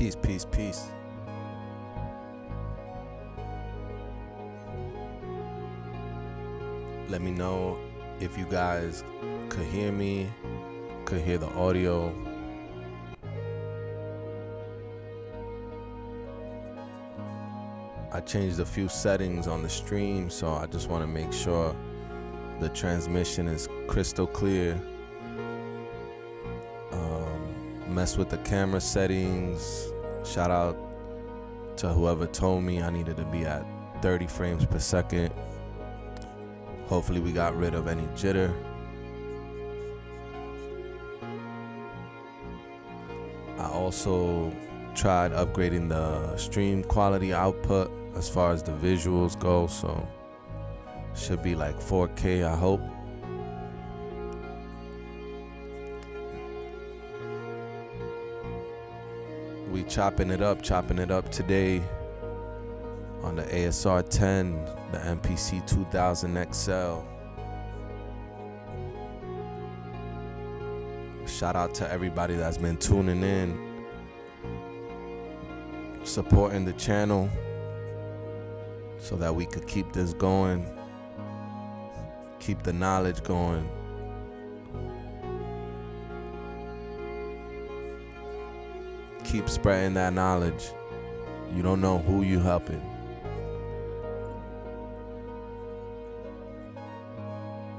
Peace, peace, peace. Let me know if you guys could hear me, could hear the audio. I changed a few settings on the stream, so I just want to make sure the transmission is crystal clear. Mess with the camera settings. Shout out to whoever told me I needed to be at 30 frames per second. Hopefully we got rid of any jitter. I also tried upgrading the stream quality output as far as the visuals go, so should be like 4K, I hope. We chopping it up today on the ASR 10, the MPC 2000 XL. Shout out to everybody that's been tuning in, supporting the channel so that we could keep this going, keep the knowledge going. Keep spreading that knowledge. You don't know who you helping.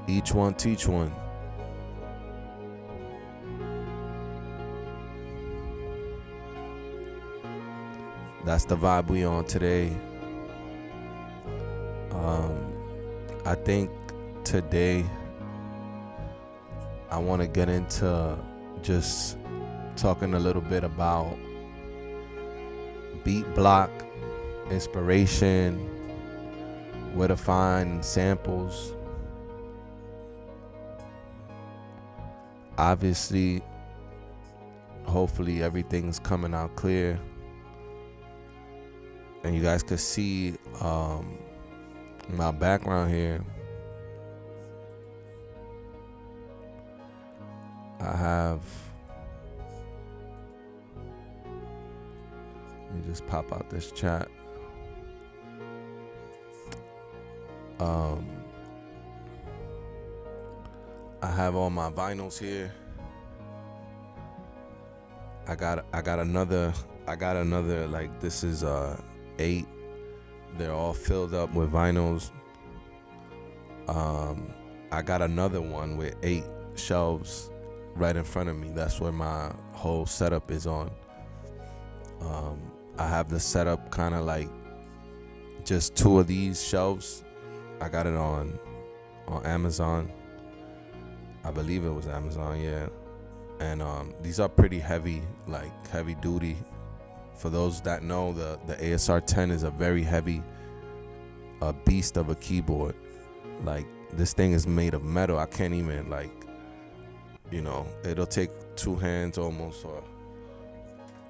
Each one teach one. That's the vibe we on today. I think today I want to get into just talking a little bit about beat block, inspiration, where to find samples. Obviously, hopefully everything's coming out clear. And you guys could see my background here. I have, let me just pop out this chat. I have all my vinyls here. I got another like, this is 8. They're all filled up with vinyls. I got another one with 8 shelves right in front of me. That's where my whole setup is on. I have the setup kind of like just 2 of these shelves. I got it on Amazon. I believe it was Amazon, yeah. And these are pretty heavy, like heavy duty. For those that know, the ASR 10 is a very heavy beast of a keyboard. Like, this thing is made of metal. I can't even, like, you know, it'll take 2 hands almost or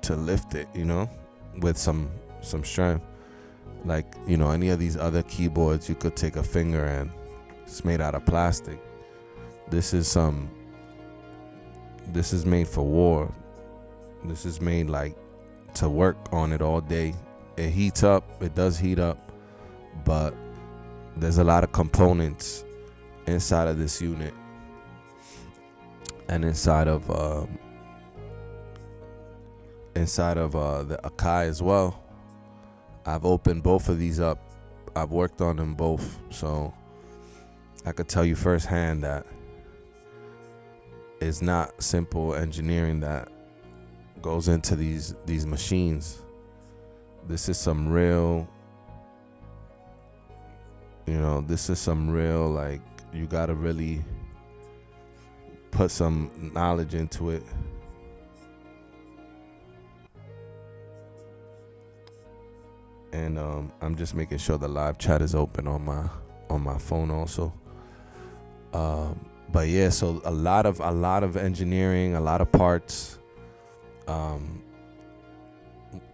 to lift it, you know, with some strength. Like, you know, any of these other keyboards, you could take a finger and it's made out of plastic. This is made for war. This is made like to work on it all day. It heats up, it does heat up, but there's a lot of components inside of this unit and inside of the AKAI as well. I've opened both of these up. I've worked on them both, so I could tell you firsthand that it's not simple engineering that goes into these machines. This is some real, you know, this is some real, like, you gotta really put some knowledge into it. And I'm just making sure the live chat is open on my phone also. But yeah, so a lot of engineering, a lot of parts,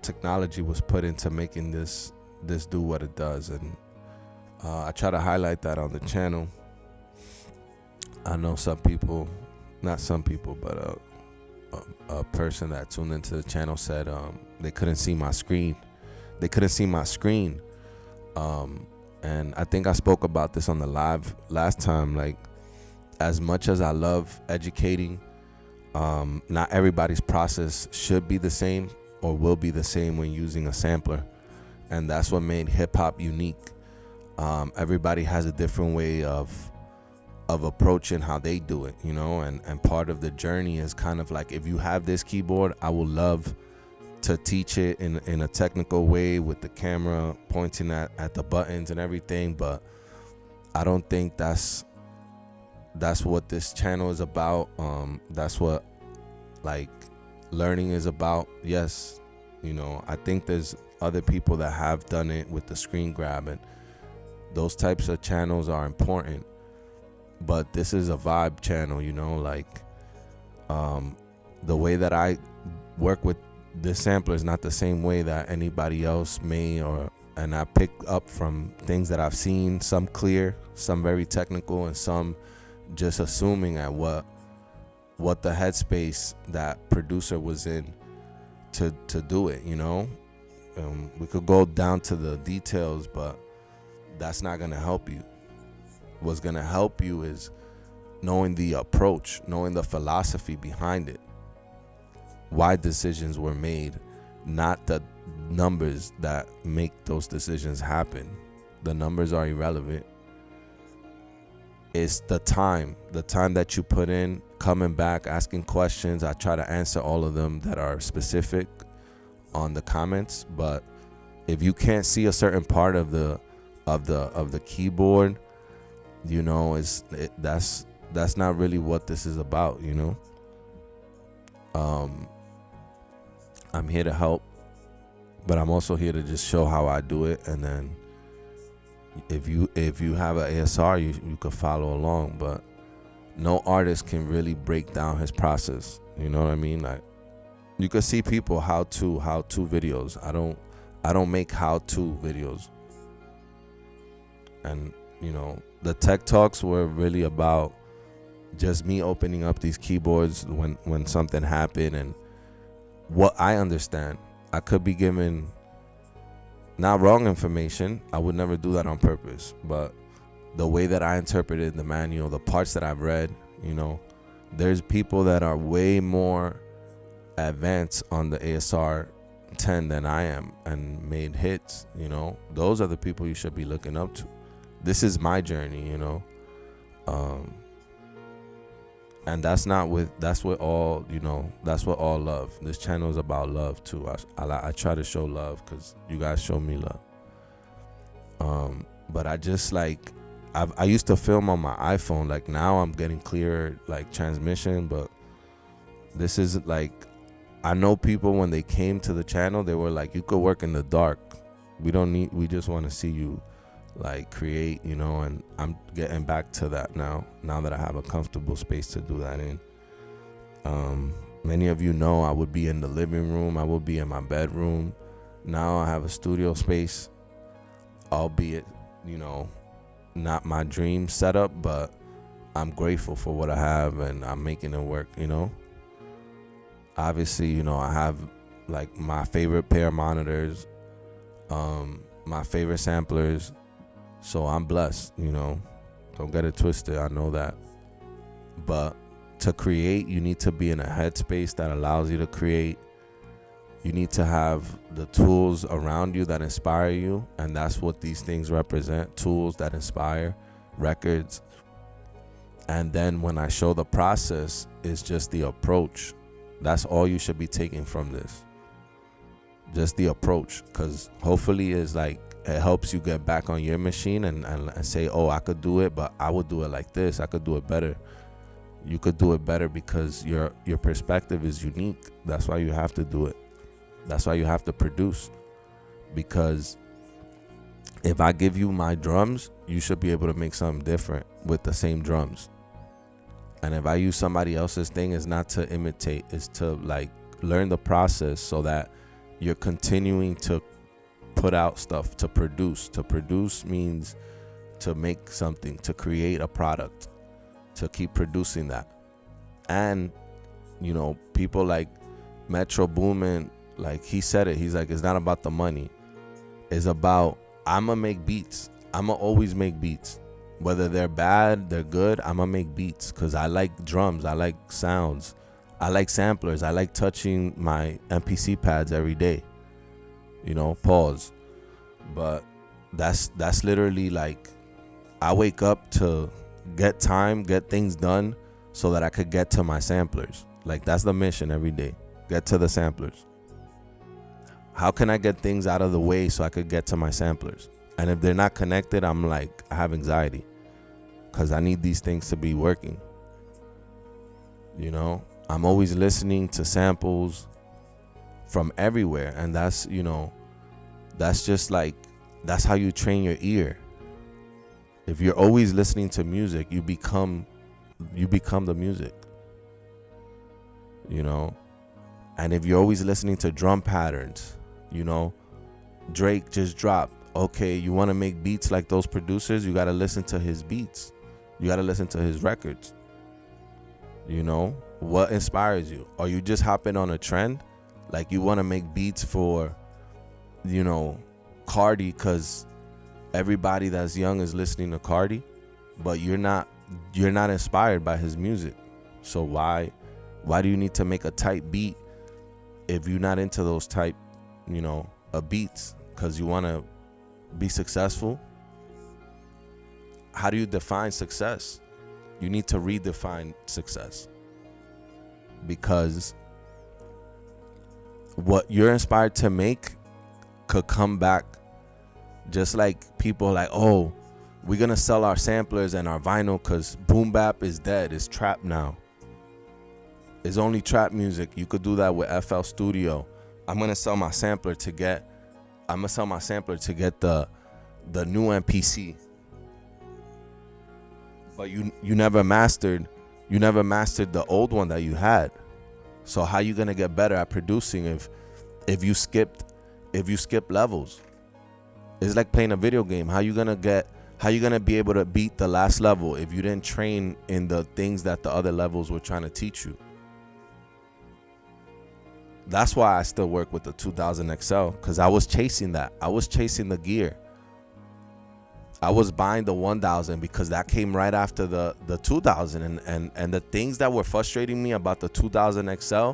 technology was put into making this do what it does, and I try to highlight that on the channel. I know some people, not some people, but a person that tuned into the channel said they couldn't see my screen. They couldn't see my screen. And I think I spoke about this on the live last time. Like, as much as I love educating, not everybody's process should be the same or will be the same when using a sampler. And that's what made hip hop unique. Everybody has a different way of approaching how they do it, you know, and part of the journey is kind of like, if you have this keyboard, I would love to teach it in a technical way with the camera pointing at the buttons and everything, but I don't think that's what this channel is about. That's what like learning is about. Yes, you know, I think there's other people that have done it with the screen grab, and those types of channels are important, but this is a vibe channel, you know, like the way that I work with this sampler is not the same way that anybody else may, and I pick up from things that I've seen, some clear, some very technical, and some just assuming at what the headspace that producer was in to do it, you know. We could go down to the details, but that's not gonna help you. What's gonna help you is knowing the approach, knowing the philosophy behind it, why decisions were made, not the numbers that make those decisions happen. The numbers are irrelevant. It's the time that you put in, coming back, asking questions. I try to answer all of them that are specific on the comments, but if you can't see a certain part of the keyboard, you know, that's not really what this is about, you know. I'm here to help, but I'm also here to just show how I do it, and then if you have an ASR, you could follow along. But no artist can really break down his process, you know what I mean? Like, you could see people how to videos. I don't make how-to videos. And you know, the tech talks were really about just me opening up these keyboards when something happened, and what I understand. I could be given not wrong information. I would never do that on purpose, but the way that I interpreted the manual, the parts that I've read, you know, there's people that are way more advanced on the ASR 10 than I am and made hits, you know. Those are the people you should be looking up to. This is my journey, you know. And that's with all, you know, that's what all love. This channel is about love too. I try to show love because you guys show me love. But I just like, I used to film on my iPhone. Like, now I'm getting clearer like transmission, but this is like, I know people when they came to the channel, they were like, you could work in the dark. We just want to see you like create, you know. And I'm getting back to that now that I have a comfortable space to do that in. Many of you know I would be in the living room, I would be in my bedroom. Now I have a studio space, albeit, you know, not my dream setup, but I'm grateful for what I have and I'm making it work, you know. Obviously, you know, I have like my favorite pair of monitors, my favorite samplers. So I'm blessed, you know, don't get it twisted. I know that. But to create, you need to be in a headspace that allows you to create. You need to have the tools around you that inspire you. And that's what these things represent, tools that inspire, records. And then when I show the process, it's just the approach. That's all you should be taking from this. Just the approach, because hopefully it's like, it helps you get back on your machine and say, oh, I could do it, but I would do it like this. I could do it better. You could do it better because your perspective is unique. That's why you have to do it. That's why you have to produce. Because if I give you my drums, you should be able to make something different with the same drums. And if I use somebody else's thing, it's not to imitate. It's to like learn the process so that you're continuing to put out stuff, to produce. To produce means to make something, to create a product, to keep producing that. And You know, people like Metro Boomin, like he said it. He's like, it's not about the money. It's about, I'ma make beats. I'ma always make beats. Whether they're bad, they're good, I'ma make beats because I like drums, I like sounds, I like samplers, I like touching my MPC pads every day. You know, pause. But that's literally like, I wake up to get time, get things done so that I could get to my samplers. Like, that's the mission every day. Get to the samplers. How can I get things out of the way so I could get to my samplers? And if they're not connected, I'm like, I have anxiety because I need these things to be working. You know, I'm always listening to samples from everywhere. And that's, you know, that's just like, that's how you train your ear. If you're always listening to music, you become the music, you know. And if you're always listening to drum patterns, you know, Drake just dropped. Okay, you want to make beats like those producers, you got to listen to his beats. You got to listen to his records. You know, what inspires you? Are you just hopping on a trend? Like, you want to make beats for, you know, Cardi because everybody that's young is listening to Cardi, but you're not inspired by his music. So why do you need to make a tight beat if you're not into those type, you know, beats? Because you want to be successful. How do you define success? You need to redefine success, because what you're inspired to make could come back. Just like people like, oh, we're gonna sell our samplers and our vinyl because boom bap is dead, it's trap now, it's only trap music. You could do that with FL Studio. I'm gonna sell my sampler to get the new MPC. But you never mastered the old one that you had. So how you gonna get better at producing if you skip levels? It's like playing a video game. How you gonna be able to beat the last level if you didn't train in the things that the other levels were trying to teach you? That's why I still work with the 2000 XL, because I was chasing that. I was chasing the gear. I was buying the 1000 because that came right after the 2000, and the things that were frustrating me about the 2000 XL,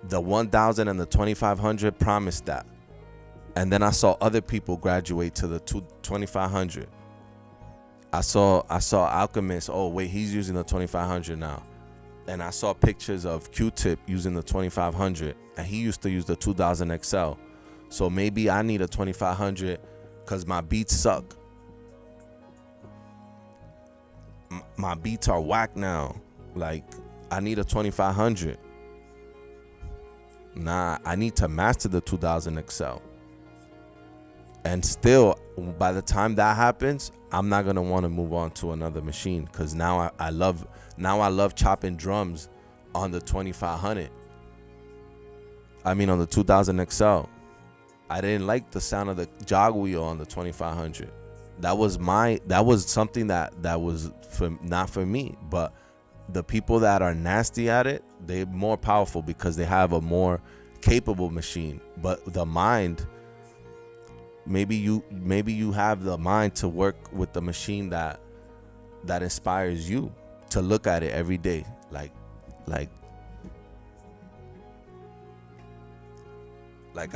the 1000 and the 2500 promised that. And then I saw other people graduate to the 2500. I saw Alchemist. Oh wait, he's using the 2500 now. And I saw pictures of Q-Tip using the 2500, and he used to use the 2000 XL. So maybe I need a 2500 because my beats suck. My beats are whack now. Like, I need a 2500. Nah, I need to master the 2000 XL. And still, by the time that happens, I'm not gonna want to move on to another machine, because now I love chopping drums on the 2500. I mean, on the 2000 XL. I didn't like the sound of the jog wheel on the 2500. That was something that was not for me. But the people that are nasty at it, they're more powerful because they have a more capable machine. But the mind, maybe you have the mind to work with the machine that inspires you to look at it every day. Like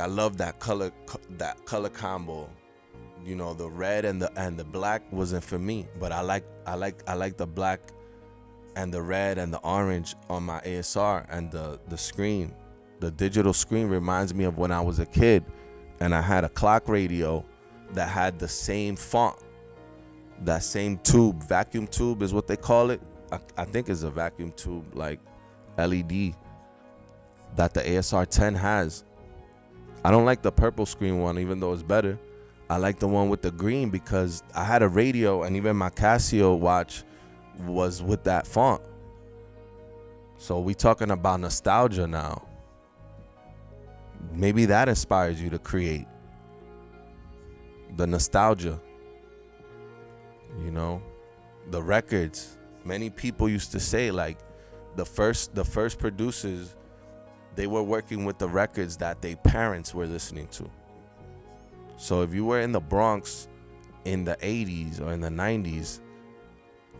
I love that color combo. You know, the red and the black wasn't for me, but I like the black and the red and the orange on my ASR. And the screen, the digital screen, reminds me of when I was a kid and I had a clock radio that had the same font, that same tube, vacuum tube is what they call it. I think it's a vacuum tube, like LED, that the ASR 10 has. I don't like the purple screen one, even though it's better. I like the one with the green because I had a radio, and even my Casio watch was with that font. So we talking about nostalgia now. Maybe that inspires you to create. The nostalgia. You know, the records. Many people used to say, like, the first producers, they were working with the records that their parents were listening to. So if you were in the Bronx in the 80s or in the 90s,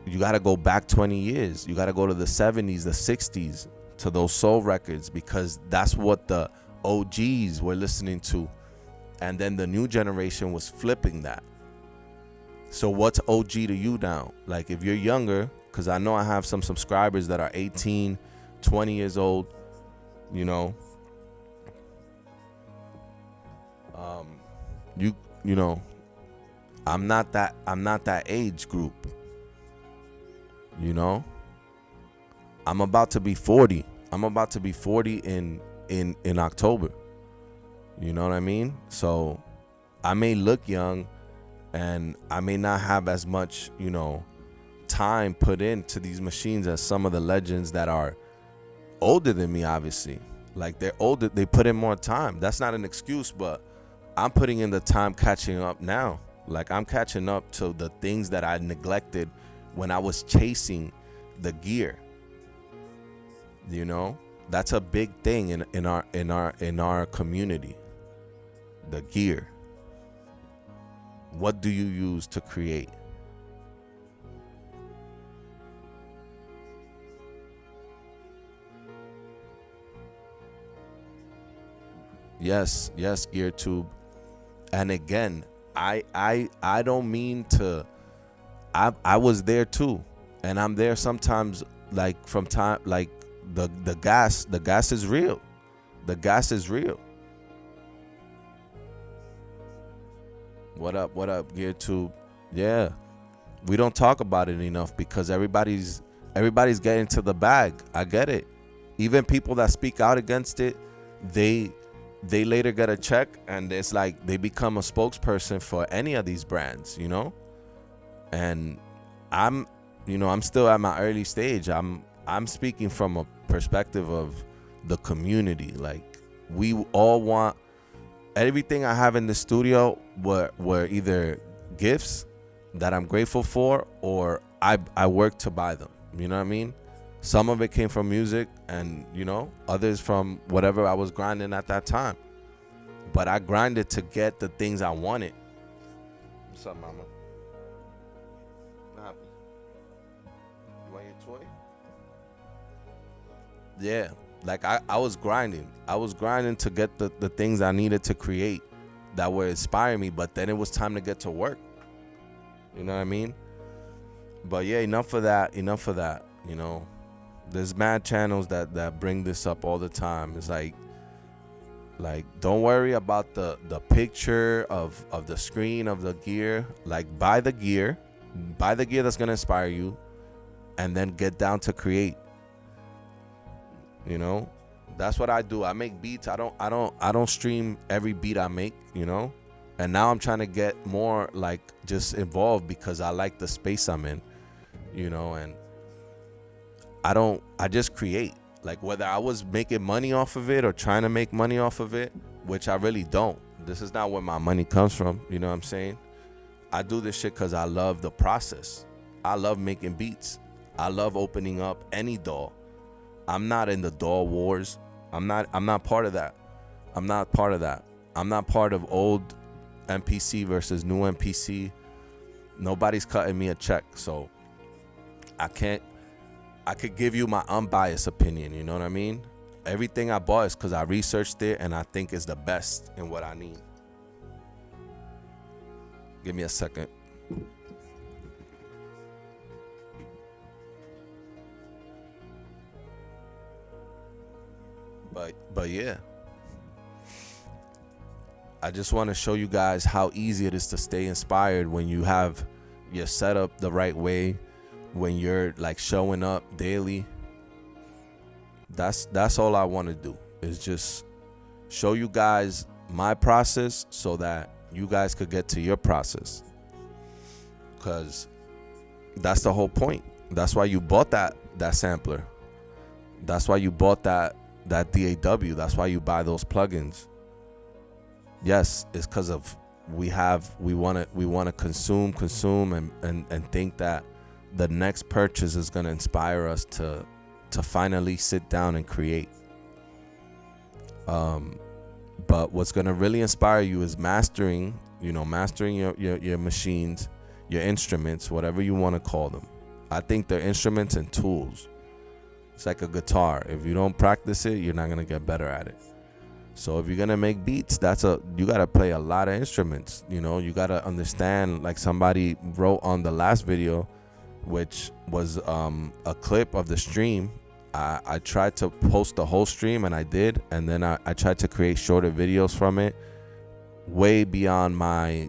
you got to go back 20 years. You got to go to the 70s, the 60s, to those soul records, because that's what the OGs were listening to. And then the new generation was flipping that. So what's OG to you now? Like, if you're younger, because I know I have some subscribers that are 18, 20 years old, you know, you know, I'm not that age group. You know, I'm about to be 40. I'm about to be 40 in October. You know what I mean? So I may look young and I may not have as much, you know, time put into these machines as some of the legends that are older than me, obviously. Like, they're older, they put in more time. That's not an excuse, but I'm putting in the time catching up now. Like, I'm catching up to the things that I neglected when I was chasing the gear. You know, that's a big thing in our community. The gear. What do you use to create? Yes, GearTube. And again, I don't mean to. I was there too, and I'm there sometimes. Like, from time, like the gas is real. The gas is real. What up, GearTube? Yeah, we don't talk about it enough because everybody's getting to the bag. I get it. Even people that speak out against it, they later get a check, and it's like they become a spokesperson for any of these brands, you know. And I'm still at my early stage. I'm speaking from a perspective of the community. Like, we all want everything I have in the studio were either gifts that I'm grateful for, or I worked to buy them. You know what I mean? Some of it came from music, and, you know, others from whatever I was grinding at that time. But I grinded to get the things I wanted. What's up, mama? What happened? You want your toy? Yeah. Like, I was grinding. I was grinding to get the things I needed to create that would inspire me. But then it was time to get to work. You know what I mean? But yeah, enough of that. You know, there's mad channels that bring this up all the time. It's like, don't worry about the picture of the screen of the gear. Like, buy the gear that's gonna inspire you, and then get down to create. You know, that's what I do. I make beats. I don't stream every beat I make, you know. And now I'm trying to get more, like, just involved because I like the space I'm in, you know. And I just create. Like, whether I was making money off of it or trying to make money off of it, which I really don't. This is not where my money comes from. You know what I'm saying? I do this shit because I love the process. I love making beats. I love opening up any door. I'm not in the door wars. I'm not part of that. I'm not part of old MPC versus new MPC. Nobody's cutting me a check, so I could give you my unbiased opinion, you know what I mean? Everything I bought is because I researched it and I think it's the best in what I need. Give me a second. But yeah, I just want to show you guys how easy it is to stay inspired when you have your setup the right way, when you're, like, showing up daily. That's all I want to do, is just show you guys my process so that you guys could get to your process, because that's the whole point. That's why you bought that sampler. That's why you bought that DAW. That's why you buy those plugins. Yes, it's because of we want to consume and think that the next purchase is going to inspire us to to finally sit down and create. But what's gonna really inspire you is mastering your machines, your instruments, whatever you want to call them. I think they're instruments and tools. It's like a guitar. If you don't practice it, you're not gonna get better at it. So if you're gonna make beats, you gotta play a lot of instruments. You gotta understand, like somebody wrote on the last video, which was a clip of the stream. I tried to post the whole stream, and I did, and then I tried to create shorter videos from it, way beyond my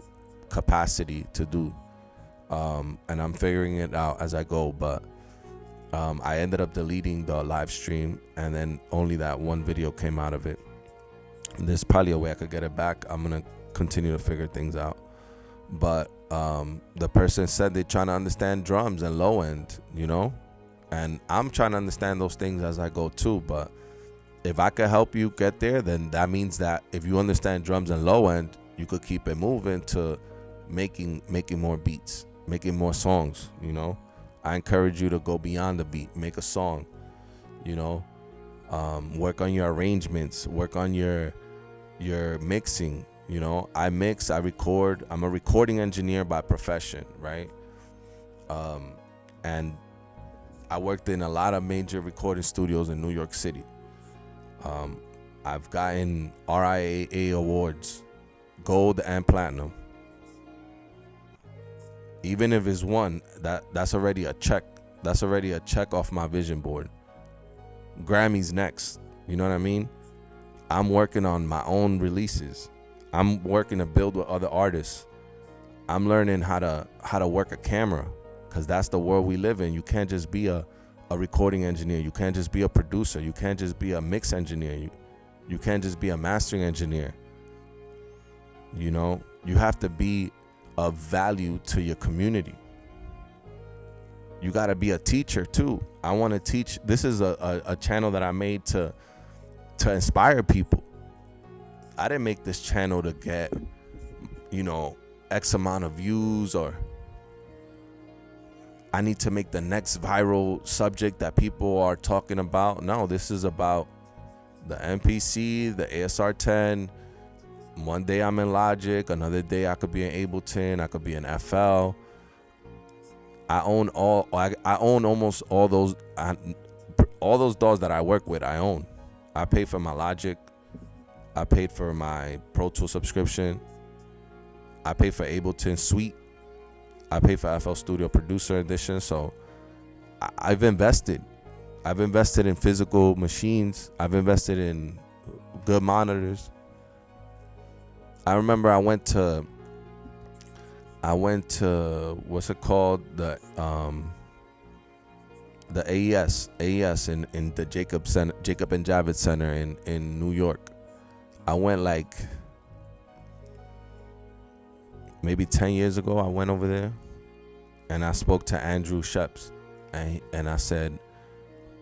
capacity to do. And I'm figuring it out as I go, but I ended up deleting the live stream, and then only that one video came out of it. There's probably a way I could get it back. I'm gonna continue to figure things out. But the person said they're trying to understand drums and low end, and I'm trying to understand those things as I go too. But if I could help you get there, then that means that if you understand drums and low end, you could keep it moving to making more beats, making more songs. I encourage you to go beyond the beat, make a song, work on your arrangements, work on your mixing. I mix, I record. I'm a recording engineer by profession, right? And I worked in a lot of major recording studios in New York City. I've gotten RIAA awards, gold and platinum. Even if it's one, that's already a check. That's already a check off my vision board. Grammys next. You know what I mean? I'm working on my own releases. I'm working to build with other artists. I'm learning how to work a camera, because that's the world we live in. You can't just be a recording engineer. You can't just be a producer. You can't just be a mix engineer. You can't just be a mastering engineer. You have to be of value to your community. You got to be a teacher too. I want to teach. This is a channel that I made to inspire people. I didn't make this channel to get, X amount of views, or I need to make the next viral subject that people are talking about. No, this is about the MPC, the ASR 10. One day I'm in Logic, another day I could be in Ableton, I could be in FL. I own almost all those DAWs that I work with. I own. I pay for my Logic. I paid for my Pro Tool subscription. I pay for Ableton Suite. I pay for FL Studio Producer Edition. So I've invested. I've invested in physical machines. I've invested in good monitors. I remember I went to what's it called, the AES in the Jacob and Javits Center in New York. I went like maybe 10 years ago. I went over there and I spoke to Andrew Sheps, and I said,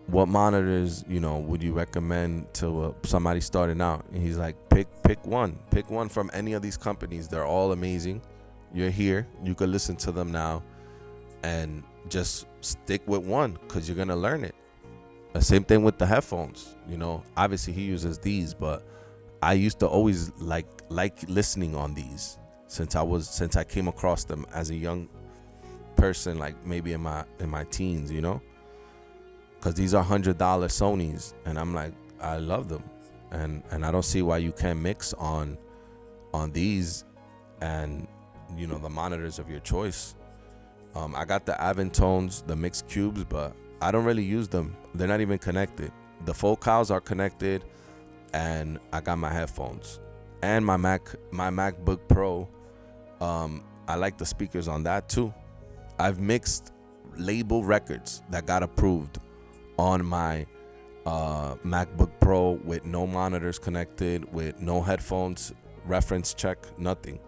what monitors would you recommend to somebody starting out? And he's like, pick one from any of these companies. They're all amazing. You're here, you could listen to them now, and just stick with one, because you're gonna learn it. The same thing with the headphones. Obviously he uses these, but I used to always like listening on these since I came across them as a young person, like maybe in my teens, because these are $100 Sonys, and I'm like, I love them, and I don't see why you can't mix on these and the monitors of your choice. I got the Aventones, the mixed cubes, but I don't really use them. They're not even connected. The focals are connected, and I got my headphones and my MacBook Pro. I like the speakers on that too. I've mixed label records that got approved on my MacBook Pro with no monitors connected, with no headphones, reference check, nothing.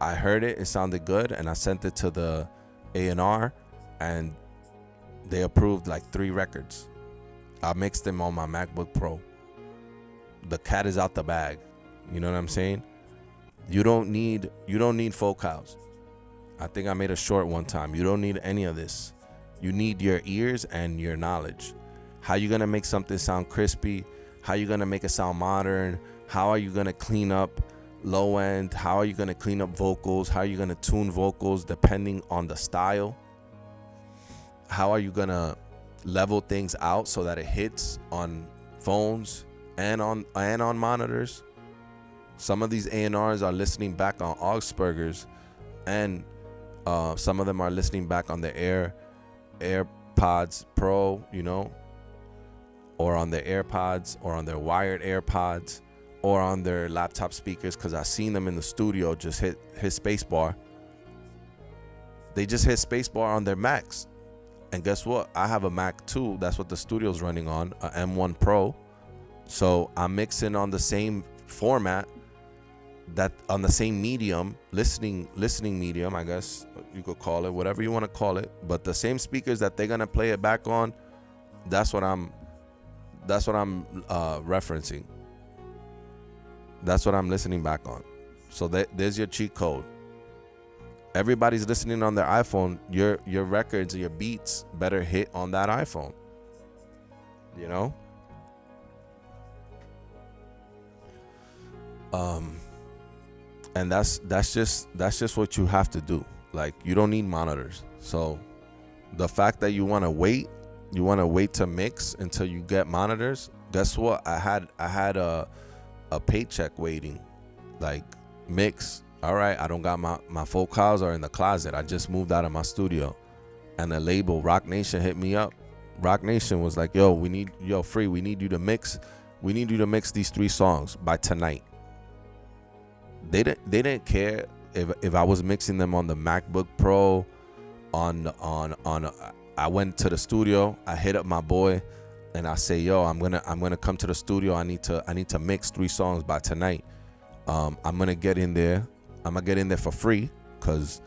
I heard it sounded good, and I sent it to the A&R, and they approved like 3 records. I mixed them on my MacBook Pro. The cat is out the bag. You know what I'm saying? You don't need focals. I think I made a short one time. You don't need any of this. You need your ears and your knowledge. how you gonna make something sound crispy, how you gonna make it sound modern, how are you gonna clean up low end, how are you gonna clean up vocals, how are you gonna tune vocals depending on the style, how are you gonna level things out so that it hits on phones and on monitors. Some of these A&Rs are listening back on Augsburgers, and some of them are listening back on the AirPods Pro, you know, or on their AirPods, or on their wired AirPods, or on their laptop speakers, because I've seen them in the studio just hit spacebar. They just hit spacebar on their Macs. And guess what? I have a Mac too. That's what the studio's running on, a M1 Pro. So I'm mixing on the same format, that on the same medium, listening medium, I guess you could call it, whatever you want to call it. But the same speakers that they're gonna play it back on, that's what I'm referencing. That's what I'm listening back on. So there's your cheat code. Everybody's listening on their iPhone. Your records, your beats better hit on that iPhone. You know? And that's just what you have to do. Like, you don't need monitors. So the fact that you want to wait to mix until you get monitors, guess what? I had a paycheck waiting. Like, mix. All right, I don't got my vocals are in the closet. I just moved out of my studio, and the label Rock Nation hit me up. Rock Nation was like, "Yo, we need you to mix. We need you to mix these 3 songs by tonight." They didn't care if I was mixing them on the MacBook Pro, I went to the studio. I hit up my boy, and I say, "Yo, I'm gonna come to the studio. I need to mix 3 songs by tonight. I'm gonna get in there. I'm gonna get in there for free, cause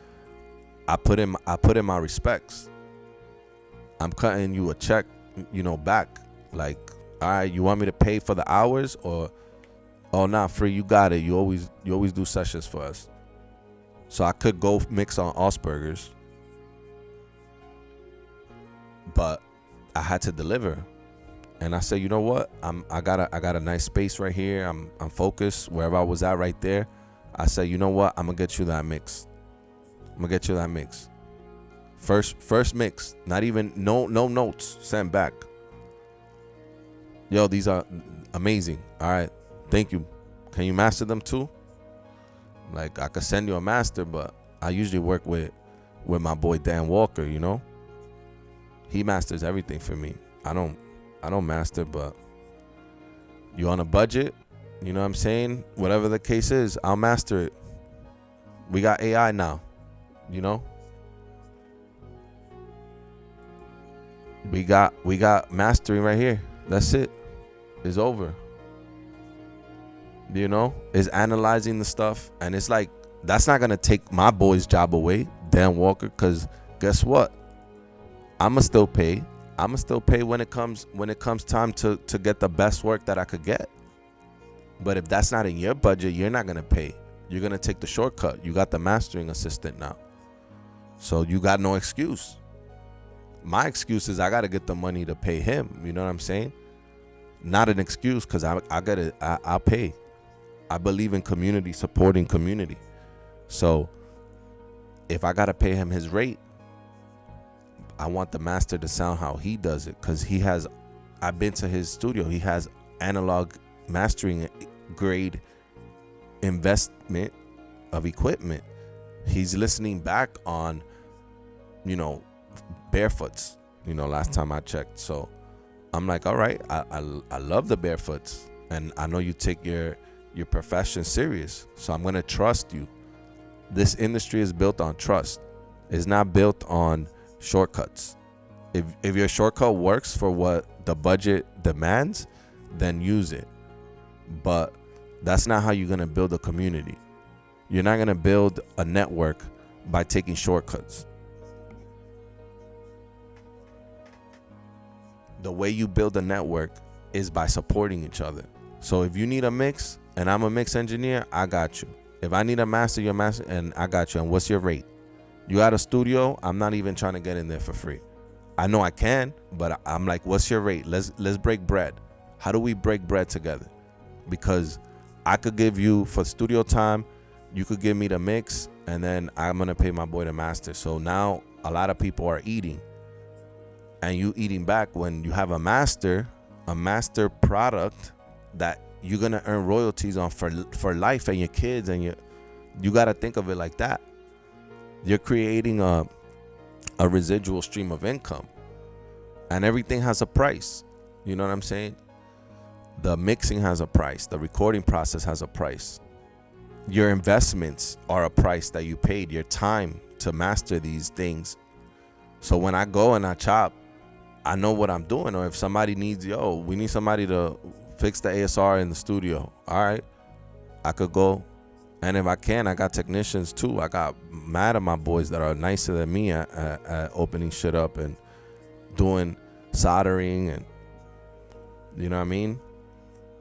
I put in my respects. I'm cutting you a check, you know, back. Like, all right, you want me to pay for the hours, or, oh, nah, free, you got it. You always do sessions for us." So I could go mix on Augsburgers, but I had to deliver. And I said, you know what? I got a nice space right here. I'm focused wherever I was at right there. I said, you know what? I'm gonna get you that mix. First mix. Not even no notes sent back. Yo, these are amazing. All right, thank you. Can you master them too? Like, I could send you a master, but I usually work with my boy Dan Walker. You know, he masters everything for me. I don't master, but you on a budget, you know what I'm saying? Whatever the case is, I'll master it. We got AI now, you know? We got mastering right here. That's it. It's over. You know? It's analyzing the stuff, and it's like, that's not gonna take my boy's job away, Dan Walker, because guess what? I'ma still pay when it comes time to get the best work that I could get. But if that's not in your budget, you're not gonna pay. You're gonna take the shortcut. You got the mastering assistant now, so you got no excuse. My excuse is I gotta get the money to pay him. You know what I'm saying? Not an excuse, because I'll pay. I believe in community, supporting community. So if I gotta pay him his rate, I want the master to sound how he does it, because I've been to his studio. He has analog mastering grade investment of equipment. He's listening back on, you know, Barefoots, you know, last time I checked. So I'm like, all right, I love the Barefoots, and I know you take your profession serious, so I'm gonna trust you. This industry is built on trust. It's not built on shortcuts. If your shortcut works for what the budget demands, then use it. But that's not how you're gonna build a community. You're not gonna build a network by taking shortcuts. The way you build a network is by supporting each other. So if you need a mix and I'm a mix engineer, I got you. If I need a master, you're a master, and I got you. And what's your rate? You got a studio, I'm not even trying to get in there for free. I know I can, but I'm like, what's your rate? Let's break bread. How do we break bread together? Because I could give you for studio time, you could give me the mix, and then I'm gonna pay my boy the master. So now a lot of people are eating, and you eating back when you have a master product that you're gonna earn royalties on for life, and your kids, and you gotta think of it like that. You're creating a residual stream of income, and everything has a price. You know what I'm saying? The mixing has a price. The recording process has a price. Your investments are a price that you paid, your time to master these things. So when I go and I chop, I know what I'm doing. Or if somebody needs, we need somebody to fix the ASR in the studio. All right, I could go. And if I can, I got technicians too. I got mad at my boys that are nicer than me at opening shit up and doing soldering, and you know what I mean?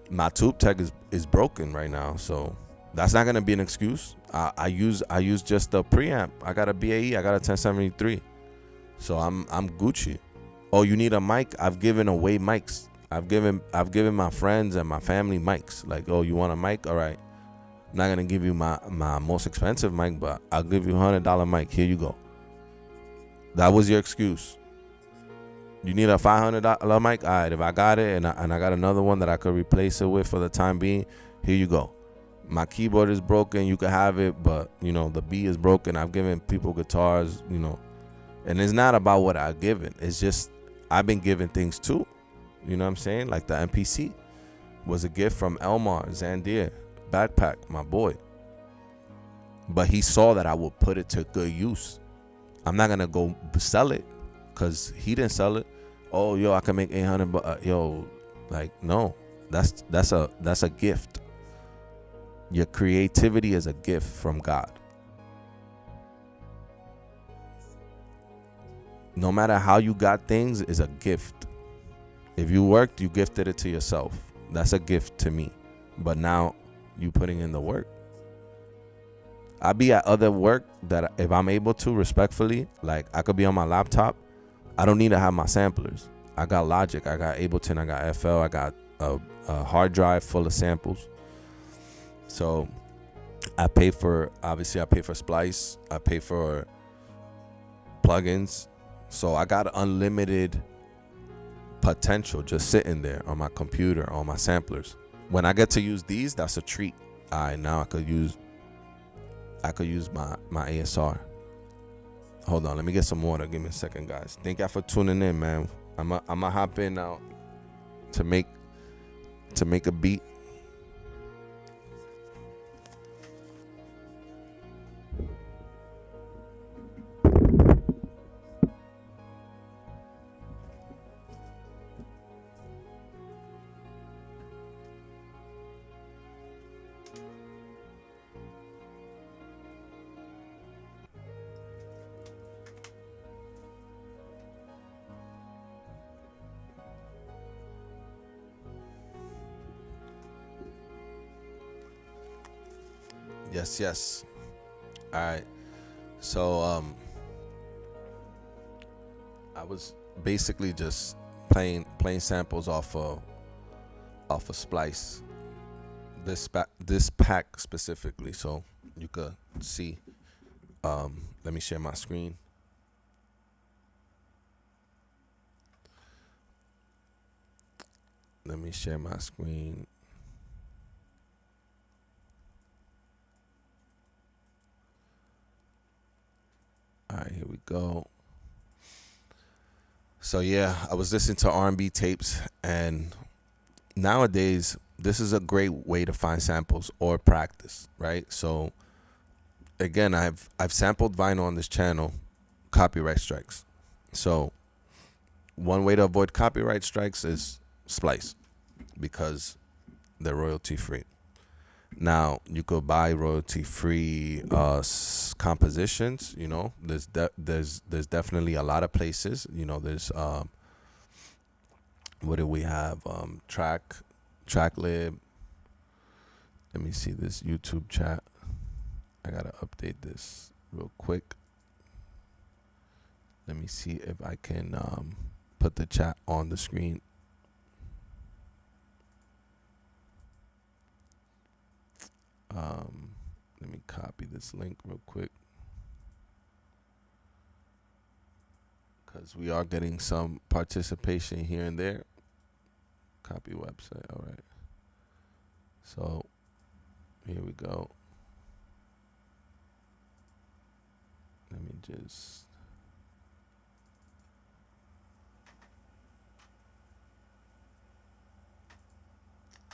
My tube tech is broken right now, so that's not gonna be an excuse. I use just a preamp. I got a BAE. I got a 1073, so I'm Gucci. Oh, you need a mic? I've given away mics. I've given my friends and my family mics. Like, oh, you want a mic? All right. I'm not gonna give you my most expensive mic, but I'll give you $100 mic. Here you go. That was your excuse. You need a $500 mic? All right, if I got it and I got another one that I could replace it with for the time being, here you go. My keyboard is broken. You can have it, but, the B is broken. I've given people guitars, and it's not about what I've given. It's just I've been given things too. You know what I'm saying? Like the MPC was a gift from Elmar Zandir, backpack, my boy. But he saw that I would put it to good use. I'm not going to go sell it, because he didn't sell it. Oh, I can make 800, but no, that's a gift. Your creativity is a gift from God. No matter how you got things, is a gift. If you worked, you gifted it to yourself. That's a gift to me. But now you putting in the work. I be at other work that if I'm able to, respectfully, like I could be on my laptop. I don't need to have my samplers. I got Logic, I got Ableton, I got FL, I got a hard drive full of samples. So I pay for Splice, I pay for plugins. So I got unlimited potential just sitting there on my computer, on my samplers. When I get to use these, that's a treat. All right, now I could use my ASR. Hold on, let me get some water. Give me a second, guys. Thank y'all for tuning in, man. I'ma hop in now to make a beat. Yes. All right. So I was basically just playing samples off of Splice. This pack specifically, so you could see. Let me share my screen. All right, here we go. So yeah, I was listening to R&B tapes, and nowadays this is a great way to find samples or practice, right? So again, I've sampled vinyl on this channel, copyright strikes. So one way to avoid copyright strikes is Splice, because they're royalty free. Now you could buy royalty free compositions. There's definitely a lot of places. There's what do we have? Tracklib. Let me see this YouTube chat. I gotta update this real quick. Let me see if I can put the chat on the screen. Let me copy this link real quick, because we are getting some participation here and there. Copy website. All right. So here we go. Let me just.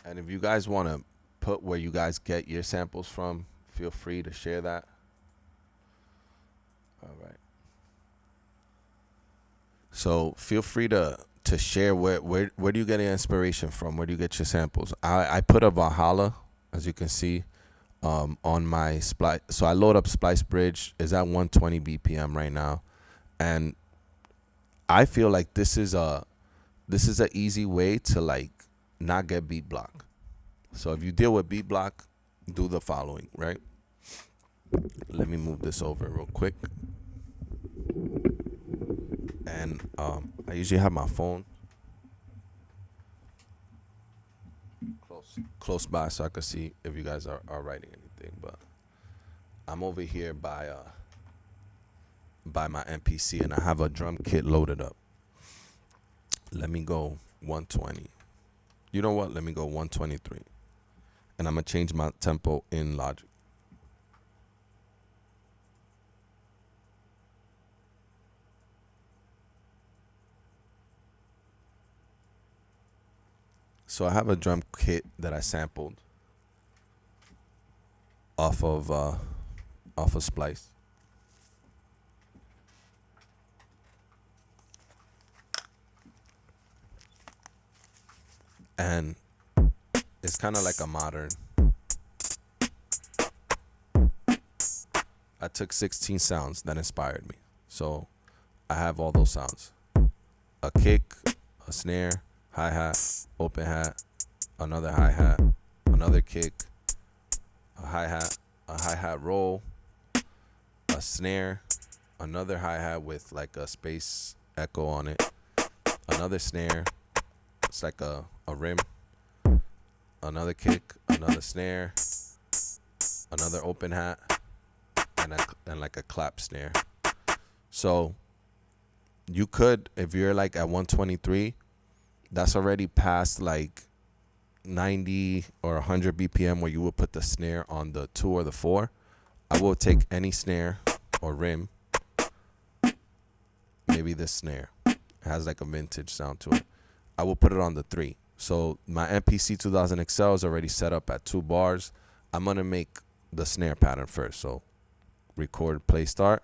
And if you guys want to put where you guys get your samples from, feel free to share that. All right. So feel free to share where do you get your inspiration from? Where do you get your samples? I put a Valhalla, as you can see, on my Splice. So I load up Splice Bridge. Is at 120 BPM right now, and I feel like this is a easy way to like not get beat block. So if you deal with beat block, do the following, right? Let me move this over real quick. And I usually have my phone close by so I can see if you guys are writing anything. But I'm over here by my MPC, and I have a drum kit loaded up. Let me go 120. You know what? Let me go 123. And I'm going to change my tempo in Logic. So I have a drum kit that I sampled off of Splice. And it's kind of like a modern. I took 16 sounds that inspired me. So I have all those sounds. A kick, a snare, hi-hat, open hat, another hi-hat, another kick, a hi-hat roll, a snare, another hi-hat with like a space echo on it, another snare, it's like a rim, another kick, another snare, another open hat, and like a clap snare. So you could, if you're like at 123, that's already past like 90 or 100 BPM where you would put the snare on the 2 or the 4. I will take any snare or rim, maybe this snare. It has like a vintage sound to it. I will put it on the 3. So my MPC 2000 XL is already set up at 2 bars. I'm going to make the snare pattern first. So record, play, start.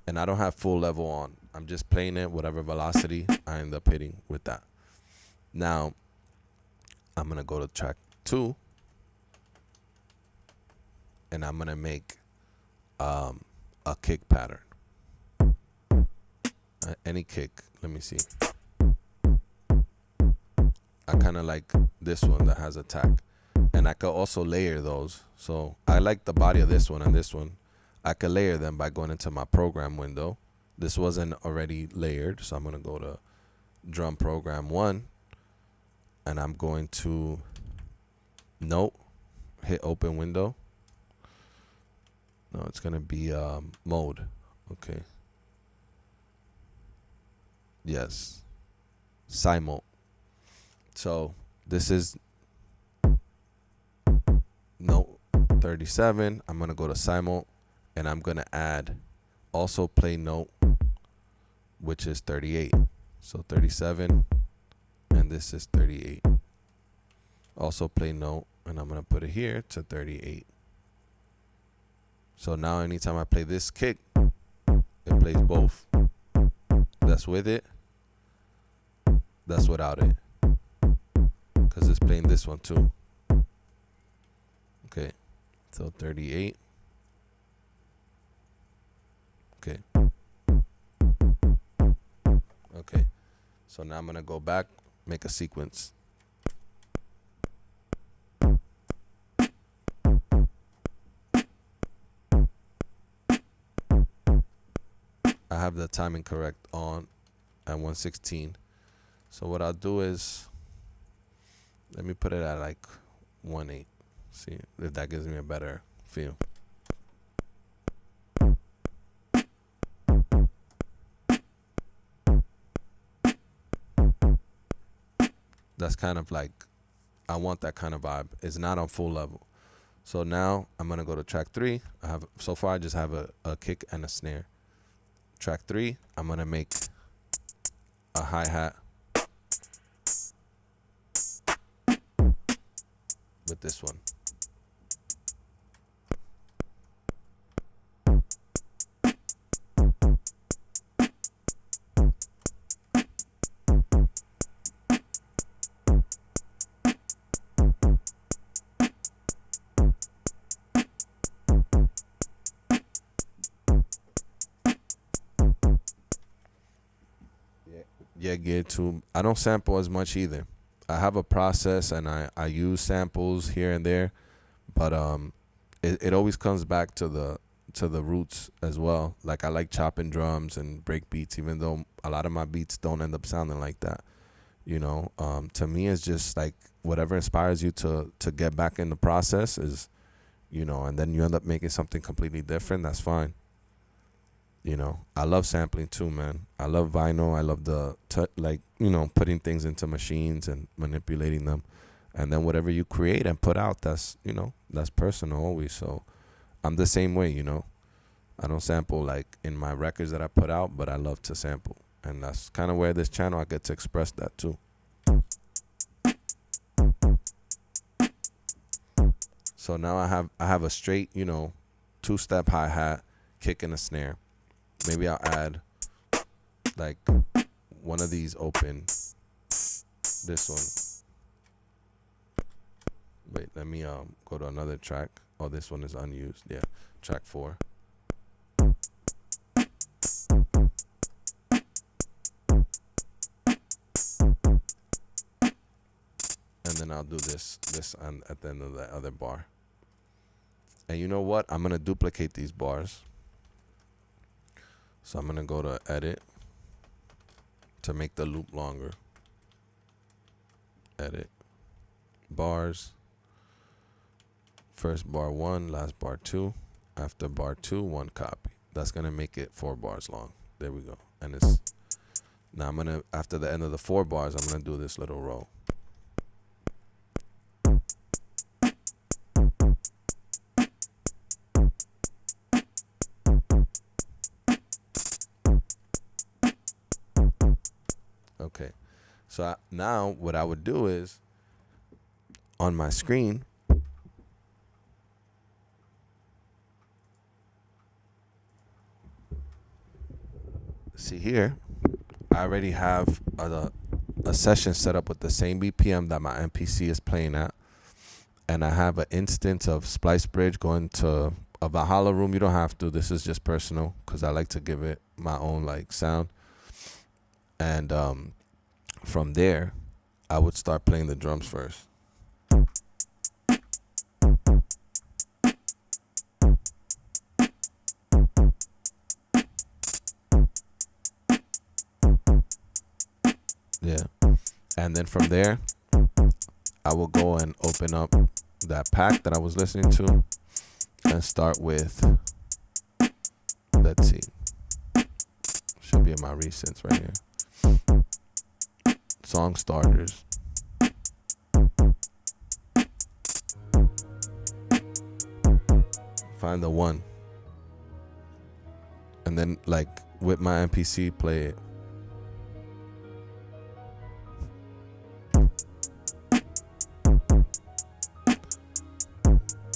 And I don't have full level on. I'm just playing it whatever velocity I end up hitting with that. Now, I'm going to go to track 2. And I'm going to make a kick pattern. Any kick. Let me see. I kind of like this one that has attack. And I could also layer those. So I like the body of this one and this one. I could layer them by going into my program window. This wasn't already layered, so I'm going to go to drum program 1, and I'm going to note, hit open window. No, it's going to be mode. Okay. Yes. Simul. So this is note 37. I'm going to go to simul. And I'm going to add also play note, which is 38. So 37, and this is 38. Also play note, and I'm going to put it here to 38. So now anytime I play this kick, it plays both. That's with it. That's without it. Because it's playing this one too. Okay. So 38. Okay. Okay. So now I'm going to go back, make a sequence. I have the timing correct on at 116. So what I'll do is, let me put it at like 1.8. See if that gives me a better feel. That's kind of like, I want that kind of vibe. It's not on full level. So now I'm gonna go to track 3. So far I just have a kick and a snare. Track 3, I'm gonna make a hi-hat with this one. Yeah, geared to, I don't sample as much either. I have a process and I use samples here and there, but it always comes back to the roots as well. Like I like chopping drums and break beats, even though a lot of my beats don't end up sounding like that. You know, to me it's just like whatever inspires you to get back in the process is, you know, and then you end up making something completely different. That's fine. You know, I love sampling too, man. I love vinyl. I love like, you know, putting things into machines and manipulating them. And then whatever you create and put out, that's, you know, that's personal always. So I'm the same way, you know. I don't sample like in my records that I put out, but I love to sample. And that's kind of where this channel, I get to express that too. So now I have a straight, you know, 2-step hi-hat, kick and a snare. Maybe I'll add like one of these open, this one. Wait, let me go to another track. Oh, this one is unused. Yeah, track 4. And then I'll do this at the end of the other bar. And you know what? I'm gonna duplicate these bars. So I'm gonna go to edit to make the loop longer. Edit bars. First bar 1, last bar 2. After bar 2, 1 copy. That's gonna make it 4 bars long. There we go. And it's now I'm gonna, after the end of the 4 bars, I'm gonna do this little row. Okay, so now what I would do is, on my screen, see here, I already have a session set up with the same BPM that my MPC is playing at, and I have an instance of Splice Bridge going to a Valhalla room. You don't have to. This is just personal because I like to give it my own like sound. And from there, I would start playing the drums first. Yeah. And then from there, I will go and open up that pack that I was listening to and start with, let's see, should be in my recents right here. Song starters. Find the one. And then like with my MPC play it.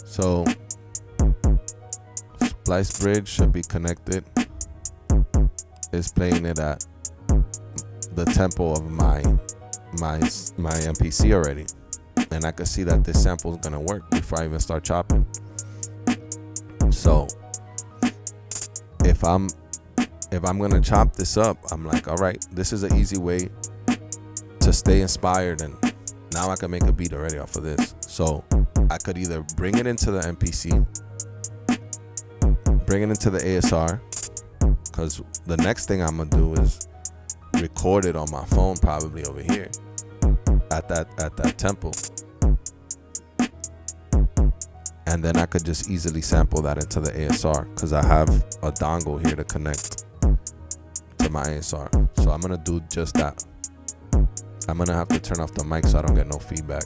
So Splice Bridge should be connected. It's playing it at the tempo of my MPC already, and I could see that this sample is gonna work before I even start chopping. So if I'm gonna chop this up, I'm like, all right, this is an easy way to stay inspired, and now I can make a beat already off of this. So I could either bring it into the MPC, bring it into the ASR, because the next thing I'm gonna do is record it on my phone, probably over here at that tempo, and then I could just easily sample that into the ASR because I have a dongle here to connect to my ASR. So I'm gonna do just that. I'm gonna have to turn off the mic so I don't get no feedback,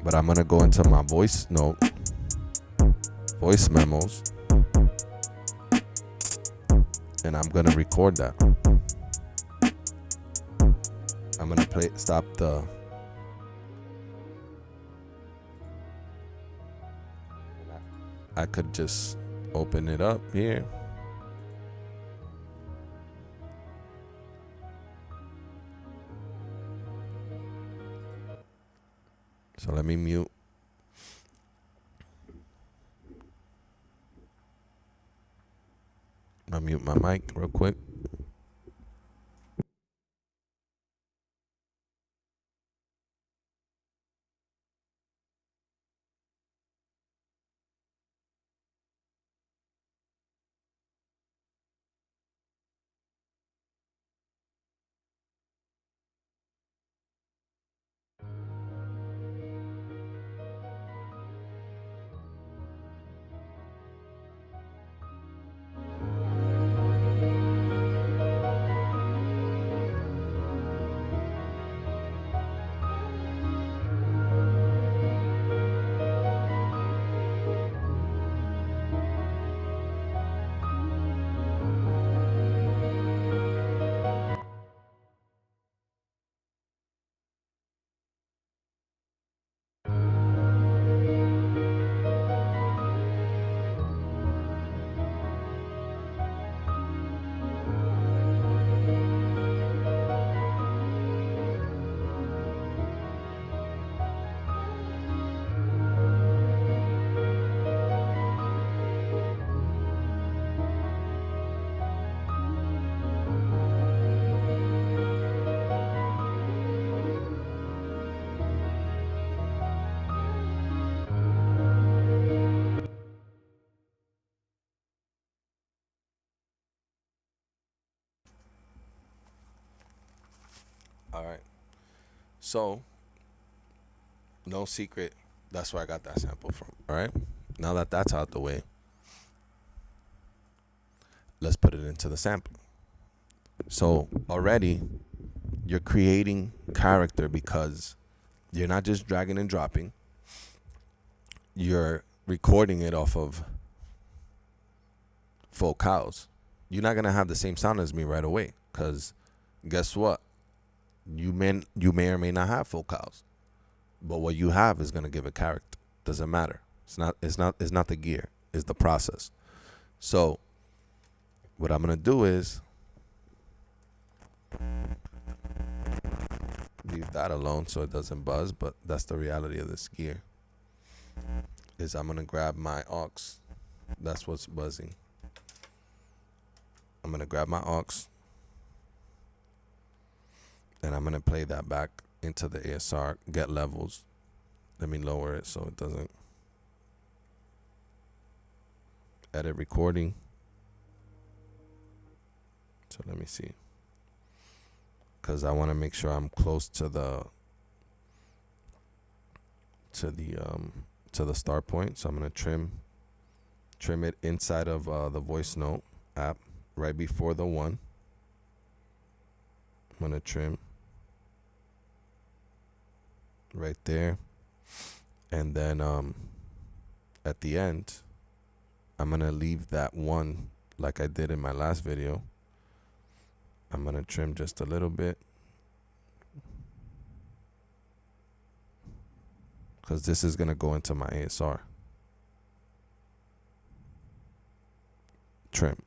but I'm gonna go into my voice memos, and I'm gonna record that. I'm gonna stop the I could just open it up here. So let me mute. I'll mute my mic real quick. All right. So, no secret, that's where I got that sample from. All right. Now that that's out the way, let's put it into the sample. So already you're creating character because you're not just dragging and dropping. You're recording it off of vocals. You're not gonna have the same sound as me right away, because guess what? You may or may not have vocals, but what you have is gonna give a character. Doesn't matter. It's not the gear. It's the process. So what I'm gonna do is leave that alone so it doesn't buzz, but that's the reality of this gear. Is I'm gonna grab my aux. That's what's buzzing. I'm gonna grab my aux and I'm gonna play that back into the ASR, get levels. Let me lower it so it doesn't. Edit recording. So let me see, because I want to make sure I'm close to the start point. So I'm gonna trim it inside of the voice note app right before the one. I'm gonna trim right there, and then at the end I'm gonna leave that one like I did in my last video. I'm gonna trim just a little bit, because this is gonna go into my ASR. Trim.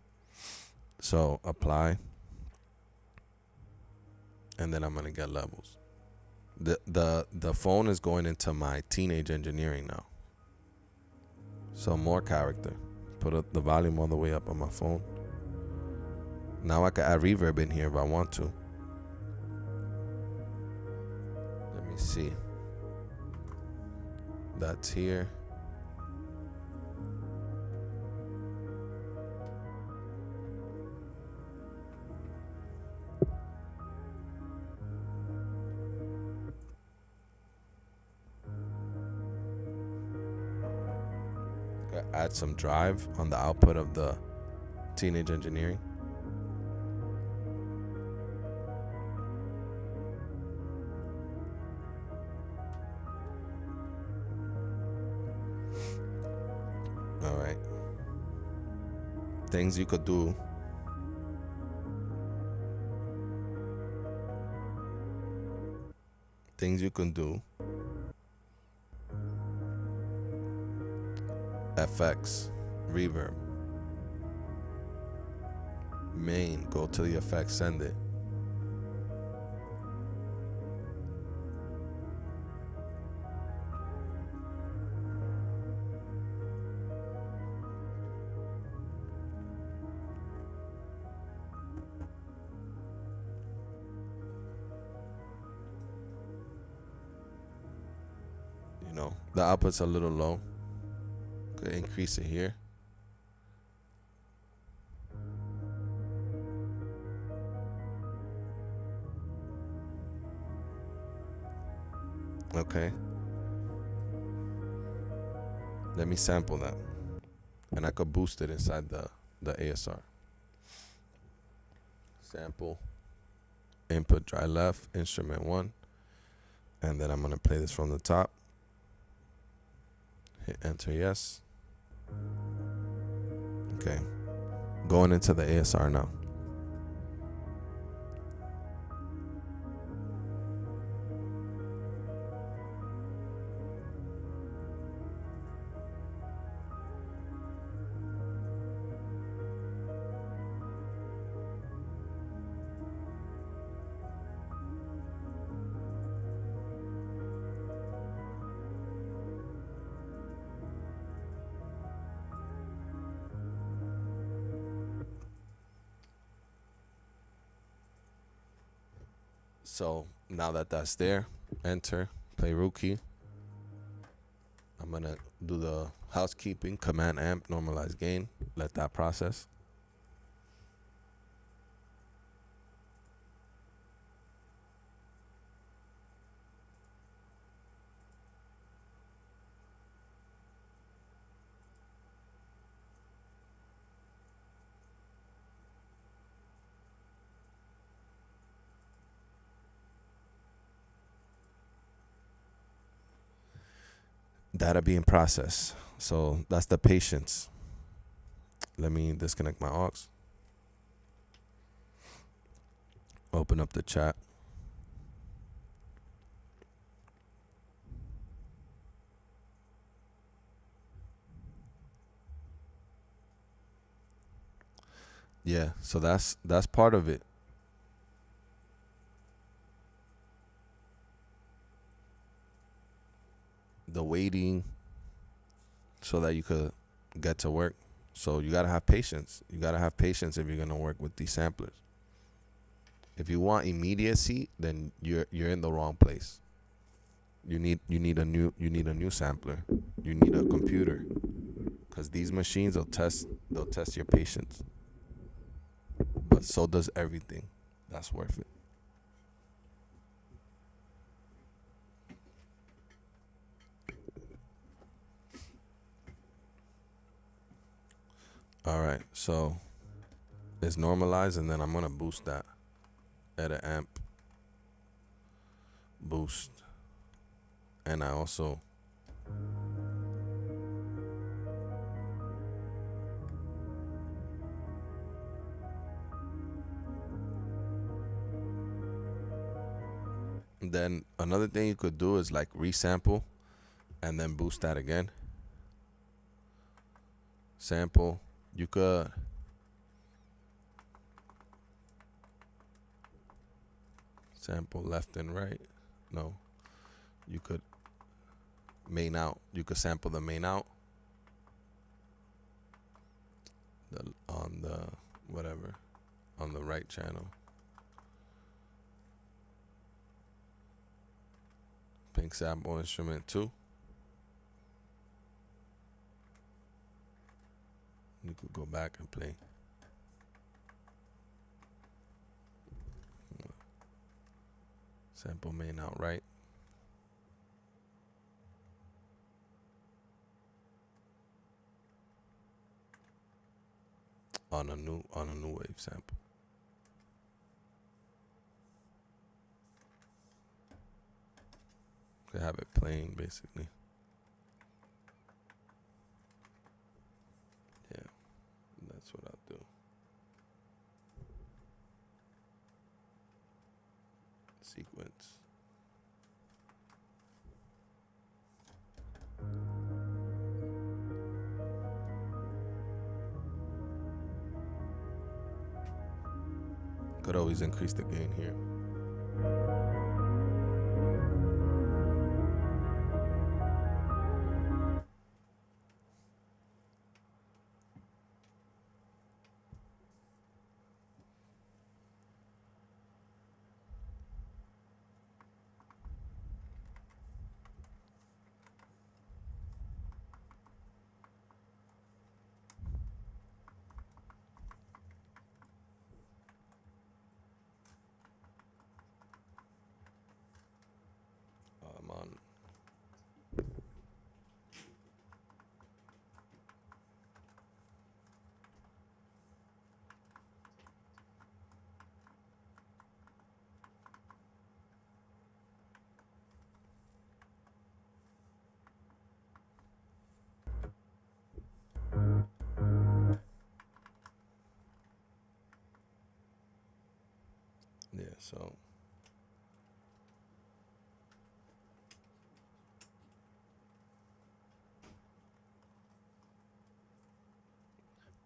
So apply, and then I'm gonna get levels. The phone is going into my teenage engineering now. So more character. Put the volume all the way up on my phone. Now I can add reverb in here if I want to. me see. That's here. Add some drive on the output of the Teenage Engineering. All right. Things you could do. Things you can do. FX, reverb. Main, go to the effects, send it. You know, the output's a little low. Could increase it here. Okay. Let me sample that. And I could boost it inside the ASR. Sample. Input dry left, instrument 1. And then I'm going to play this from the top. Hit enter, yes. Okay. Going into the ASR now. So now that that's there, enter, play root key. I'm gonna do the housekeeping, command amp, normalize gain, let that process. Data being processed. So that's the patience. Let me disconnect my aux. Open up the chat. Yeah, so that's part of it. The waiting so that you could get to work. So you gotta have patience. You gotta have patience if you're gonna work with these samplers. If you want immediacy, then you're in the wrong place. You need a new sampler. You need a computer, because these machines they'll test your patience. But so does everything that's worth it. All right, so it's normalized, and then I'm gonna boost that. Edit amp, boost, and I also then another thing you could do is like resample and then boost that again. Sample. You could sample left and right. No. You could main out. You could sample the main out. On the right channel. Pink sample instrument 2. You could go back and play. Sample main out right. On a new wave sample. Could have it playing basically. Yeah, that's what I'll do. Sequence. Could always increase the gain here. I'm on. Yeah, so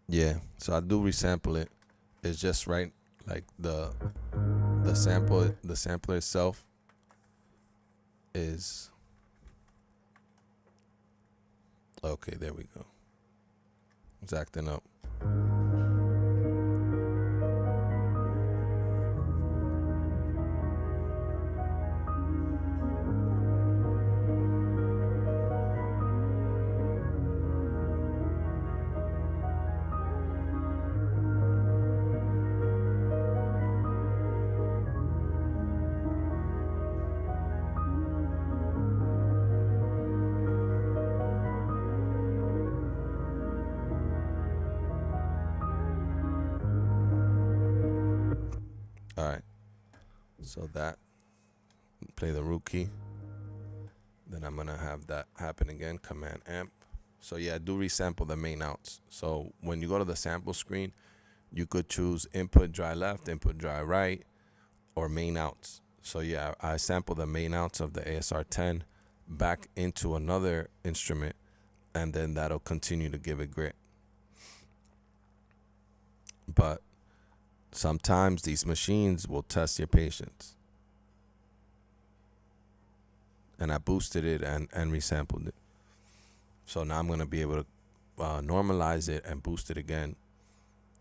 yeah, so I do resample it. It's just right, like the sampler itself is okay. There we go. It's acting up. All right, so that, play the root key. Then I'm gonna have that happen again, Command Amp. So yeah, I do resample the main outs. So when you go to the sample screen, you could choose input dry left, input dry right, or main outs. So yeah, I sample the main outs of the ASR 10 back into another instrument, and then that'll continue to give it grit. But sometimes these machines will test your patience. And I boosted it and resampled it. So now I'm going to be able to normalize it and boost it again.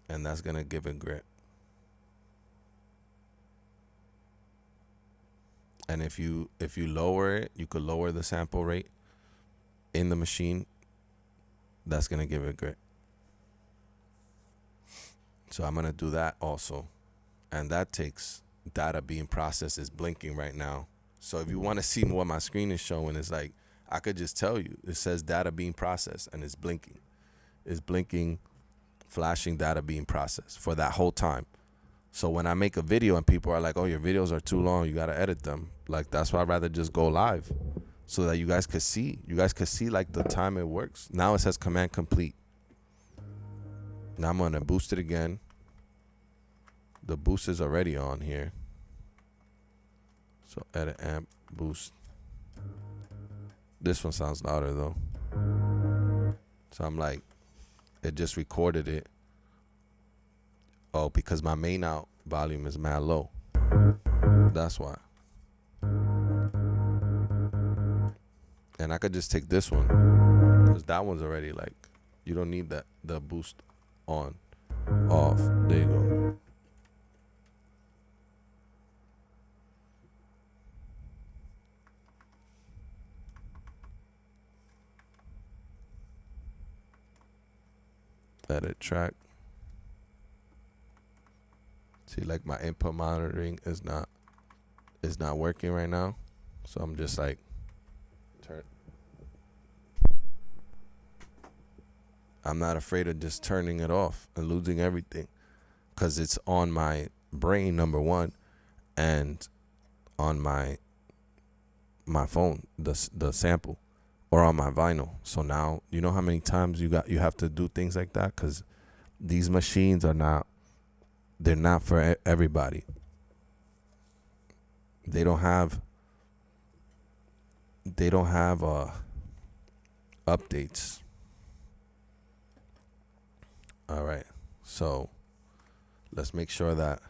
And that's going to give it grit. And if you lower it, you could lower the sample rate in the machine. That's going to give it grit. So I'm going to do that also. And that takes data being processed. Is blinking right now. So if you want to see what my screen is showing, it's like, I could just tell you, it says data being processed and it's blinking. It's blinking, flashing data being processed for that whole time. So when I make a video and people are like, oh, your videos are too long, you got to edit them. Like, that's why I'd rather just go live so that you guys could see. You guys could see like the time it works. Now it says command complete. Now I'm going to boost it again. The boost is already on here. So edit amp, boost. This one sounds louder though. So I'm like, it just recorded it. Oh, because my main out volume is mad low. That's why. And I could just take this one, because that one's already like, you don't need that, the boost on, off. There you go. Edit track. See, like my input monitoring is not working right now, so I'm just like I'm not afraid of just turning it off and losing everything, because it's on my brain, number one, and on my phone, the sample, or on my vinyl. So now you know how many times you have to do things like that, because these machines they're not for everybody. They don't have updates. All right, so let's make sure that,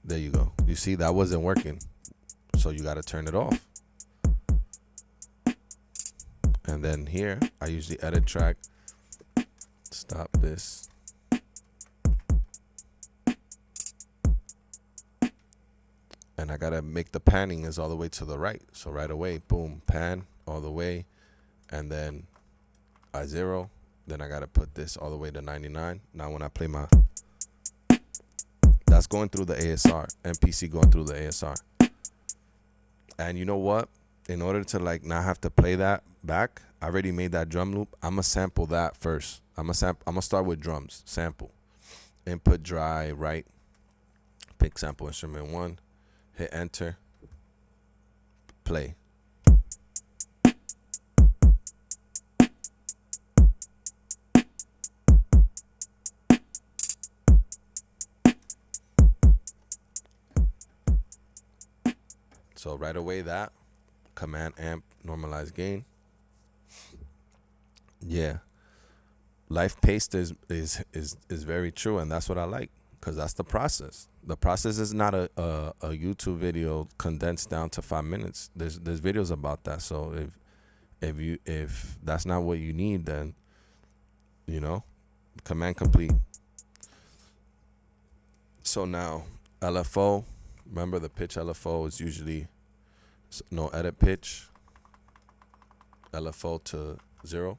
there you go. You see, that wasn't working, so you got to turn it off. And then here, I usually edit track, stop this, and I gotta make the panning is all the way to the right. So right away, boom, pan all the way, and then I 0. Then I gotta put this all the way to 99. Now when I play that's going through the ASR, MPC going through the ASR. And you know what? In order to like not have to play that back, I already made that drum loop. I'm gonna sample that first. I'm gonna start with drums. Sample, input dry, right. Pick sample instrument 1. Hit enter. Play. So right away, that command amp normalize gain. Yeah, life paced is very true, and that's what I like, because that's the process. The process is not a YouTube video condensed down to 5 minutes. There's videos about that. So if that's not what you need, then command complete. So now LFO. Remember, the pitch LFO is usually no edit pitch. LFO to 0.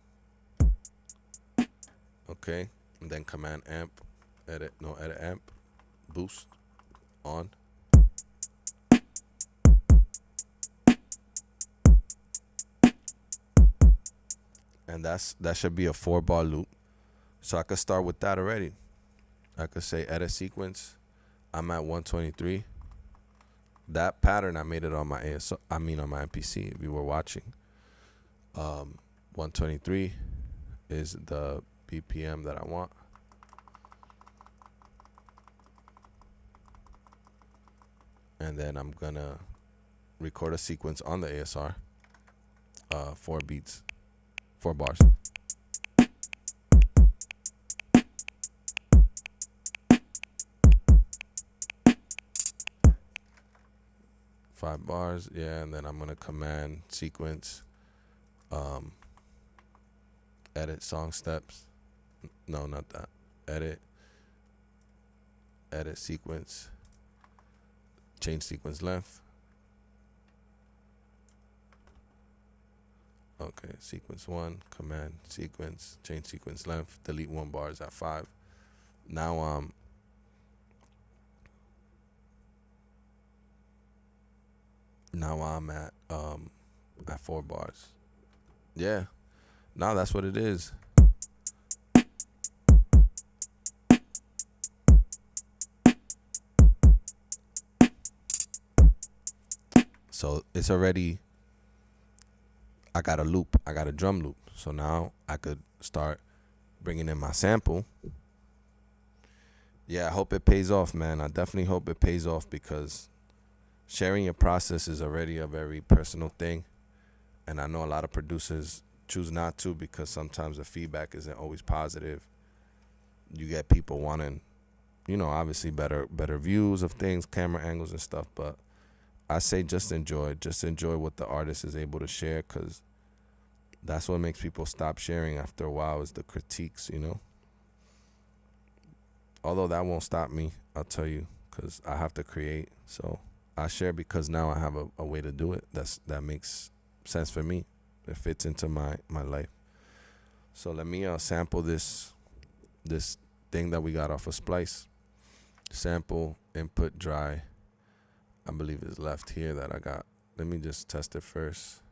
Okay, and then command amp, edit, no edit amp, boost on. And that should be a 4-bar loop. So I could start with that already. I could say edit sequence. I'm at 123. That pattern, I made it on my ASR, on my MPC, if you were watching. 123 is the BPM that I want. And then I'm gonna record a sequence on the ASR. 4 beats, 4 bars. 5 bars, yeah, and then I'm gonna command sequence, edit song steps. No, not that. Edit sequence, change sequence length. Okay, sequence 1, command sequence, change sequence length, delete 1 bar is at 5. Now I'm at 4 bars. Yeah. Now that's what it is. So it's already, I got a loop, I got a drum loop. So now I could start bringing in my sample. Yeah, I hope it pays off, man. I definitely hope it pays off, because sharing your process is already a very personal thing. And I know a lot of producers choose not to, because sometimes the feedback isn't always positive. You get people wanting, obviously better views of things, camera angles and stuff. But I say just enjoy what the artist is able to share, because that's what makes people stop sharing after a while, is the critiques, Although that won't stop me, I'll tell you, because I have to create. So I share because now I have a way to do it that makes sense for me. It fits into my life. So let me sample this thing that we got off of Splice. Sample input dry. I believe it's left here that I got. Let me just test it first.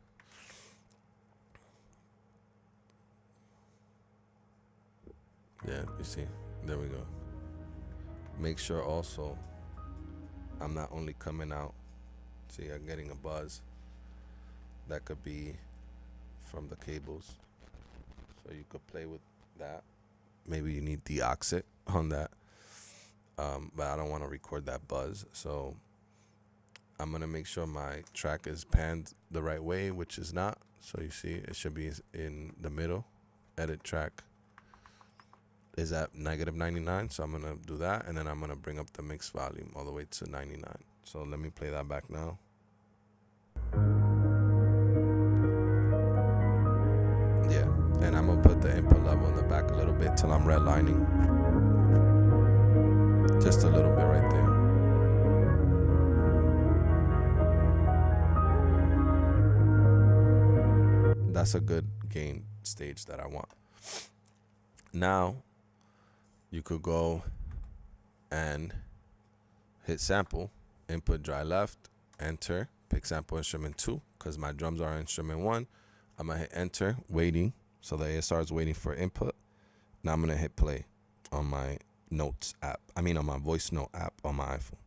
Yeah, you see, there we go. Make sure also I'm not only coming out, see, I'm getting a buzz. That could be from the cables. So you could play with that. Maybe you need deoxit on that. But I don't want to record that buzz. So I'm going to make sure my track is panned the right way, which is not. So you see, it should be in the middle. Edit track is at -99. So I'm going to do that. And then I'm going to bring up the mix volume all the way to 99. So let me play that back now. Yeah. And I'm going to put the input level in the back a little bit till I'm redlining. Just a little bit right there. That's a good gain stage that I want. Now, you could go and hit sample, input dry left, enter, pick sample instrument 2, because my drums are instrument 1. I'm going to hit enter, waiting. So the ASR is waiting for input. Now I'm going to hit play on my notes app. On my voice note app on my iPhone.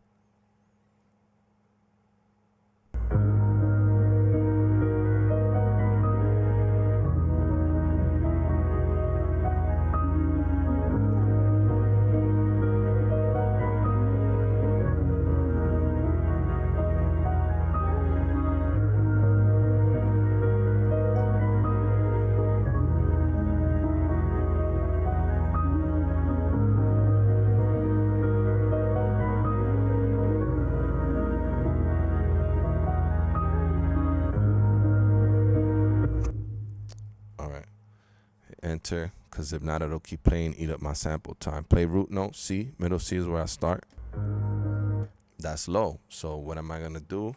Enter, because if not, it'll keep playing, eat up my sample time. Play root note C, middle C is where I start. That's low. So what am I gonna do?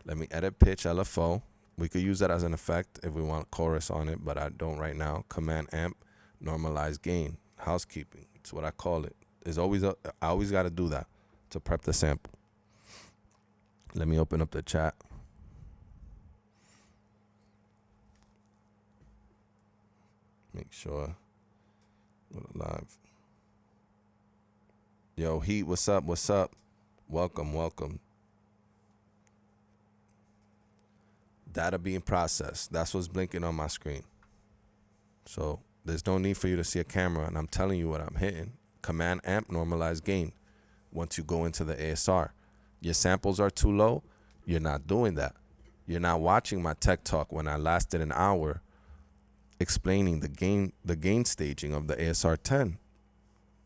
Let me edit pitch LFO. We could use that as an effect if we want chorus on it, but I don't right now. Command amp, normalize gain, housekeeping. It's what I call it. It's always I always got to do that to prep the sample. Let me open up the chat. Make sure we're live. Yo, Heat, what's up? What's up? Welcome, welcome. Data being processed. That's what's blinking on my screen. So there's no need for you to see a camera, and I'm telling you what I'm hitting. Command amp, normalize gain. Once you go into the ASR, your samples are too low. You're not doing that. You're not watching my tech talk when I lasted an hour explaining the gain staging of the ASR 10.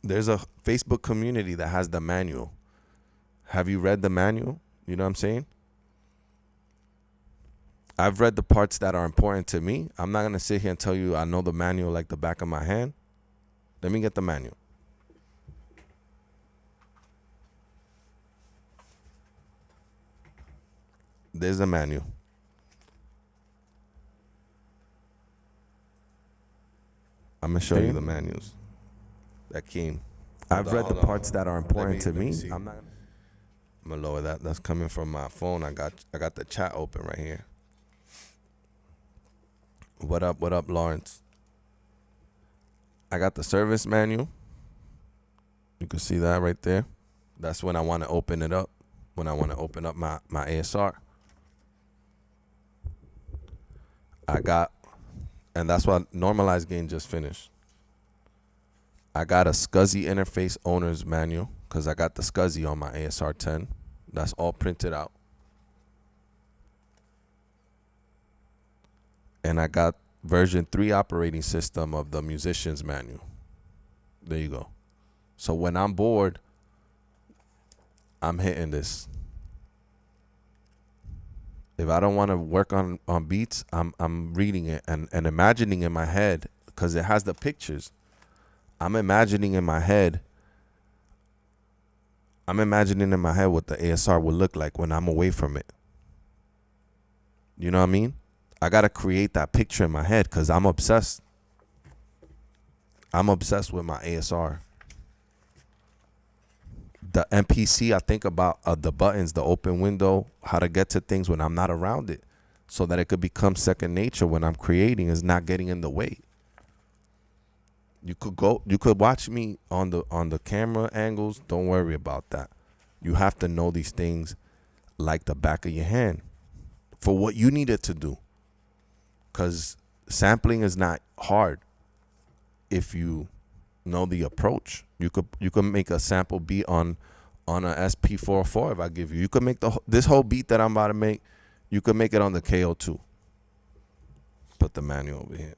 There's a Facebook community that has the manual. Have you read the manual? You know what I'm saying? I've read the parts that are important to me. I'm not going to sit here and tell you I know the manual like the back of my hand. Let me get the manual. There's the manual. I'm going to show you the manuals that came. I've read the parts that are important to me. I'm going to lower that. That's coming from my phone. I got the chat open right here. What up, Lawrence? I got the service manual. You can see that right there. That's when I want to open it up. When I want to open up my ASR. And that's why normalized gain just finished. I got a SCSI interface owner's manual because I got the SCSI on my ASR 10. That's all printed out. And I got version 3 operating system of the musician's manual. There you go. So when I'm bored, I'm hitting this. If I don't want to work on beats, I'm reading it and imagining in my head, because it has the pictures. I'm imagining in my head what the ASR would look like when I'm away from it. You know what I mean? I got to create that picture in my head because I'm obsessed. I'm obsessed with my ASR. The MPC, I think about the buttons, the open window, how to get to things when I'm not around it, so that it could become second nature when I'm creating, is not getting in the way. You could watch me on the camera angles. Don't worry about that. You have to know these things like the back of your hand for what you need it to do. Because sampling is not hard if you know the approach. You could make a sample beat on a SP404 if I give you. You could make this whole beat that I'm about to make, you could make it on the KO2. Put the manual over here.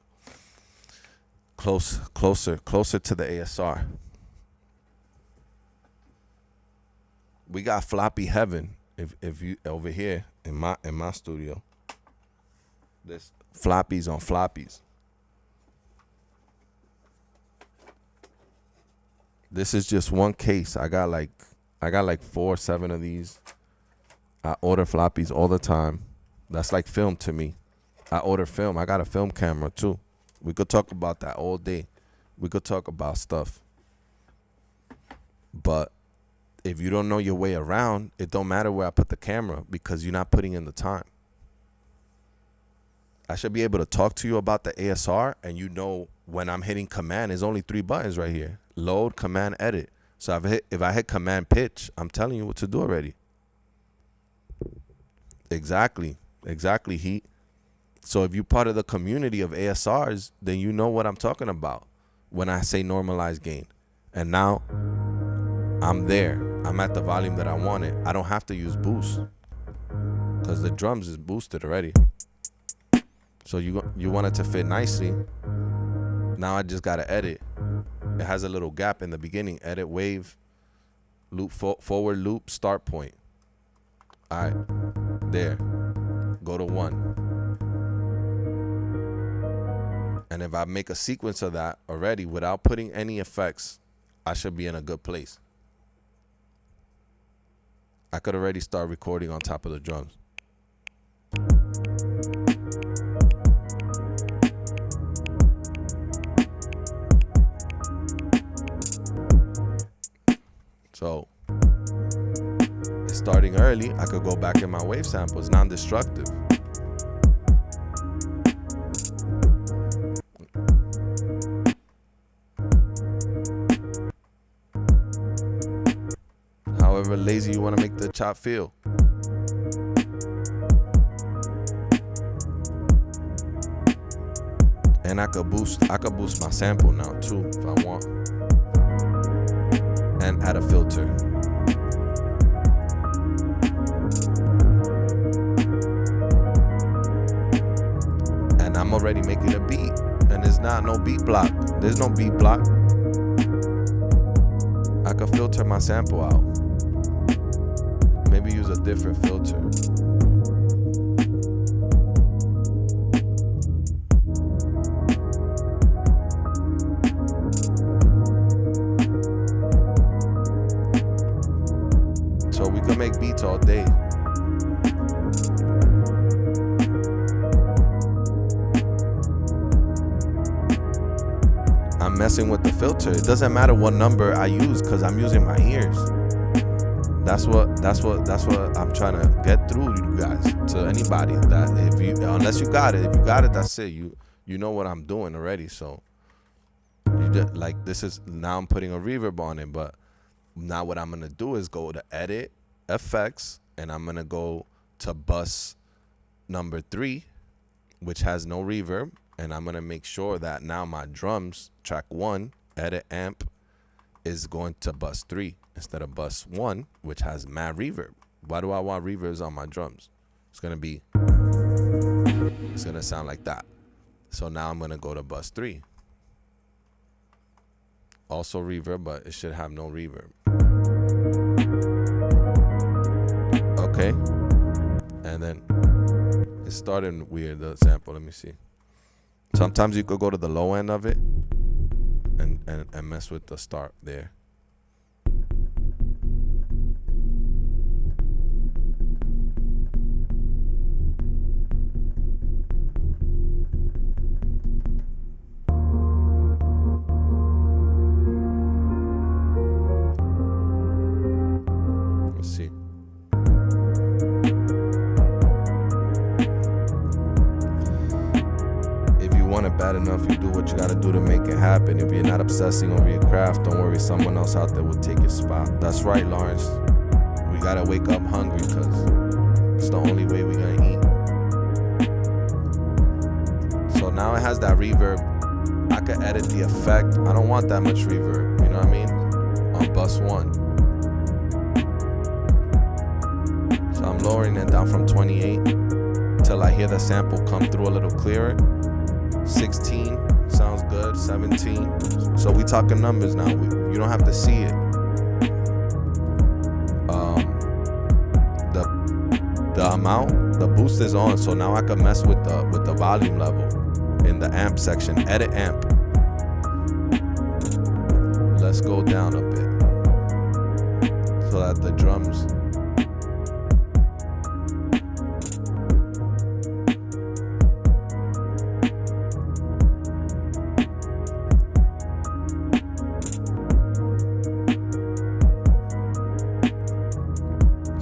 Closer to the ASR. We got floppy heaven. If you over here in my studio, there's floppies on floppies. This is just one case. I got like 4 or 7 of these. I order floppies all the time. That's like film to me. I order film. I got a film camera too. We could talk about that all day. We could talk about stuff. But if you don't know your way around, it don't matter where I put the camera because you're not putting in the time. I should be able to talk to you about the ASR and you know when I'm hitting command, there's only 3 buttons right here. Load, command, edit. So if I hit command pitch, I'm telling you what to do already. Exactly, Heat. So if you're part of the community of ASRs, then you know what I'm talking about when I say normalized gain. And now I'm there. I'm at the volume that I wanted. I don't have to use boost because the drums is boosted already. So you want it to fit nicely. Now I just gotta edit. It has a little gap in the beginning. Edit wave, loop forward loop, start point. All right, there. Go to 1. And if I make a sequence of that already without putting any effects, I should be in a good place. I could already start recording on top of the drums. So it's starting early. I could go back in my wave sample. It's non-destructive. However lazy you want to make the chop feel. And I could boost my sample now too if I want. And add a filter. And I'm already making a beat. And there's not no beat block. There's no beat block. I could filter my sample out. Maybe use a different filter. So we can make beats all day. I'm messing with the filter. It doesn't matter what number I use because I'm using my ears. That's what I'm trying to get through, you guys, to anybody. That unless you got it, that's it. You know what I'm doing already. So you just like this is now I'm putting a reverb on it, but now what I'm gonna do is go to edit, effects, and I'm gonna go to bus number 3, which has no reverb, and I'm gonna make sure that now my drums, track 1, edit amp, is going to bus 3 instead of bus 1, which has mad reverb. Why do I want reverbs on my drums? It's gonna sound like that. So now I'm gonna go to bus 3. Also reverb, but it should have no reverb. Okay. And then it's starting weird, the sample. Let me see. Sometimes you could go to the low end of it and mess with the start there. enough, you do what you gotta do to make it happen. If you're not obsessing over your craft, don't worry, someone else out there will take your spot. That's right, Lawrence. We gotta wake up hungry, because it's the only way we're gonna eat. So now it has that reverb. I could edit the effect. I don't want that much reverb, you know what I mean? On bus 1. So I'm lowering it down from 28 till I hear the sample come through a little clearer. 16 sounds good. 17. So we talking numbers now. You don't have to see it. The amount, the boost is on, so now I can mess with the volume level in the amp section. Edit amp. Let's go down a bit so that the drums.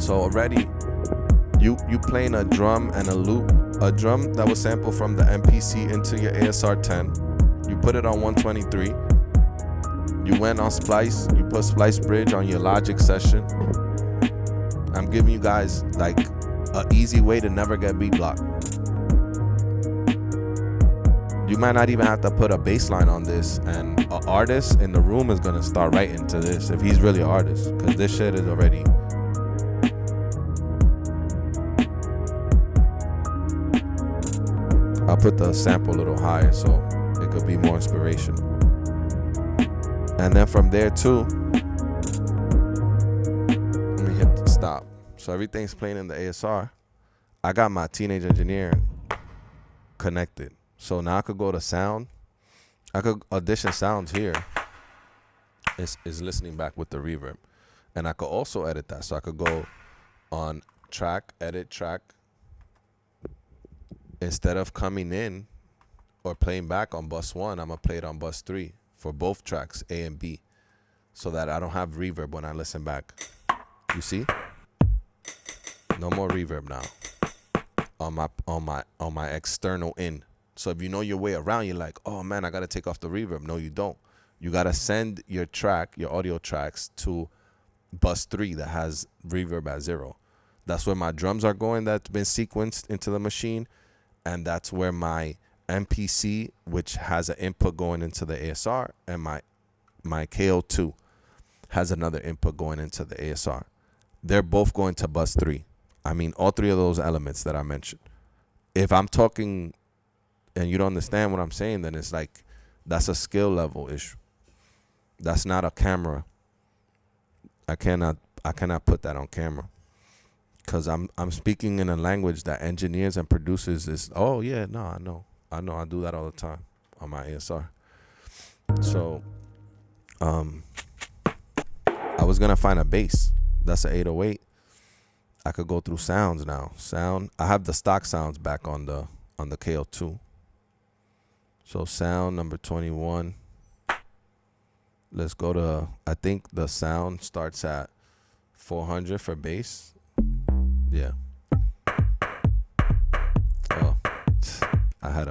So already you playing a drum and a loop, a drum that was sampled from the MPC into your ASR 10. You put it on 123. You went on Splice, you put Splice Bridge on your Logic session. I'm giving you guys like an easy way to never get beat blocked. You might not even have to put a bass line on this, and an artist in the room is gonna start right into this if he's really an artist, because this shit is already. I'll put the sample a little higher so it could be more inspirational. And then from there too, let me hit the stop. So everything's playing in the ASR. I got my Teenage Engineer connected. So now I could go to sound. I could audition sounds here. It's listening back with the reverb. And I could also edit that. So I could go on track, edit track. Instead of coming in or playing back on bus 1, I'm going to play it on bus 3 for both tracks, A and B, so that I don't have reverb when I listen back. You see? No more reverb now on my external in. So if you know your way around, you're like, oh man, I got to take off the reverb. No, you don't. You got to send your track, your audio tracks, to bus 3 that has reverb at 0. That's where my drums are going that's been sequenced into the machine. And that's where my MPC, which has an input going into the ASR, and my KO2 has another input going into the ASR. They're both going to bus 3. I mean, all 3 of those elements that I mentioned. If I'm talking and you don't understand what I'm saying, then it's like that's a skill level issue. That's not a camera. I cannot put that on camera. Because I'm speaking in a language that engineers and producers is, oh yeah, no, I know, I do that all the time on my ASR. So I was gonna find a bass. That's an 808. I could go through sounds now. Sound, I have the stock sounds back on the KO2. So sound number 21. Let's go to, I think the sound starts at 400 for bass. Yeah. Oh, I had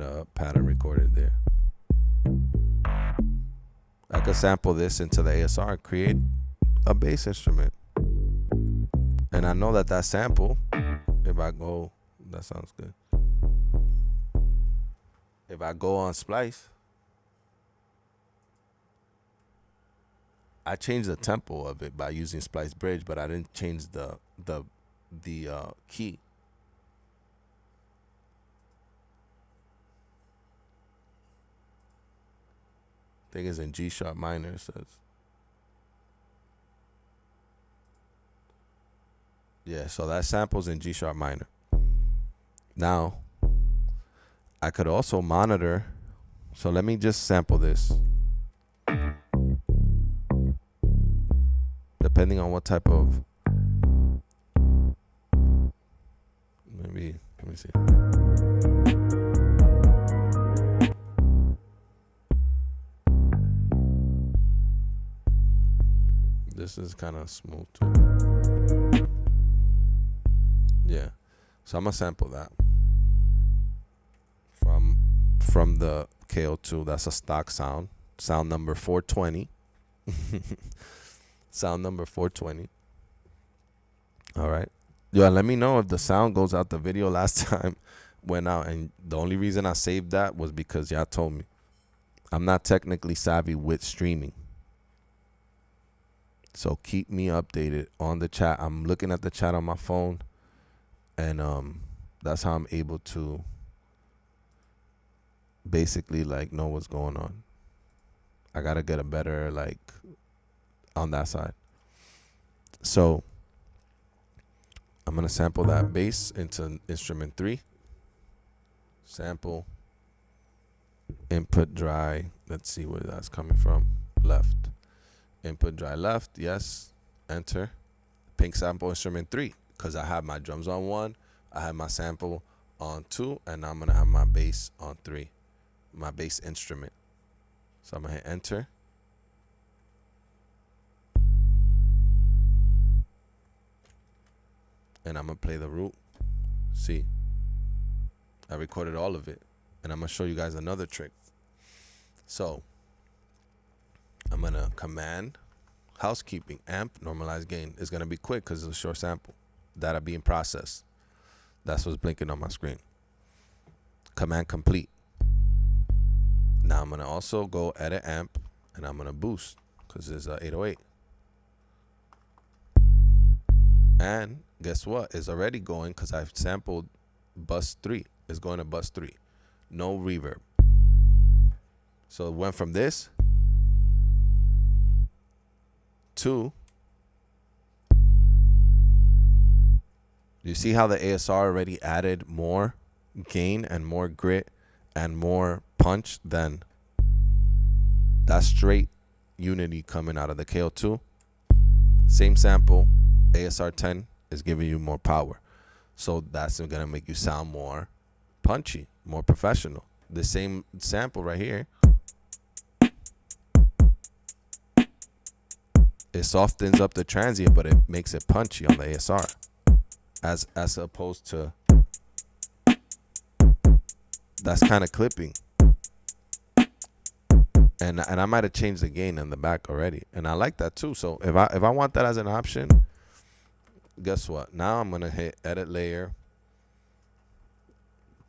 a pattern recorded there. I could sample this into the ASR and create a bass instrument. And I know that sample, if I go, that sounds good. If I go on Splice, I changed the tempo of it by using Splice Bridge, but I didn't change the key. I think it's in G sharp minor, it says. Yeah, so that sample's in G sharp minor. Now, I could also monitor. So let me just sample this. Depending on what type of, maybe, let me see. This is kind of smooth too. Yeah, so I'm gonna sample that from from the KO2. That's a stock sound. Sound number 420. Sound number 420. All right. Yeah, let me know if the sound goes out. The video last time went out, and the only reason I saved that was because y'all told me. I'm not technically savvy with streaming. So keep me updated on the chat. I'm looking at the chat on my phone, and that's how I'm able to basically like know what's going on. I gotta get a better like on that side. So I'm gonna sample that bass into instrument 3. Sample, input dry. Let's see where that's coming from. Left. Input dry left. Yes. Enter. Pink sample instrument 3. Because I have my drums on 1. I have my sample on 2. And I'm gonna have my bass on 3. My bass instrument. So I'm gonna hit enter. And I'm gonna play the root. See, I recorded all of it, and I'm gonna show you guys another trick. So I'm gonna command housekeeping amp normalize gain. It's gonna be quick because it's a short sample that'll be in process. That's what's blinking on my screen. Command complete. Now I'm gonna also go edit amp, and I'm gonna boost because it's a 808. And guess what? It's already going because I've sampled bus 3. It's going to bus 3. No reverb. So it went from this to, you see how the ASR already added more gain and more grit and more punch than that straight unity coming out of the KO2. Same sample. ASR 10 is giving you more power. So that's going to make you sound more punchy, more professional. The same sample right here, it softens up the transient, but it makes it punchy on the ASR. As opposed to, that's kind of clipping. And I might have changed the gain in the back already. And I like that too. So if I want that as an option, guess what? Now I'm gonna hit edit layer,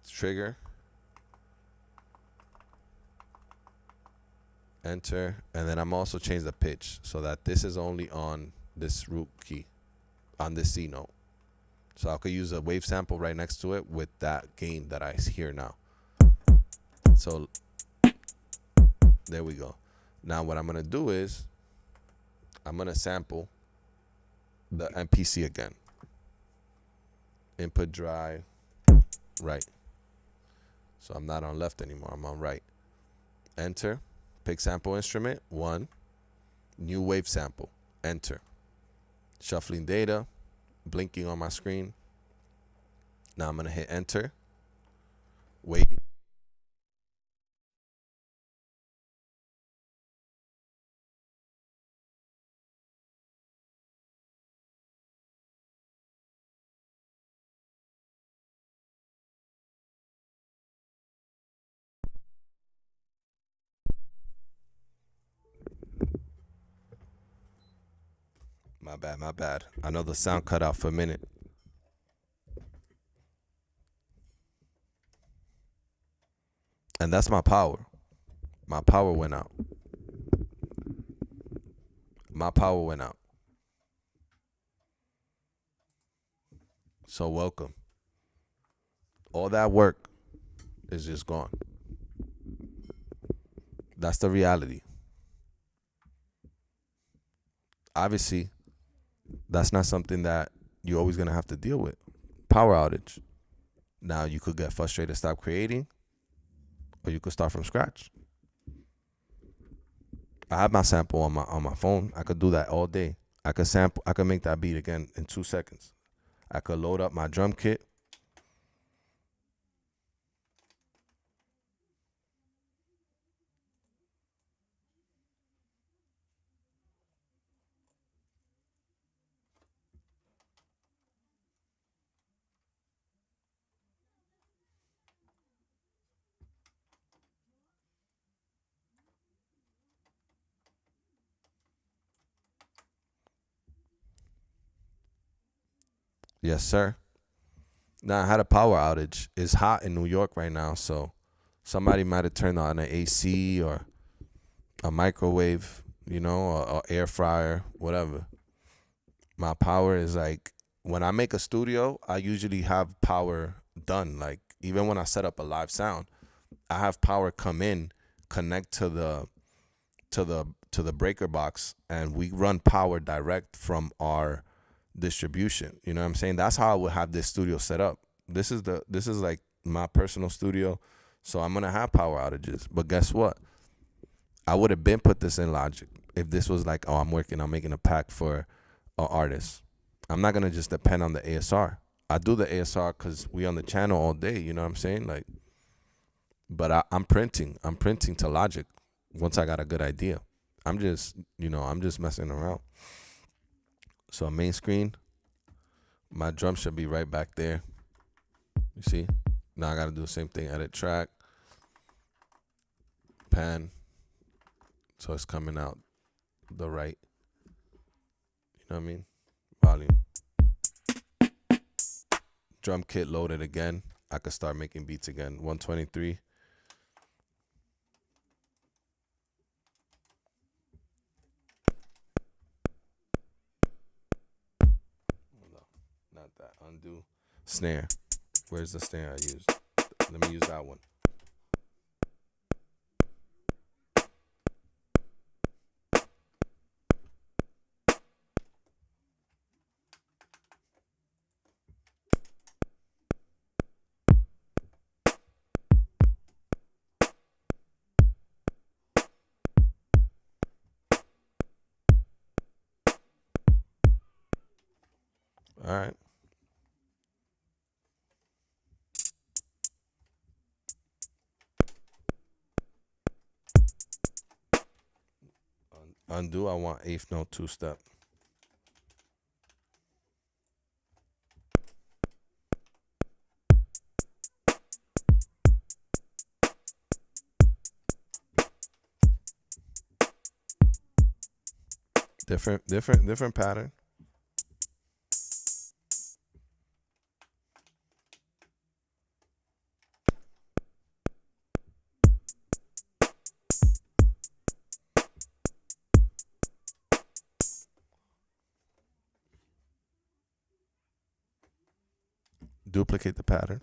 trigger, enter, and then I'm also change the pitch so that this is only on this root key, on this C note. So I could use a wave sample right next to it with that gain that I hear now. So there we go. Now what I'm gonna do is I'm gonna sample the MPC again. Input dry right. So I'm not on left anymore, I'm on right. Enter. Pick sample instrument 1. New wave sample. Enter. Shuffling data. Blinking on my screen. Now I'm gonna hit enter. Wait. My bad. I know the sound cut out for a minute. And that's my power. My power went out. My power went out. So welcome. All that work is just gone. That's the reality. Obviously, that's not something that you're always going to have to deal with. Power outage. Now you could get frustrated, stop creating, or you could start from scratch. I have my sample on my phone. I could do that all day. I could make that beat again in 2 seconds. I could load up my drum kit. Yes, sir. Now I had a power outage. It's hot in New York right now, so somebody might have turned on an AC or a microwave, or air fryer, whatever. My power is like when I make a studio, I usually have power done. Like even when I set up a live sound, I have power come in, connect to the breaker box, and we run power direct from our distribution. You know what I'm saying? That's how I would have this studio set up. This is like my personal studio, so I'm gonna have power outages. But guess what? I would have been put this in Logic if this was like, oh, I'm making a pack for an artist. I'm not gonna just depend on the ASR. I do the ASR because we on the channel all day. You know what I'm saying? Like, but I'm printing. I'm printing to Logic once I got a good idea. I'm just messing around. So main screen, my drum should be right back there. You see? Now I gotta do the same thing. Edit track, pan, so it's coming out the right. You know what I mean? Volume. Drum kit loaded again. I could start making beats again. 123. No, not that. Undo. Snare. Where's the snare I used? Let me use that one. All right. Undo. I want eighth note two step. Different pattern. Duplicate the pattern.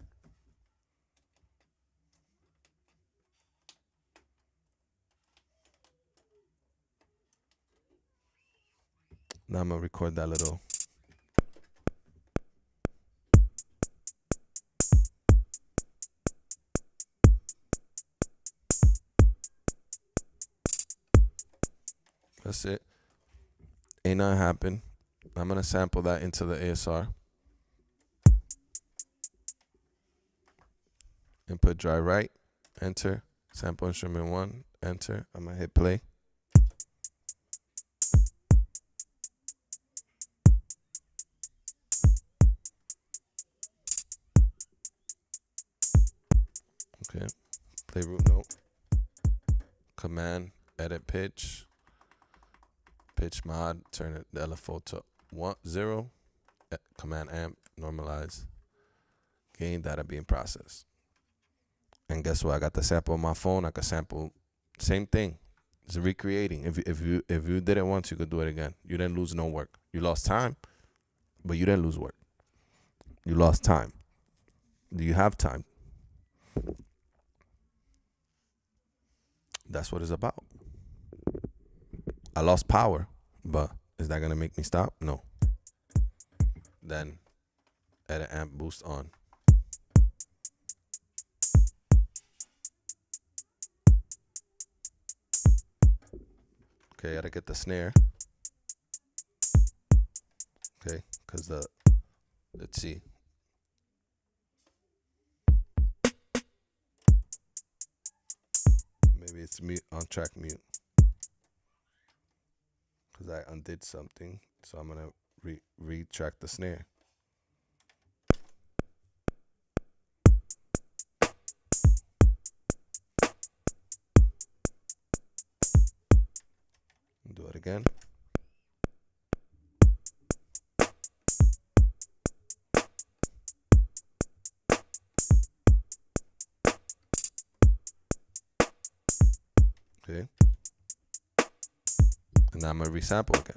Now I'm gonna record that little. That's it. Ain't nothing happen. I'm gonna sample that into the ASR. Input dry right. Enter. Sample instrument one. Enter. I'm gonna hit play. Okay. Play root note. Command edit pitch. Pitch mod. Turn it the LFO to 0. Command amp. Normalize. Gain data being processed. And guess what? I got the sample on my phone. I could sample same thing. It's recreating. If you did it once, you could do it again. You didn't lose no work. You lost time, but you didn't lose work. You lost time. Do you have time? That's what it's about. I lost power, but is that gonna make me stop? No. Then edit amp boost on. Okay, I gotta get the snare. Okay, because let's see. Maybe it's mute on track mute. Because I undid something. So I'm gonna retrack the snare. Do it again. Okay. And now I'm gonna resample again.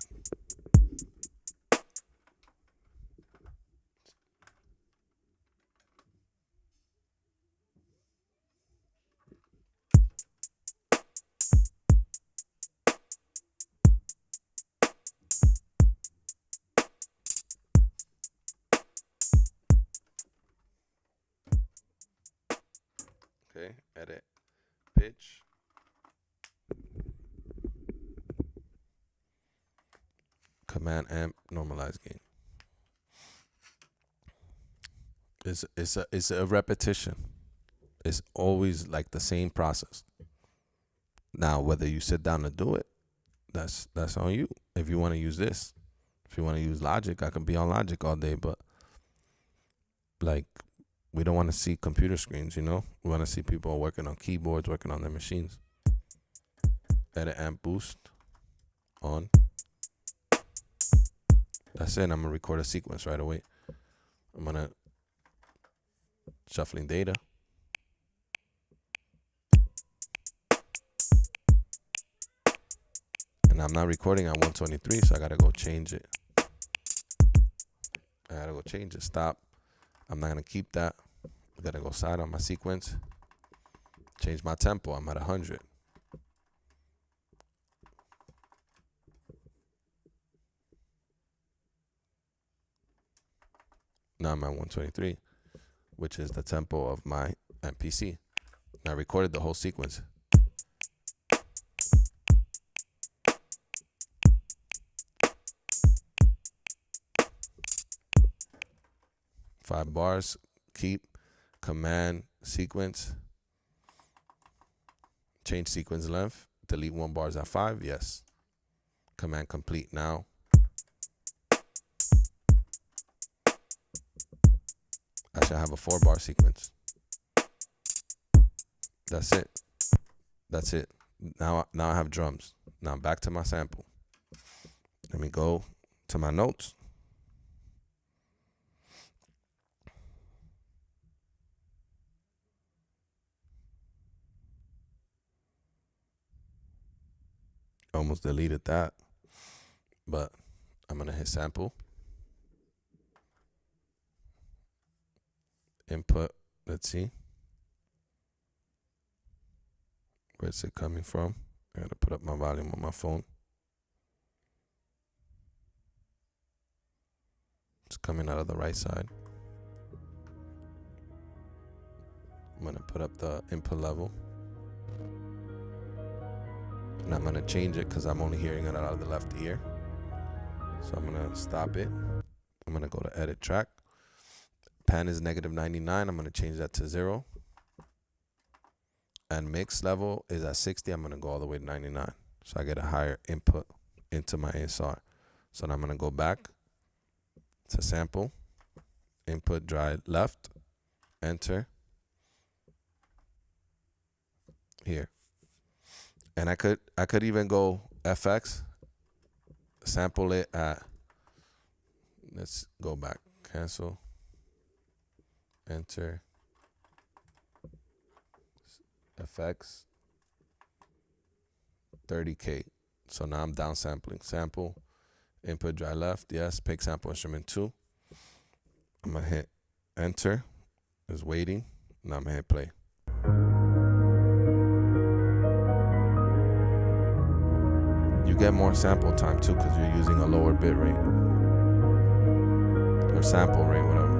Okay, edit, pitch. Command amp, normalize gain. It's a repetition. It's always like the same process. Now, whether you sit down to do it, that's on you. If you want to use this, if you want to use Logic, I can be on Logic all day, but like, we don't want to see computer screens, you know? We want to see people working on keyboards, working on their machines. Edit amp boost on. That's it. I'm gonna record a sequence right away. I'm gonna shuffling data. And I'm not recording at 123, so I gotta go change it. I gotta go change it. Stop. I'm not gonna keep that. I gotta go side on my sequence. Change my tempo. I'm at 100. Now I'm at 123, which is the tempo of my MPC. And I recorded the whole sequence. Five bars, keep, command, sequence, change sequence length, delete 1 bars at 5, yes. Command complete now. I should have a 4-bar sequence. That's it. That's it. Now I have drums. Now I'm back to my sample. Let me go to my notes. Almost deleted that, but I'm gonna hit sample, input. Let's see, where's it coming from? I gotta put up my volume on my phone. It's coming out of the right side. I'm gonna put up the input level. And I'm gonna change it because I'm only hearing it out of the left ear. So I'm gonna stop it. I'm gonna go to edit track. Pan is -99. I'm gonna change that to 0. And mix level is at 60. I'm gonna go all the way to 99. So I get a higher input into my ASR. So now I'm gonna go back to sample, input dry left, enter. Here. And I could even go FX, sample it at, let's go back, cancel, enter, FX, 30K. So now I'm down sampling. Sample, input dry left, yes, pick sample instrument 2. I'm gonna hit enter, it's waiting, now I'm gonna hit play. You get more sample time too because you're using a lower bit rate or sample rate, whatever.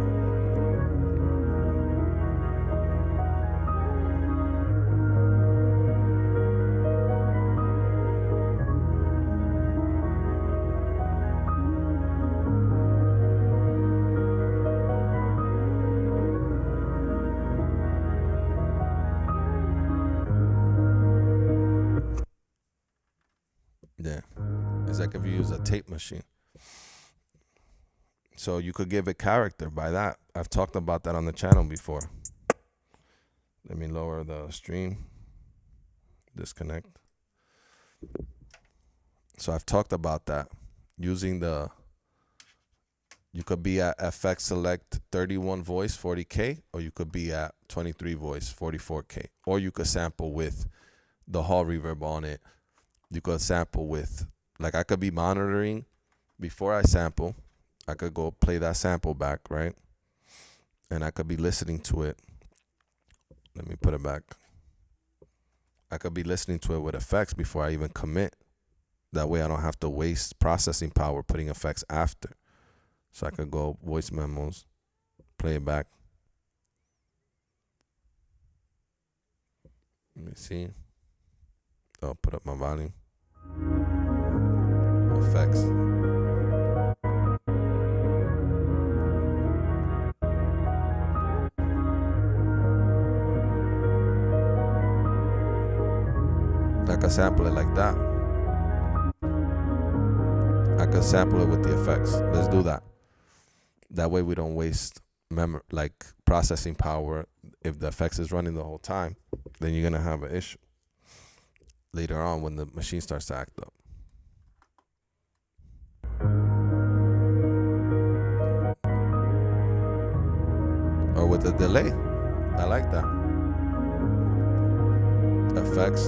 Yeah, it's like if you use a tape machine. So you could give it character by that. I've talked about that on the channel before. Let me lower the stream. Disconnect. So I've talked about that. Using the, you could be at FX select 31 voice 40K, or you could be at 23 voice 44K, or you could sample with the hall reverb on it. You could sample with, like, I could be monitoring before I sample. I could go play that sample back, right? And I could be listening to it. Let me put it back. I could be listening to it with effects before I even commit. That way I don't have to waste processing power putting effects after. So I could go voice memos, play it back. Let me see. I'll put up my volume. Effects. I could sample it like that. I could sample it with the effects. Let's do that. That way we don't waste like processing power. If the effects is running the whole time, then you're gonna have an issue later on when the machine starts to act up. Or with the delay. I like that. Effects.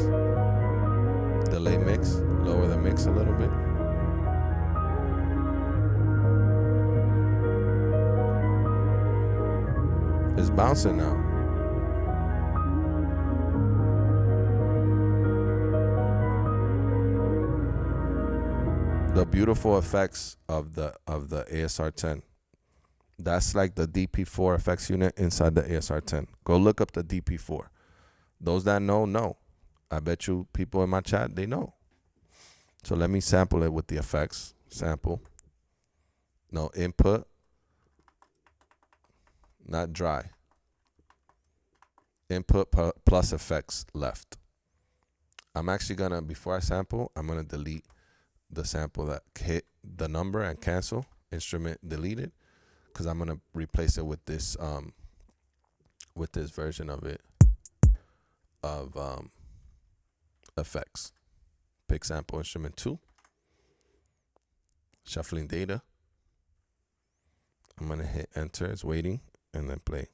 Delay mix. Lower the mix a little bit. It's bouncing now. The beautiful effects of the ASR 10. That's like the DP4 effects unit inside the ASR 10. Go look up the DP4. Those that know. I bet you people in my chat, they know. So let me sample it with the effects. Sample. No, input. Not dry. Input plus effects left. I'm actually gonna, before I sample, I'm gonna delete the sample that hit the number and cancel. Instrument deleted. Because I'm gonna replace it with this version of it of effects. Pick sample instrument 2. Shuffling data. I'm gonna hit enter, it's waiting, and then play.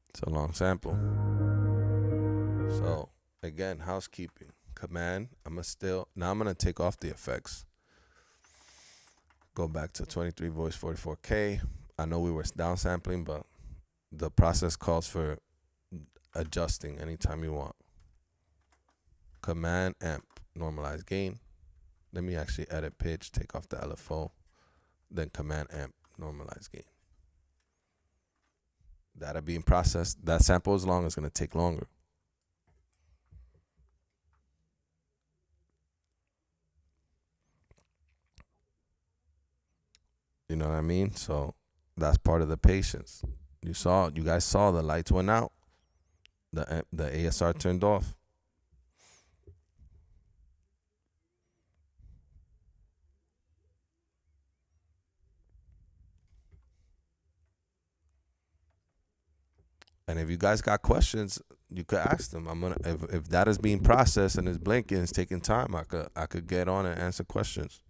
It's a long sample. So again, housekeeping. Command. Now I'm gonna take off the effects. Go back to 23 voice 44K. I know we were downsampling, but the process calls for adjusting anytime you want. Command amp. Normalize gain. Let me actually edit pitch, take off the LFO, then command amp, normalize gain. That'll be in process. That sample is long, it's gonna take longer. You know what I mean? So that's part of the patience. You guys saw the lights went out. The ASR turned off. And if you guys got questions, you could ask them. If that is being processed and it's blinking, it's taking time, I could get on and answer questions.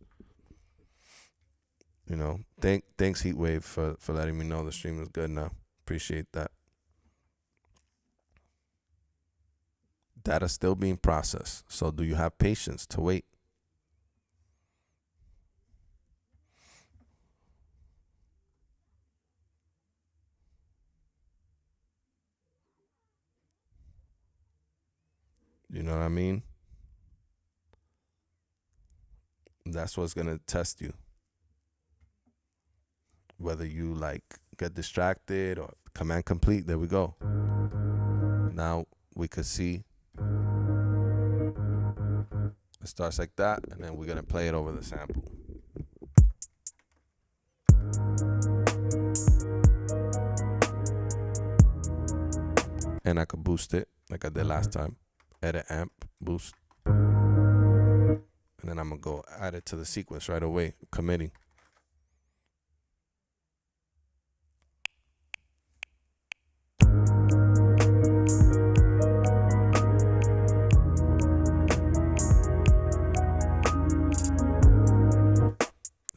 You know, thanks Heatwave for letting me know the stream is good now. Appreciate that. Data still being processed. So do you have patience to wait? You know what I mean? That's what's gonna test you. Whether you like get distracted or command complete. There we go. Now we could see it starts like that, and then we're gonna play it over the sample. and I could boost it like I did last time. Edit amp, boost. And then I'm gonna go add it to the sequence right away, committing.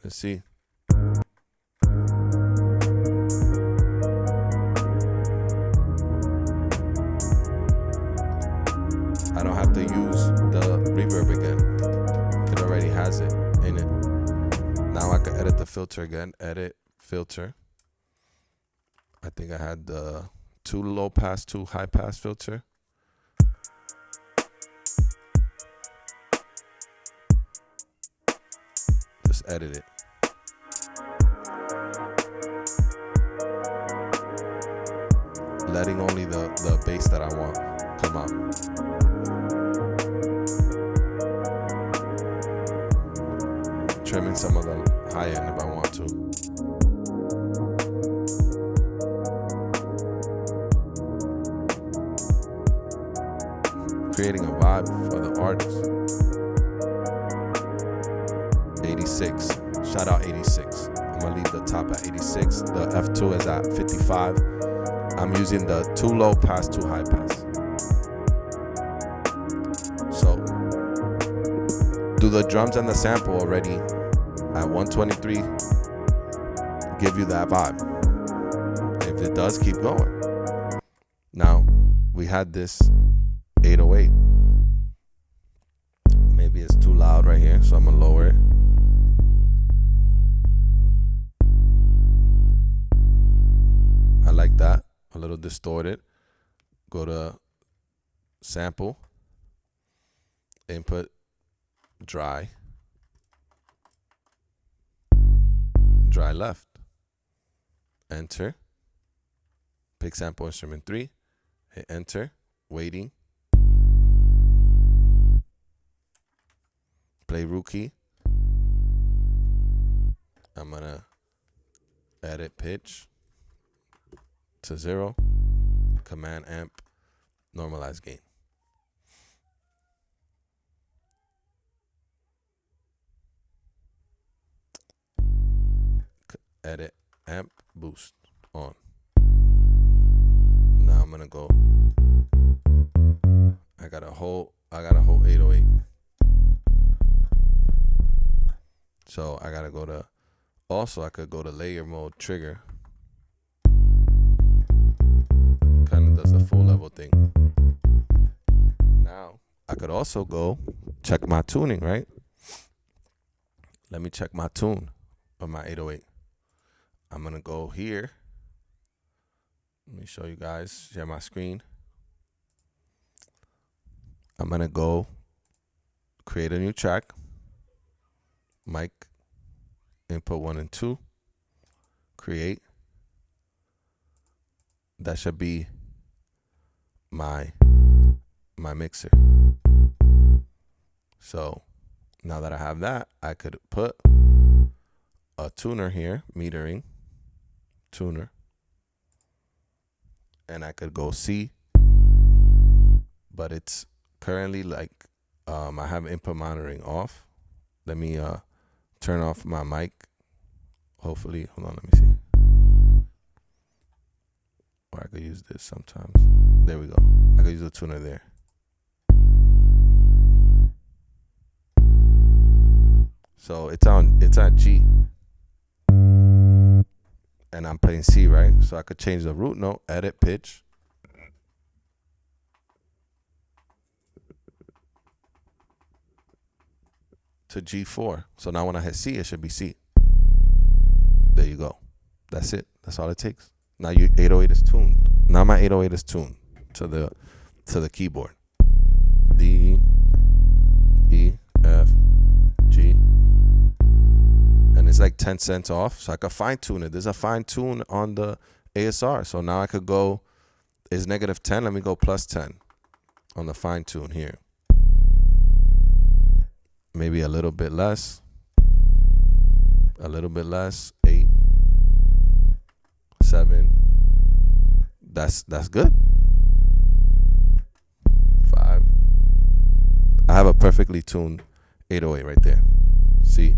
Let's see. I don't have to use the reverb again. It already has it in it. Now I can edit the filter again. Edit filter. I think I had the 2 low pass, 2 high pass filter. Just edit it. Letting only the bass that I want come out. Trimming some of the high end if I want to. Creating a vibe for the artist. 86. Shout out 86. I'm gonna leave the top at 86. The F2 is at 55. I'm using the 2 low pass, 2 high pass. So do the drums and the sample already at 123 give you that vibe. If it does, keep going. Now we had this 808. Maybe it's too loud right here, so I'm gonna lower it. I like that. A little distorted. Go to sample, input, dry left, enter, pick sample instrument 3, hit enter, waiting, play root key. I'm gonna edit pitch to 0, command amp, normalize gain. Edit amp, boost on. Now I'm gonna go. I got a whole 808. So I gotta go to. Also, I could go to layer mode, trigger. Kind of does the full level thing. Now I could also go check my tuning, right? Let me check my tune of my 808. I'm gonna go here. Let me show you guys, share my screen. I'm gonna go create a new track. Mic, input 1 and 2, create. That should be my mixer. So now that I have that, I could put a tuner here, metering, tuner, and I could go C, but it's currently like I have input monitoring off. Let me turn off my mic. Hopefully, hold on, let me see. Or I could use this sometimes. There we go. I could use the tuner there. So it's at G. And I'm playing C, right? So I could change the root note, edit pitch. To G4. So now when I hit C, it should be C. There you go. That's it. That's all it takes. Now your 808 is tuned. Now my 808 is tuned to the keyboard. D, E, F, G. And it's like 10 cents off. So I could fine tune it. There's a fine tune on the ASR. So now I could go, is -10. Let me go +10 on the fine tune here. Maybe a little bit less. A little bit less. 8, 7. That's good. have a perfectly tuned 808 right there. See?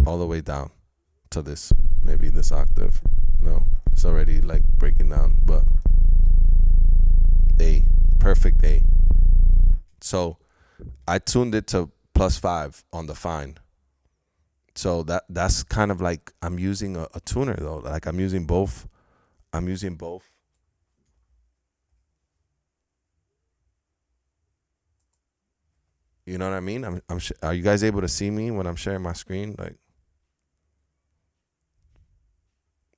All the way down to this, maybe this octave. No, it's already like breaking down, but A, perfect A. So I tuned it to +5 on the fine. So that's kind of like I'm using a tuner though. Like I'm using both. You know what I mean? Are you guys able to see me when I'm sharing my screen? Like,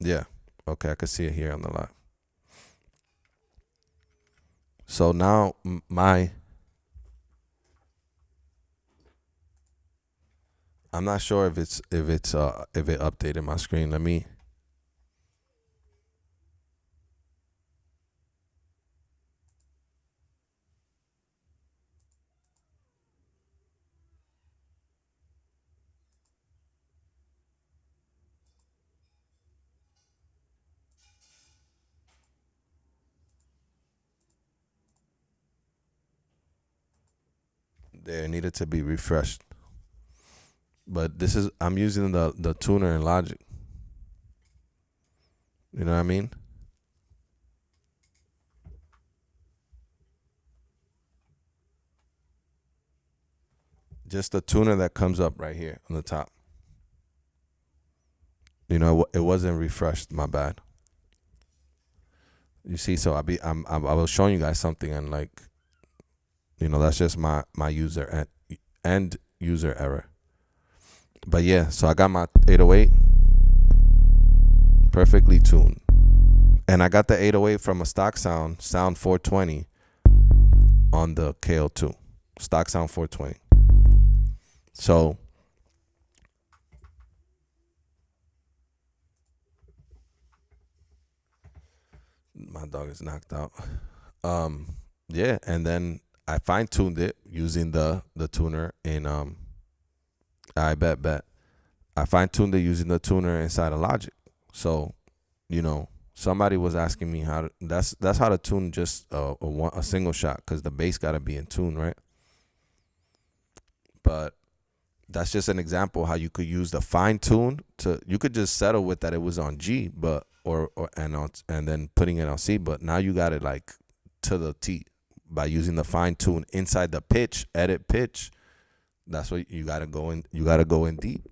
yeah. Okay, I can see it here on the live. So now I'm not sure if it updated my screen. Let me. There, it needed to be refreshed. But I'm using the tuner in Logic. You know what I mean? Just the tuner that comes up right here on the top. You know, it wasn't refreshed. My bad. You see, so I was showing you guys something, and like, you know, that's just my user and user error. But yeah, so I got my 808 perfectly tuned, and I got the 808 from a stock sound 420 on the KL2, stock sound 420. So my dog is knocked out. Yeah, and then I fine tuned it using the tuner in I bet I fine tuned it using the tuner inside of Logic. So, you know, somebody was asking me how to, that's how to tune just a single shot, because the bass got to be in tune, right? But that's just an example how you could use the fine tune to, you could just settle with that it was on G, but and then putting it on C, but now you got it like to the T by using the fine tune inside the pitch, edit pitch. That's what you got to go in. You got to go in deep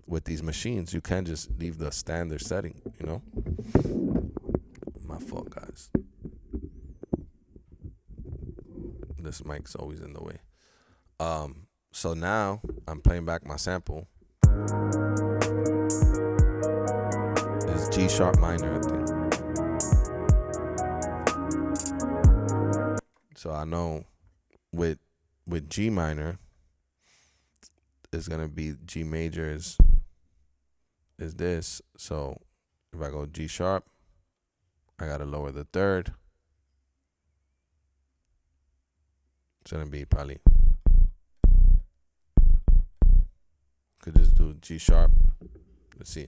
with these machines. You can't just leave the standard setting, you know? My fault, guys. This mic's always in the way. So now I'm playing back my sample. It's G sharp minor, I think. So I know with G minor, it's gonna be G major is this. So if I go G sharp, I gotta lower the third. It's gonna be probably, could just do G sharp. Let's see.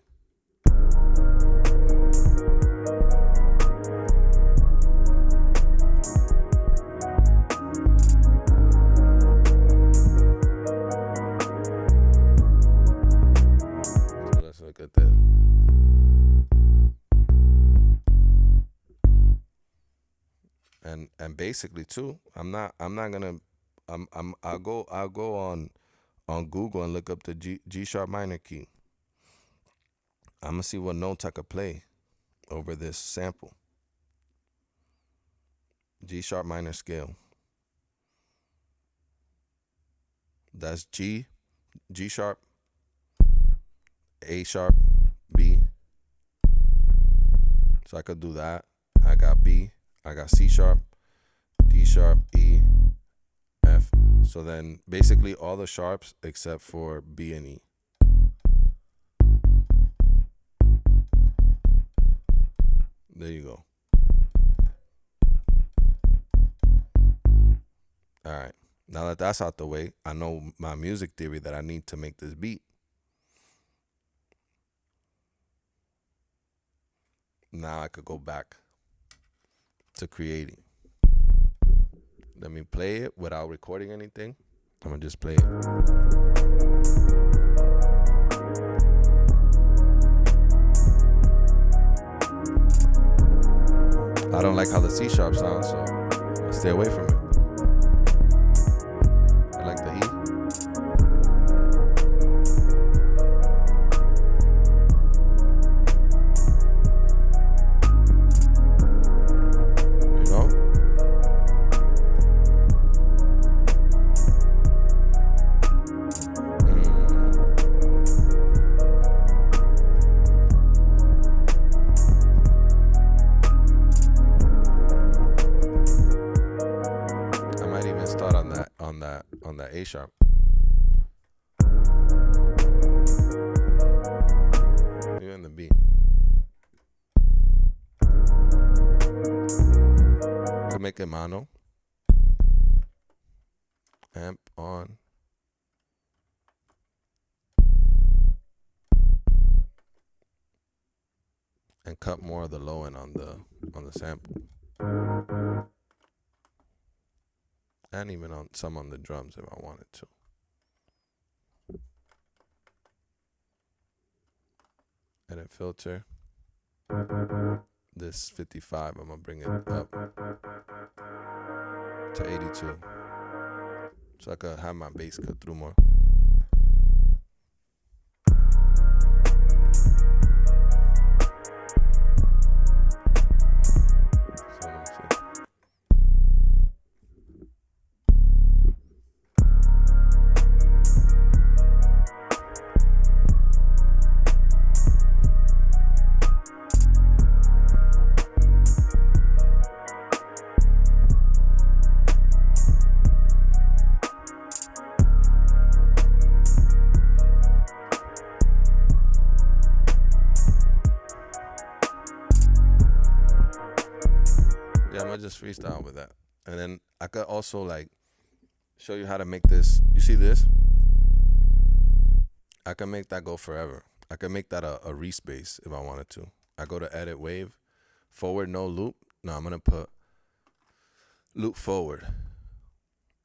So let's look at that. And basically too, I'll go on Google and look up the G sharp minor key. I'm gonna see what notes I could play over this sample. G sharp minor scale. That's G sharp, A sharp, B. So I could do that. I got B, I got C sharp, D sharp, E, F. So then basically all the sharps except for B and E. There you go. All right. Now that that's out the way, I know my music theory that I need to make this beat. Now I could go back to creating. Let me play it without recording anything. I'm gonna just play it. I don't like how the C sharp sounds, so I'm gonna stay away from it. I like the E. You know? I might even start on that A sharp. Even the B. Could make it mono. Amp on. And cut more of the low end on the sample. And even on some on the drums if I wanted to. Edit filter. This 55, I'm gonna bring it up to 82. So I could have my bass cut through more. So let me see. Yeah, I'm gonna just freestyle with that. And then I could also like show you how to make this. You see this? I can make that go forever. I can make that a respace if I wanted to. I go to edit wave, forward no loop. No, I'm gonna put loop forward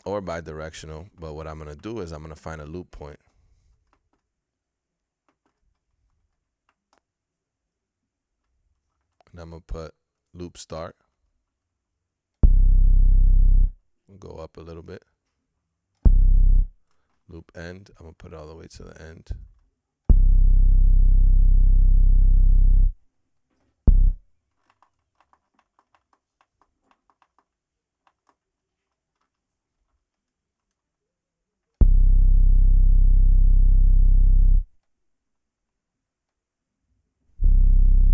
or bidirectional. But what I'm gonna do is I'm gonna find a loop point. And I'm gonna put loop start. Go up a little bit. Loop end. I'm gonna put it all the way to the end.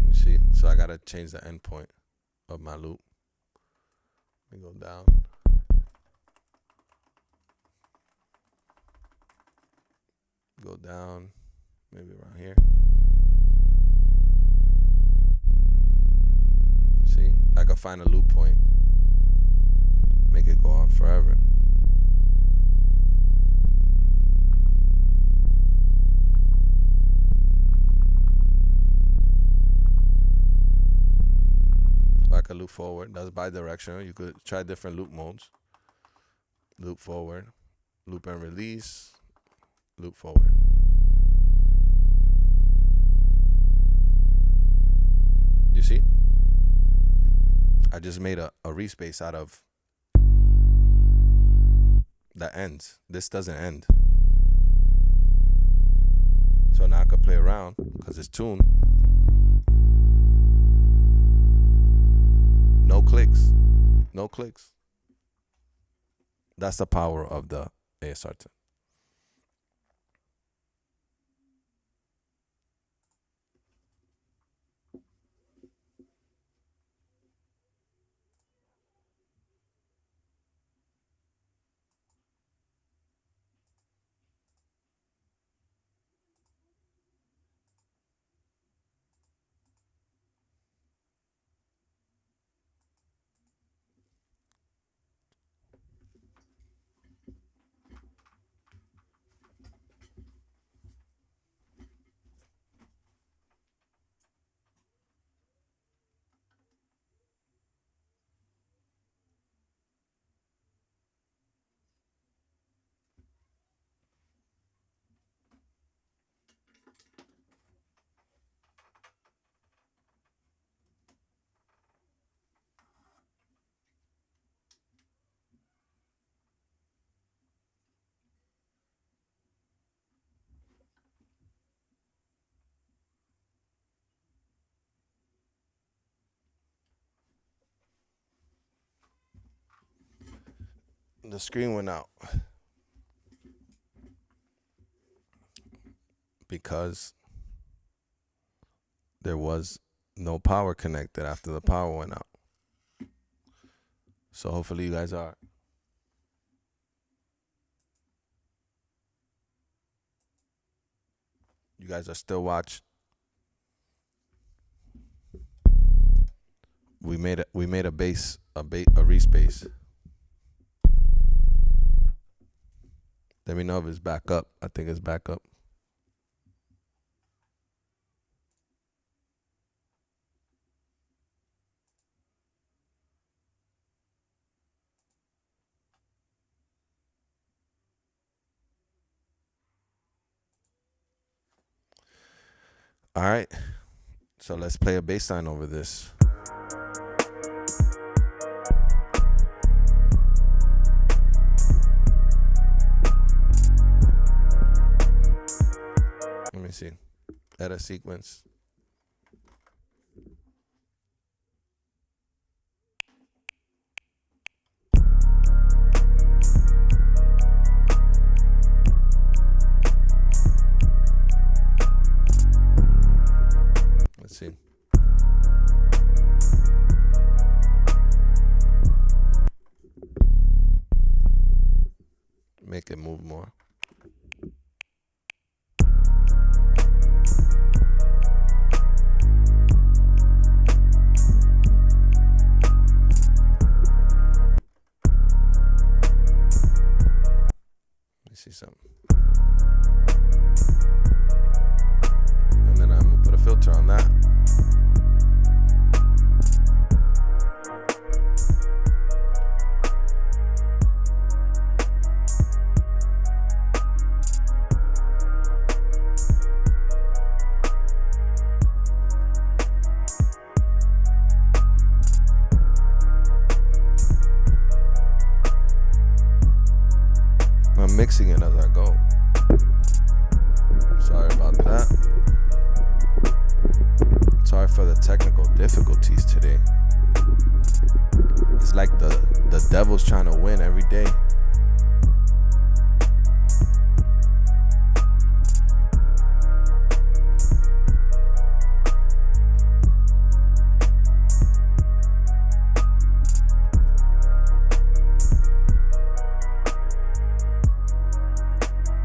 You see? So I gotta change the end point of my loop. Let me go down. Go down, maybe around here. See, I could find a loop point, make it go on forever. I could loop forward. That's bidirectional. You could try different loop modes. Loop forward, loop and release. Loop forward. You see? I just made a respace out of that ends. This doesn't end. So now I could play around because it's tuned. No clicks. No clicks. That's the power of the ASR 10. The screen went out because there was no power connected after the power went out. So hopefully you guys are. You guys are still watching. We made a base, a respace. Let me know if it's back up. I think it's back up. All right. So let's play a bass line over this. Let me see. Edit sequence. Let's see. Make it move more. See something. And then I'm gonna put a filter on that. I'm mixing it as I go. Sorry about that. Sorry for the technical difficulties today. It's like the devil's trying to win every day.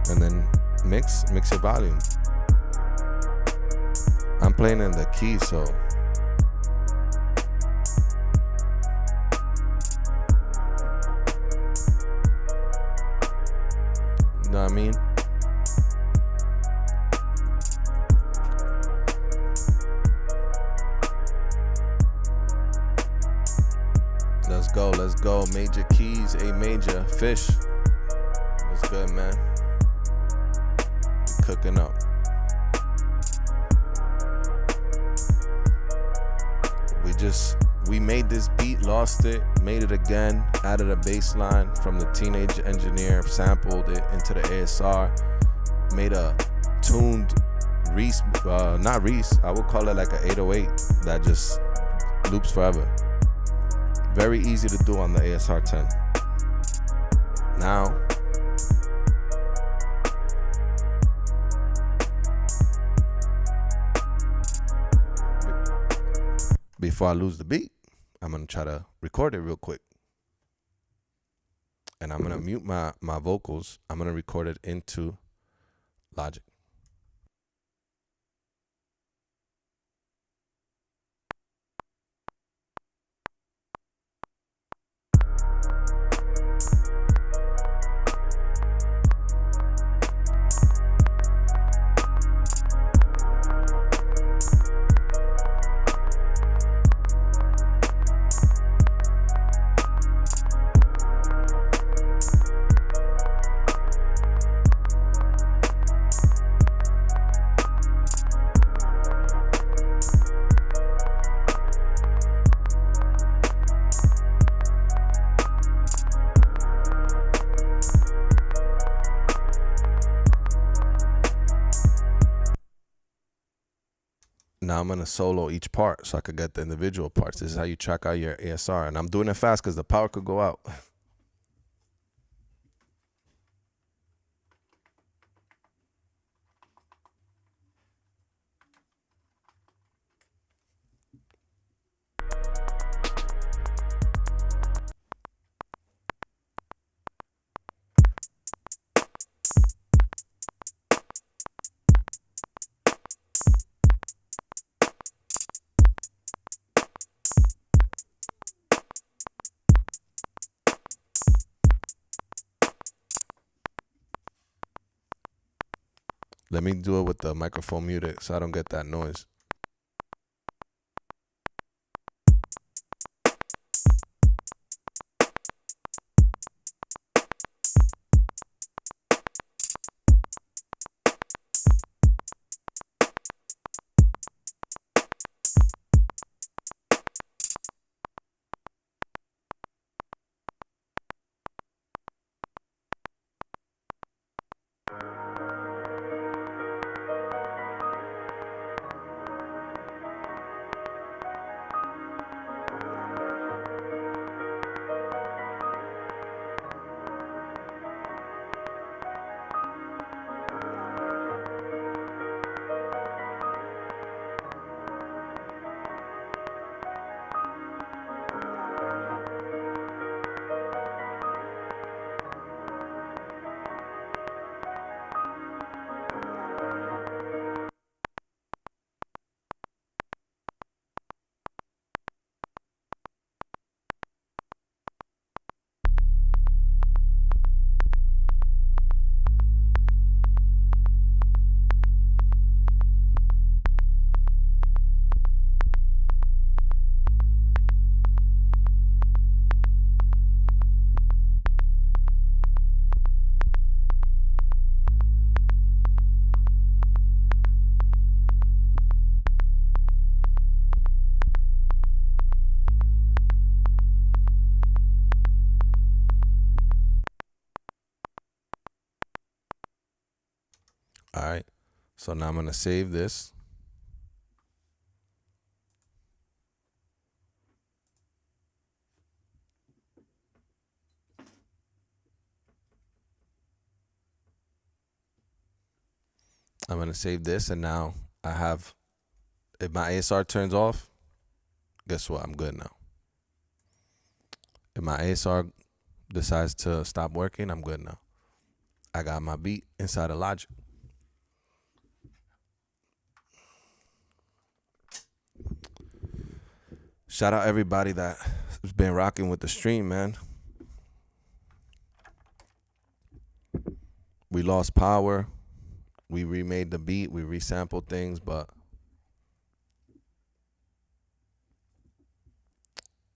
And then mix your volume. I'm playing in the key, so you know what I mean? Let's go. Major keys, A major, fish. What's good, man? Cooking up. We made this beat, lost it, made it again, added a bass line from the Teenage Engineer, sampled it into the ASR, made a tuned Reese, not Reese, I would call it like an 808 that just loops forever. Very easy to do on the ASR 10. Now, before I lose the beat, I'm gonna try to record it real quick. And I'm gonna mute my vocals. I'm gonna record it into Logic. Now I'm gonna solo each part so I could get the individual parts. This is how you track out your ASR, and I'm doing it fast because the power could go out. Let me do it with the microphone muted so I don't get that noise. All right. So now I'm going to save this. I'm going to save this, and now I have, if my ASR turns off, guess what? I'm good now. If my ASR decides to stop working, I'm good now. I got my beat inside of Logic. Shout out everybody that has been rocking with the stream, man. We lost power. We remade the beat. We resampled things, but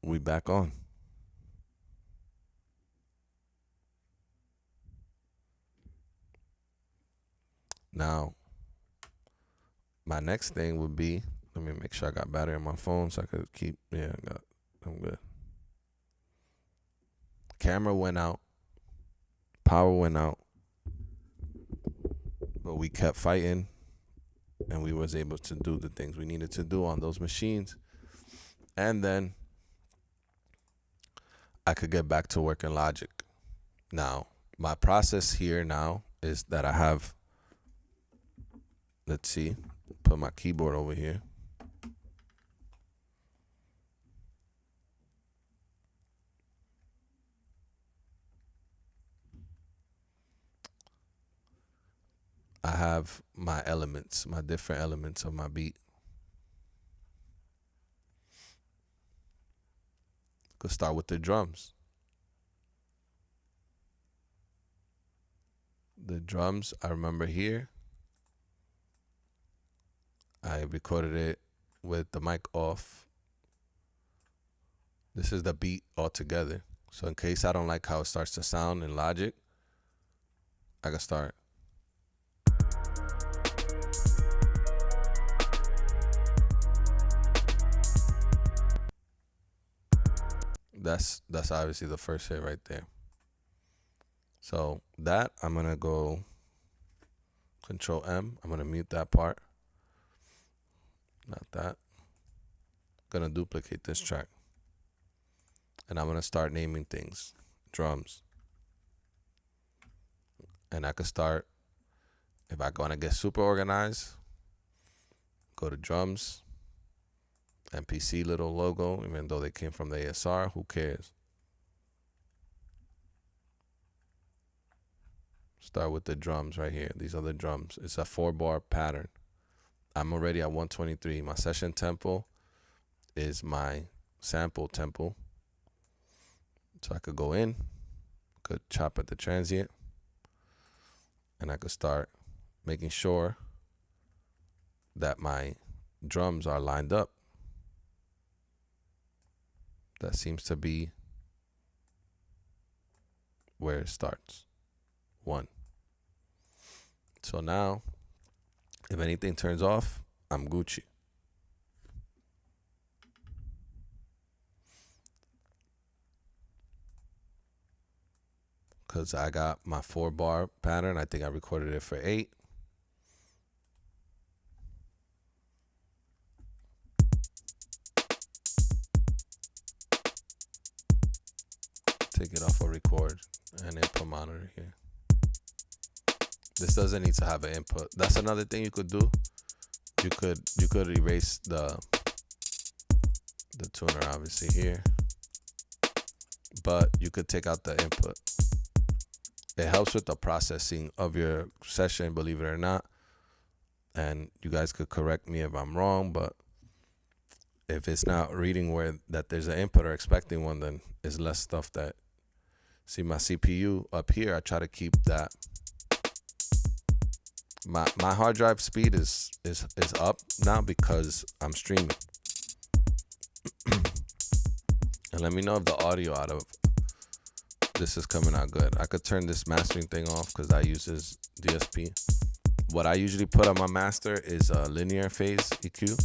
we back on. Now, my next thing would be, let me make sure I got battery on my phone so I could keep, I'm good. Camera went out. Power went out. But we kept fighting, and we was able to do the things we needed to do on those machines. And then I could get back to working Logic. Now, my process here now is that I have, let's see, put my keyboard over here. I have my elements, my different elements of my beat. Could start with the drums. The drums, I remember here, I recorded it with the mic off. This is the beat altogether. So in case I don't like how it starts to sound in Logic, I can start. That's obviously the first hit right there. So that, I'm gonna go Control M. I'm gonna mute that part. Not that. Gonna duplicate this track. And I'm gonna start naming things. Drums. And I could start, if I wanna get super organized, go to drums, MPC little logo, even though they came from the ASR, who cares? Start with the drums right here. These are the drums. It's a 4-bar pattern. I'm already at 123. My session tempo is my sample tempo. So I could go in, could chop at the transient, and I could start making sure that my drums are lined up. That seems to be where it starts. 1. So now, if anything turns off, I'm Gucci. Because I got my 4-bar pattern. I think I recorded it for 8. Take it off a record and input monitor here. This doesn't need to have an input. That's another thing you could do. You could erase the tuner obviously here, but you could take out the input. It helps with the processing of your session, believe it or not. And you guys could correct me if I'm wrong, but if it's not reading where that there's an input or expecting one, then it's less stuff that. See my CPU up here, I try to keep that. My hard drive speed is up now because I'm streaming. And let me know if the audio out of this is coming out good. I could turn this mastering thing off because I use this DSP. What I usually put on my master is a linear phase EQ.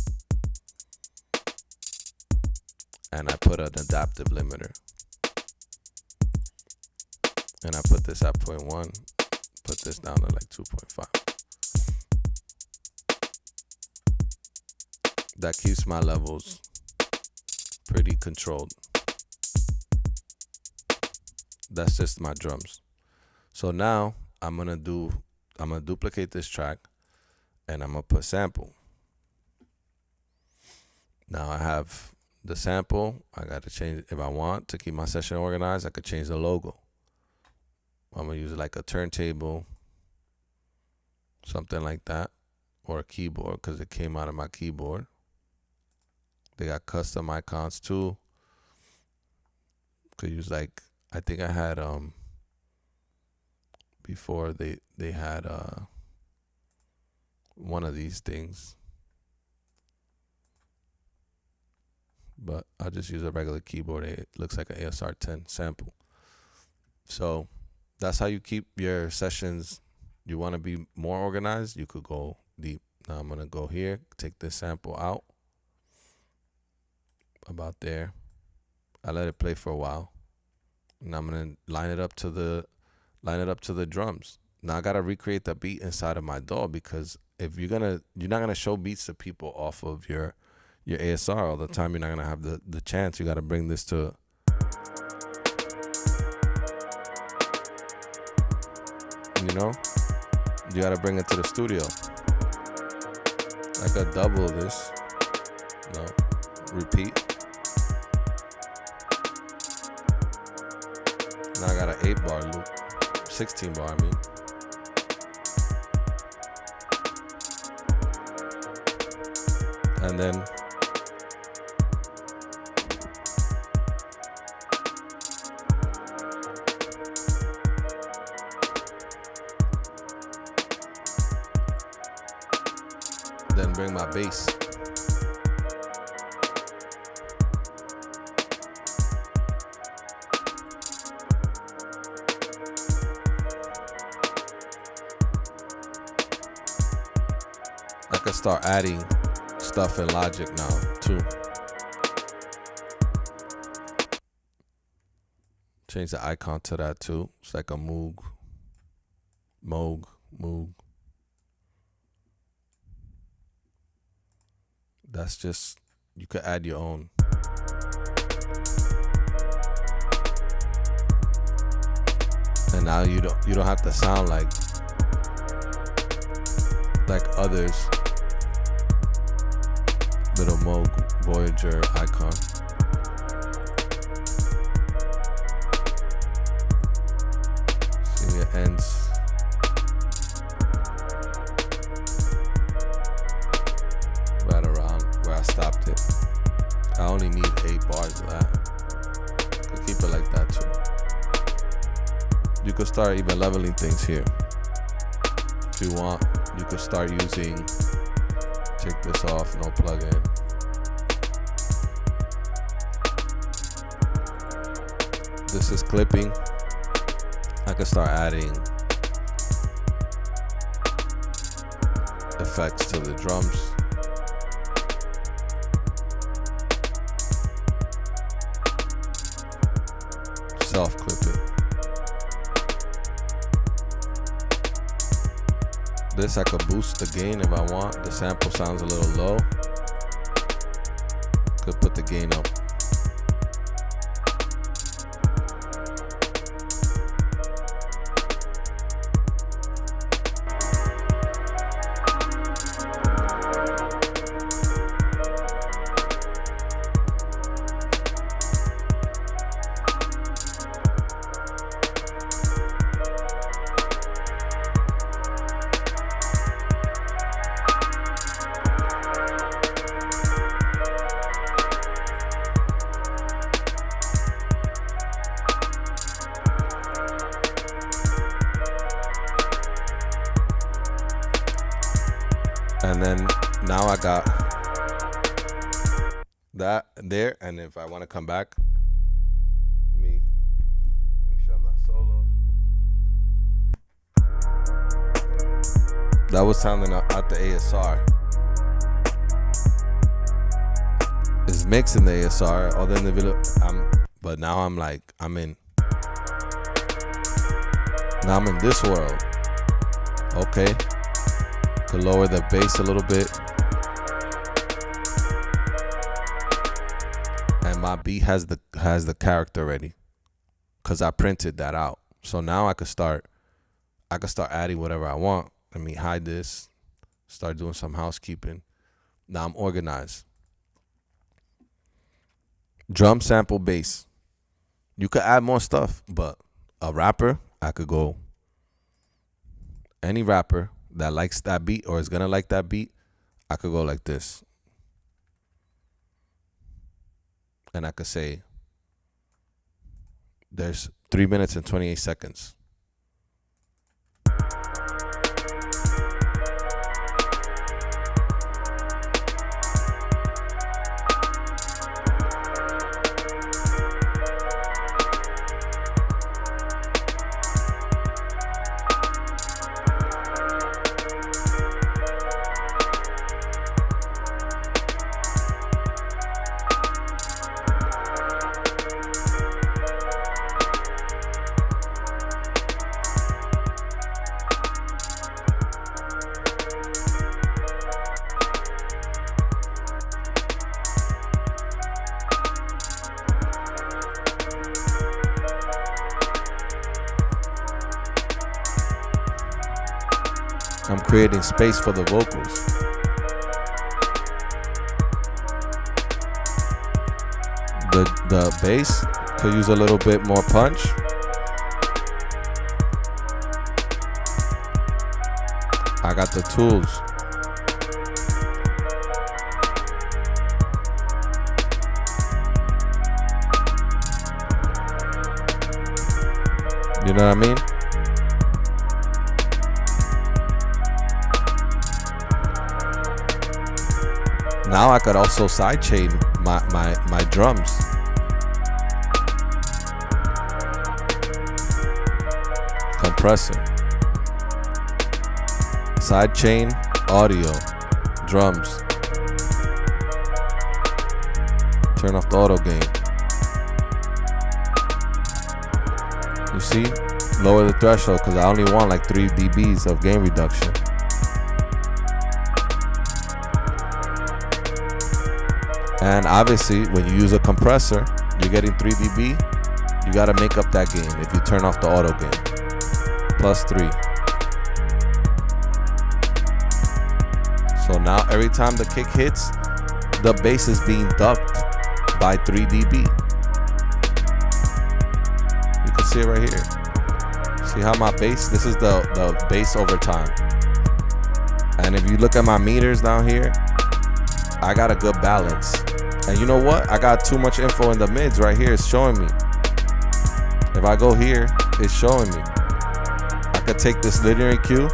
And I put an adaptive limiter. And I put this at 0.1, put this down to like 2.5. That keeps my levels pretty controlled. That's just my drums. So now I'm gonna duplicate this track and I'm gonna put sample. Now I have the sample. I gotta change, if I want to keep my session organized, I could change the logo. I'm gonna use like a turntable, something like that, or a keyboard because it came out of my keyboard. They got custom icons too. Could use like, I think I had before they had one of these things, but I'll just use a regular keyboard. It looks like an ASR 10 sample. So that's how you keep your sessions. You want to be more organized, you could go deep. Now I'm going to go here, take this sample out, about there. I let it play for a while. And I'm going to line it up to the drums. Now I got to recreate the beat inside of my DAW, because if you're not going to show beats to people off of your ASR all the time, you're not going to have the chance. You got to bring this to you gotta bring it to the studio. I could double this. No, repeat. Now I got an 8-bar loop, 16-bar. I mean, and then bring my bass. I could start adding stuff in Logic now too. Change the icon to that too. It's like a Moog. That's just, you could add your own. And now you don't have to sound like others. Little Moog Voyager icon. See, it ends. Right around where I stopped it. I only need 8 bars of that. Could keep it like that too. You could start even leveling things here. if you want, you could start using, take this off, no plugin. This is clipping. I could start adding effects to the drums. Self-clipping. This I could boost the gain if I want. The sample sounds a little low. Could put the gain up. And then now I got that there. And if I want to come back, let me make sure I'm not solo. That was sounding out the ASR. It's mixing the ASR, other than the video. But now I'm in. Now I'm in this world. Okay. Could lower the bass a little bit. And my beat has the character ready, cause I printed that out. So now I could start adding whatever I want. Let me hide this. Start doing some housekeeping. Now I'm organized. Drum, sample, bass. You could add more stuff, but a rapper, I could go any rapper that likes that beat or is gonna like that beat, I could go like this. And I could say, there's 3 minutes and 28 seconds. I'm creating space for the vocals. The bass could use a little bit more punch. I got the tools. You know what I mean? Now I could also sidechain my drums. Compressor. Sidechain, audio, drums. Turn off the auto gain. You see? Lower the threshold because I only want like 3 dBs of gain reduction. And obviously, when you use a compressor, you're getting 3 dB. You gotta make up that gain if you turn off the auto gain. +3. So now every time the kick hits, the bass is being ducked by 3 dB. You can see it right here. See how my bass, this is the bass over time. And if you look at my meters down here, I got a good balance. And you know what? I got too much info in the mids right here. It's showing me. If I go here, it's showing me. I could take this linear EQ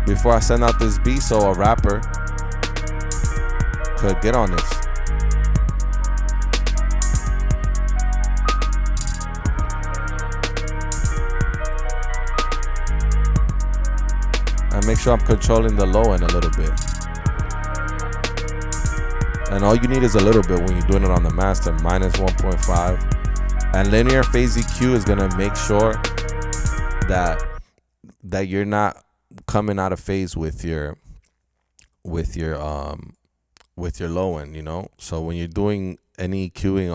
before I send out this beat so a rapper could get on this. And make sure I'm controlling the low end a little bit. And all you need is a little bit when you're doing it on the master, minus 1.5. And linear phase EQ is gonna make sure that you're not coming out of phase with your low end, you know. So when you're doing any EQing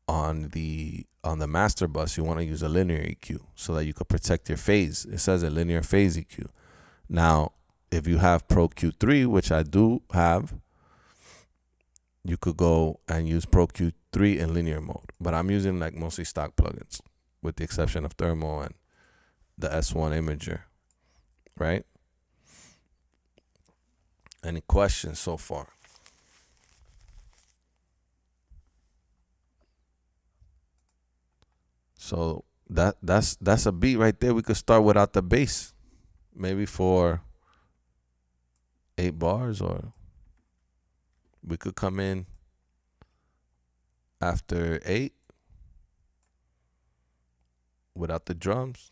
on the master bus, you want to use a linear EQ so that you could protect your phase. It says a linear phase EQ. Now, if you have Pro Q3, which I do have, you could go and use Pro Q3 in linear mode. But I'm using like mostly stock plugins, with the exception of Thermal and the S1 Imager, right? Any questions so far? So that's a beat right there. We could start without the bass, maybe for 8 bars, or we could come in after 8 without the drums.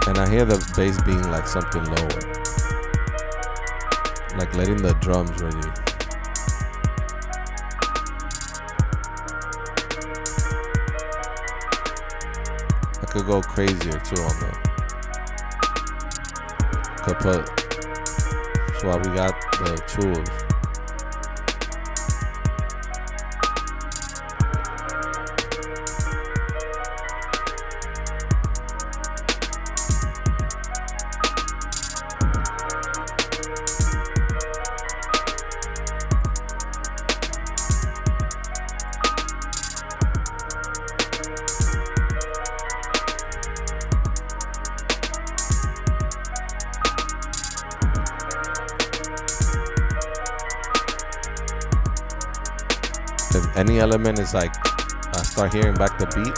And I hear the bass being like something lower, like letting the drums really. I could go crazier too on the. Could put. That's why we got the tools. If any element is like, I start hearing back the beat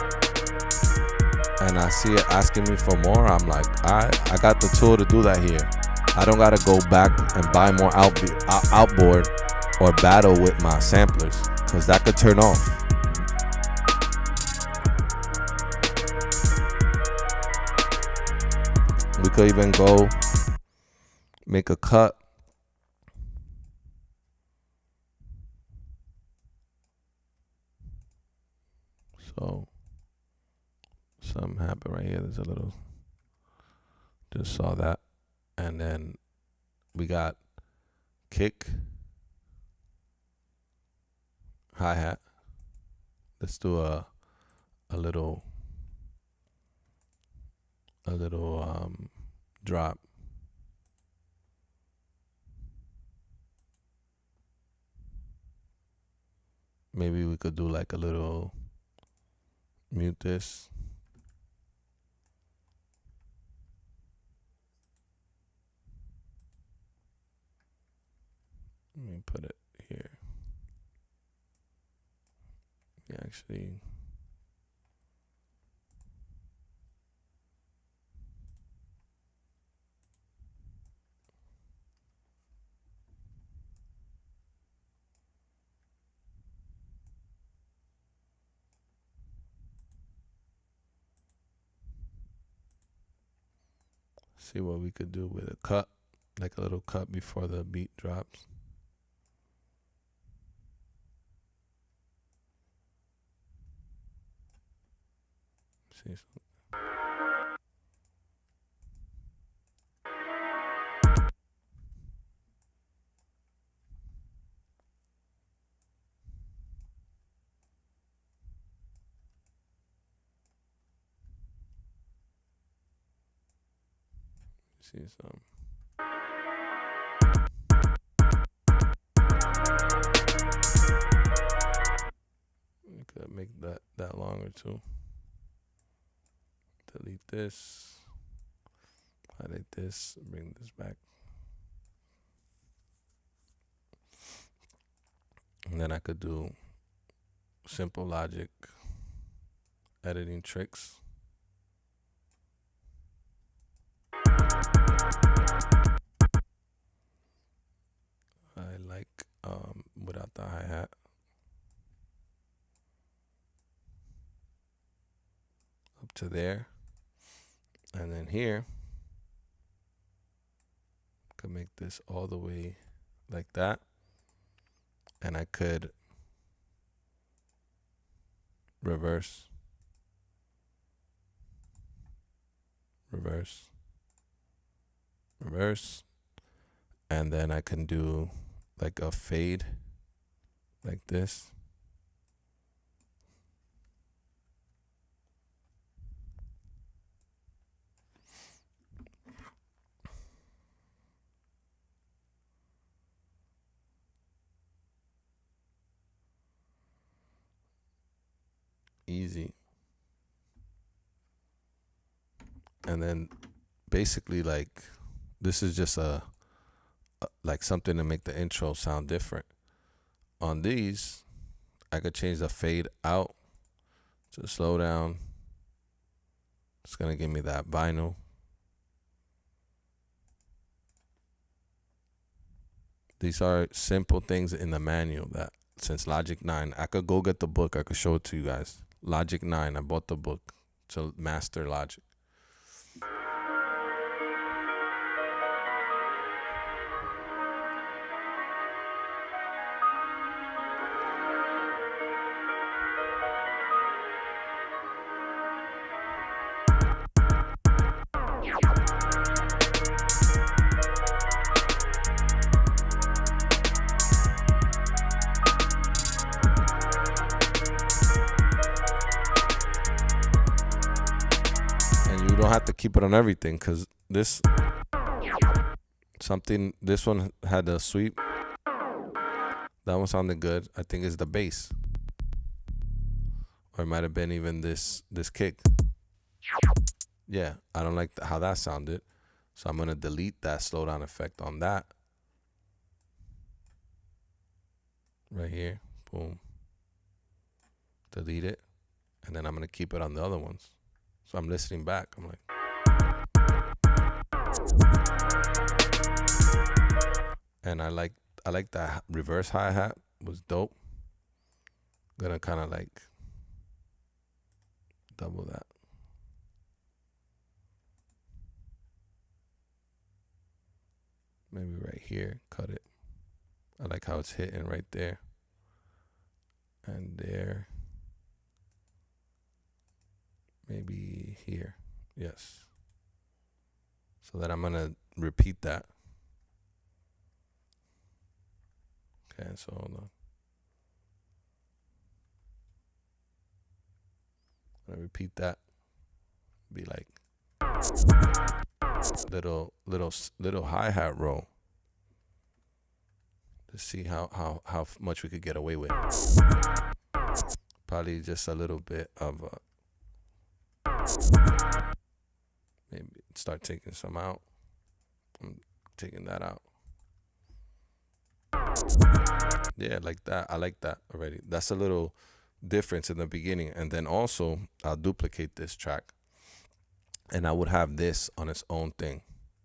and I see it asking me for more, I'm like, I got the tool to do that here. I don't gotta go back and buy more outboard or battle with my samplers, because that could turn off. We could even go make a cut. So something happened right here. There's a little, just saw that. And then we got kick, hi-hat. Let's do a little drop. Maybe we could do like a little, mute this. Let me put it here. Yeah, actually. See what we could do with a cut, like a little cut before the beat drops. See something. See some. Could make that longer too. Delete this. Highlight this. Bring this back. And then I could do simple logic editing tricks. I like without the hi-hat. Up to there. And then here, could make this all the way like that. And I could reverse, reverse, reverse. And then I can do like a fade like this. Easy. And then basically like this is just a like something to make the intro sound different. On these, I could change the fade out to slow down. It's gonna give me that vinyl. These are simple things in the manual that since Logic 9, I could go get the book. I could show it to you guys. Logic 9, I bought the book to master Logic. You don't have to keep it on everything because this one had a sweep. That one sounded good. I think it's the bass, or it might have been even this kick. Yeah, I don't like how that sounded, so I'm gonna delete that slowdown effect on that right here. Boom, delete it, and then I'm gonna keep it on the other ones. So I'm listening back. I'm like, and I like that reverse hi-hat was dope. Gonna kind of like double that. Maybe right here, cut it. I like how it's hitting right there and there. Maybe here. Yes. So that I'm gonna repeat that. Okay, so hold on. I'm gonna repeat that. Be like little hi-hat roll to see how much we could get away with. Probably just a little bit of maybe start taking some out. I'm taking that out. Yeah, like that. I like that already. That's a little difference in the beginning. And then also I'll duplicate this track and I would have this on its own thing.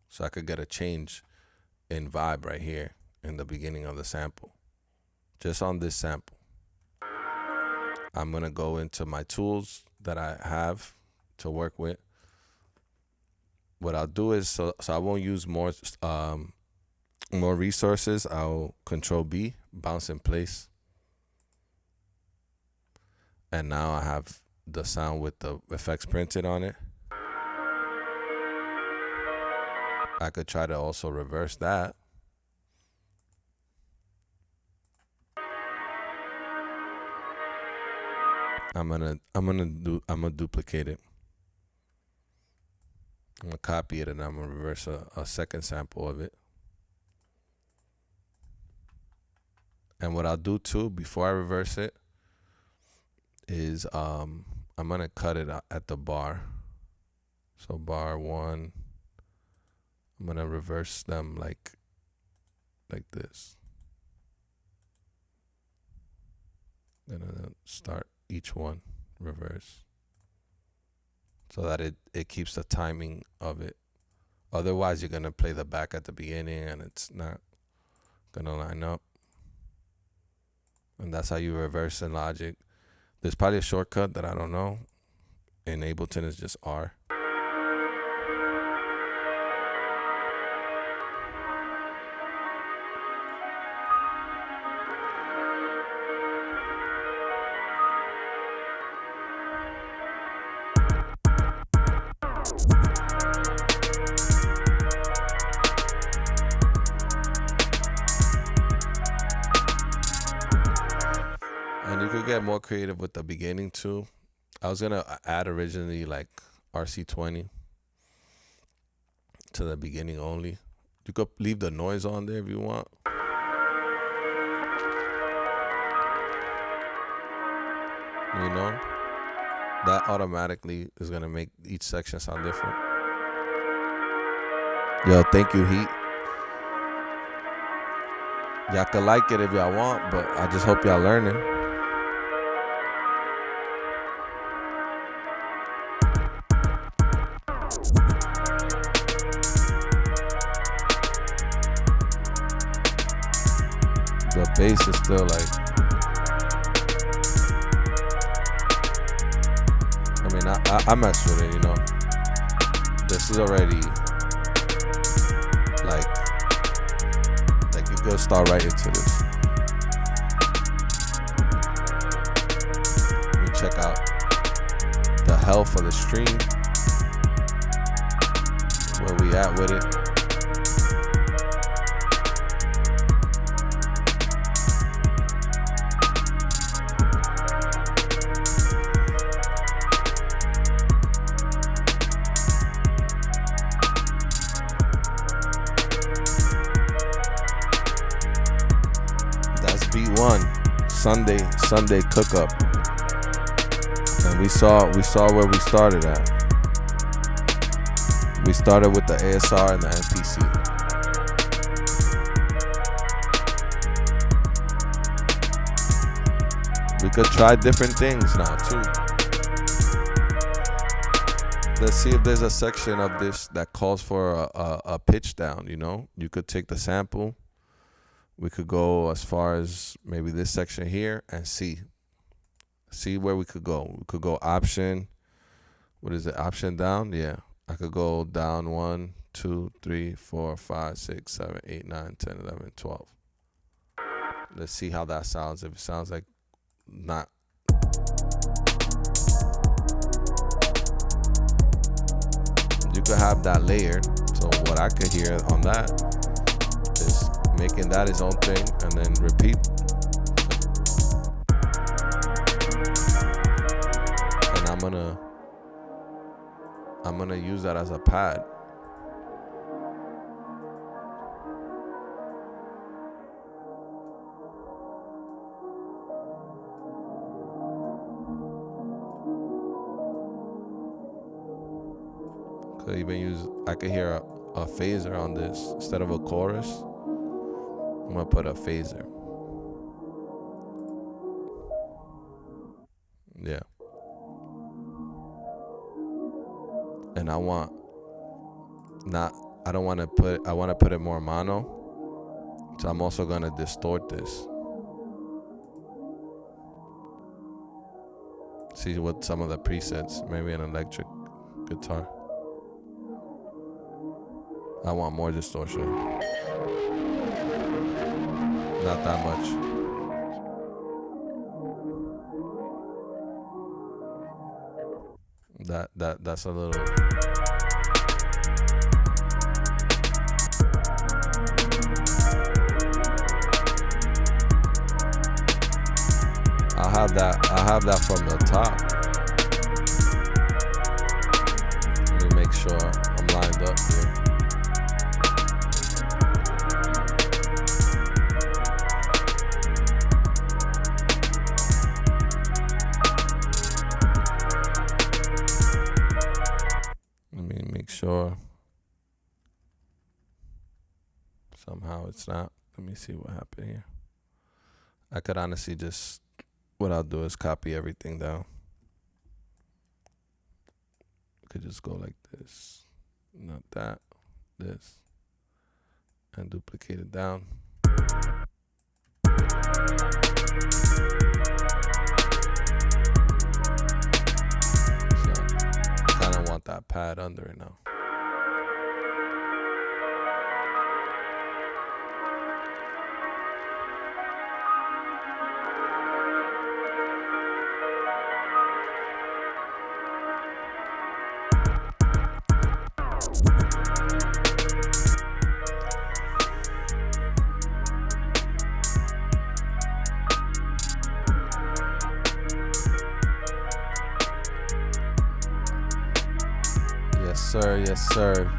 So I could get a change in vibe right here in the beginning of the sample. Just on this sample. I'm gonna go into my tools that I have to work with. What I'll do is so I won't use more resources. I'll Control B, bounce in place. And now I have the sound with the effects printed on it. I could try to also reverse that. I'm gonna duplicate it. I'm gonna copy it and I'm gonna reverse a second sample of it. And what I'll do too, before I reverse it, is I'm gonna cut it at the bar. So bar 1, I'm gonna reverse them like this. Then I'm gonna start each one reverse, so that it keeps the timing of it. Otherwise, you're gonna play the back at the beginning and it's not gonna line up. And that's how you reverse in Logic. There's probably a shortcut that I don't know. In Ableton is just R. And you could get more creative with the beginning too. I was gonna add originally like RC20 to the beginning only. You could leave the noise on there if you want. You know, that automatically is gonna make each section sound different. Yo, thank you, Heat. Y'all can like it if y'all want, but I just hope y'all learning. The bass is still like, I mean, I mess with it, you know. This is already like you could start right into this. Let me check out the health of the stream, where we at with it. Beat 1, Sunday cook up, and we saw where we started at. We started with the ASR and the MPC. We could try different things now too. Let's see if there's a section of this that calls for a pitch down. You know, you could take the sample. We could go as far as maybe this section here and see where we could go. We could go option. What is it? Option down? Yeah. I could go down 1, 2, 3, 4, 5, 6, 7, 8, 9, 10, 11, 12. Let's see how that sounds. If it sounds like not. You could have that layered. So what I could hear on that is making that his own thing and then repeat. And I'm gonna use that as a pad. Could even use, I could hear a phaser on this instead of a chorus. I'm gonna put a phaser. Yeah. And I want to put it more mono. So I'm also gonna distort this. See what some of the presets, maybe an electric guitar. I want more distortion. Not that much. That's a little. I'll have that from the top. Let me make sure I'm lined up here. sure. Somehow it's not. Let me see what happened here. I could honestly just, what I'll do is copy everything down. Could just go like this, not that, this, and duplicate it down. So I kind of want that pad under it now. Yes, sir. Yes, sir.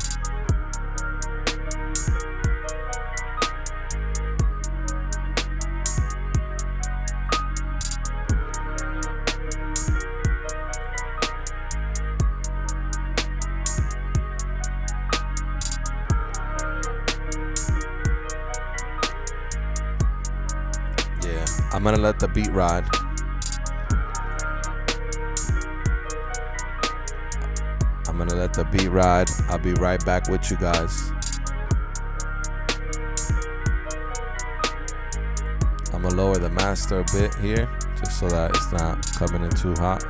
Yeah, I'm gonna let the beat ride. I'm gonna let the beat ride. I'll be right back with you guys. I'm gonna lower the master a bit here, just so that it's not coming in too hot.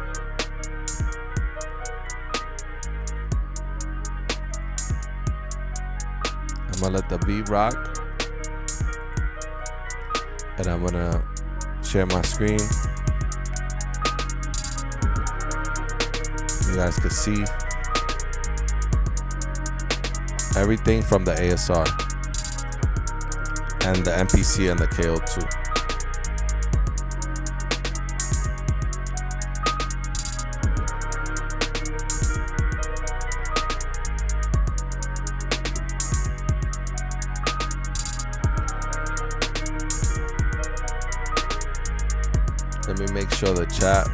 I'm gonna let the beat rock. And I'm gonna share my screen. You guys can see everything from the ASR and the MPC and the KO2. Let me make sure the chat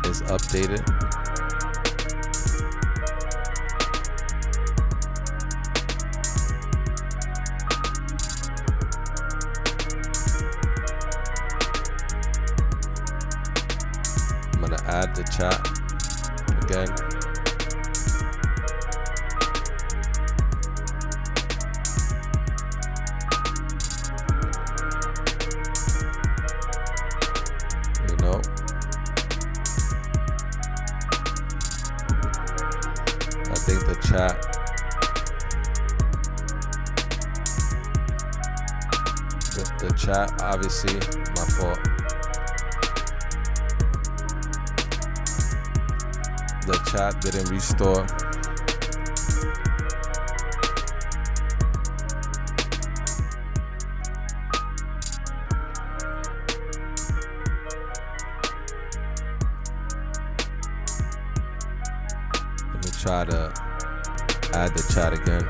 is updated. I'm gonna add the chat again. I think the chat the chat, obviously, my fault. The chat didn't restore. Let me try to add the chat again.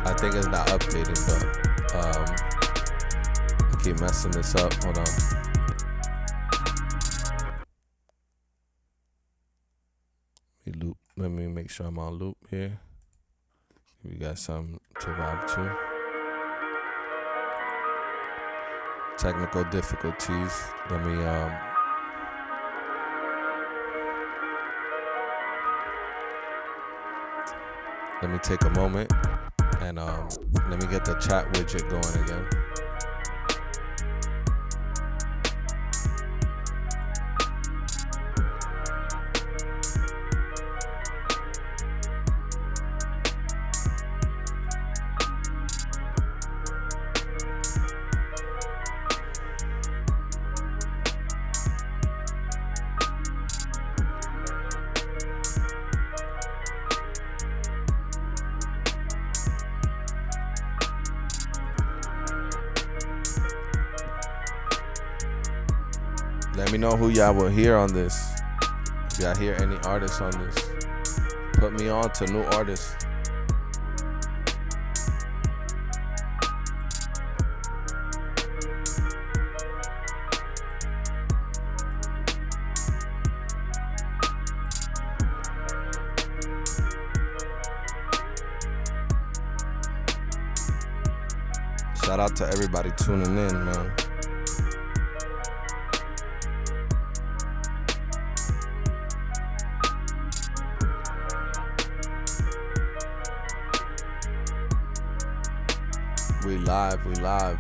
I think it's not updating, but I keep messing this up. Hold on. Let me make sure I'm on loop here. Give you guys something to vibe to. Technical difficulties. Let me take a moment and let me get the chat widget going again. Let me know who y'all will hear on this. If y'all hear any artists on this, put me on to new artists. Shout out to everybody tuning in, man. We live, we live.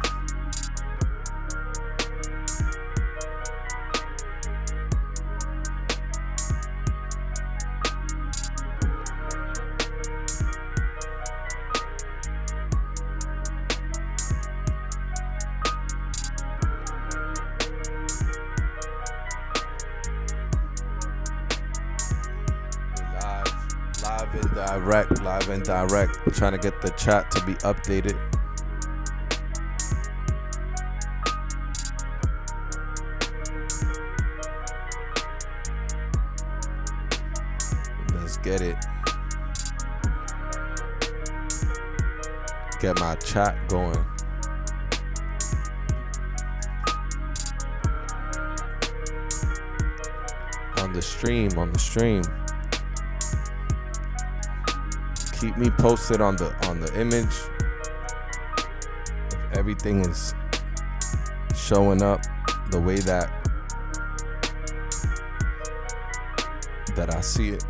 Live and direct. I'm trying to get the chat to be updated. Let's get it. Get my chat going. On the stream. Keep me posted on the image. If everything is showing up the way that I see it.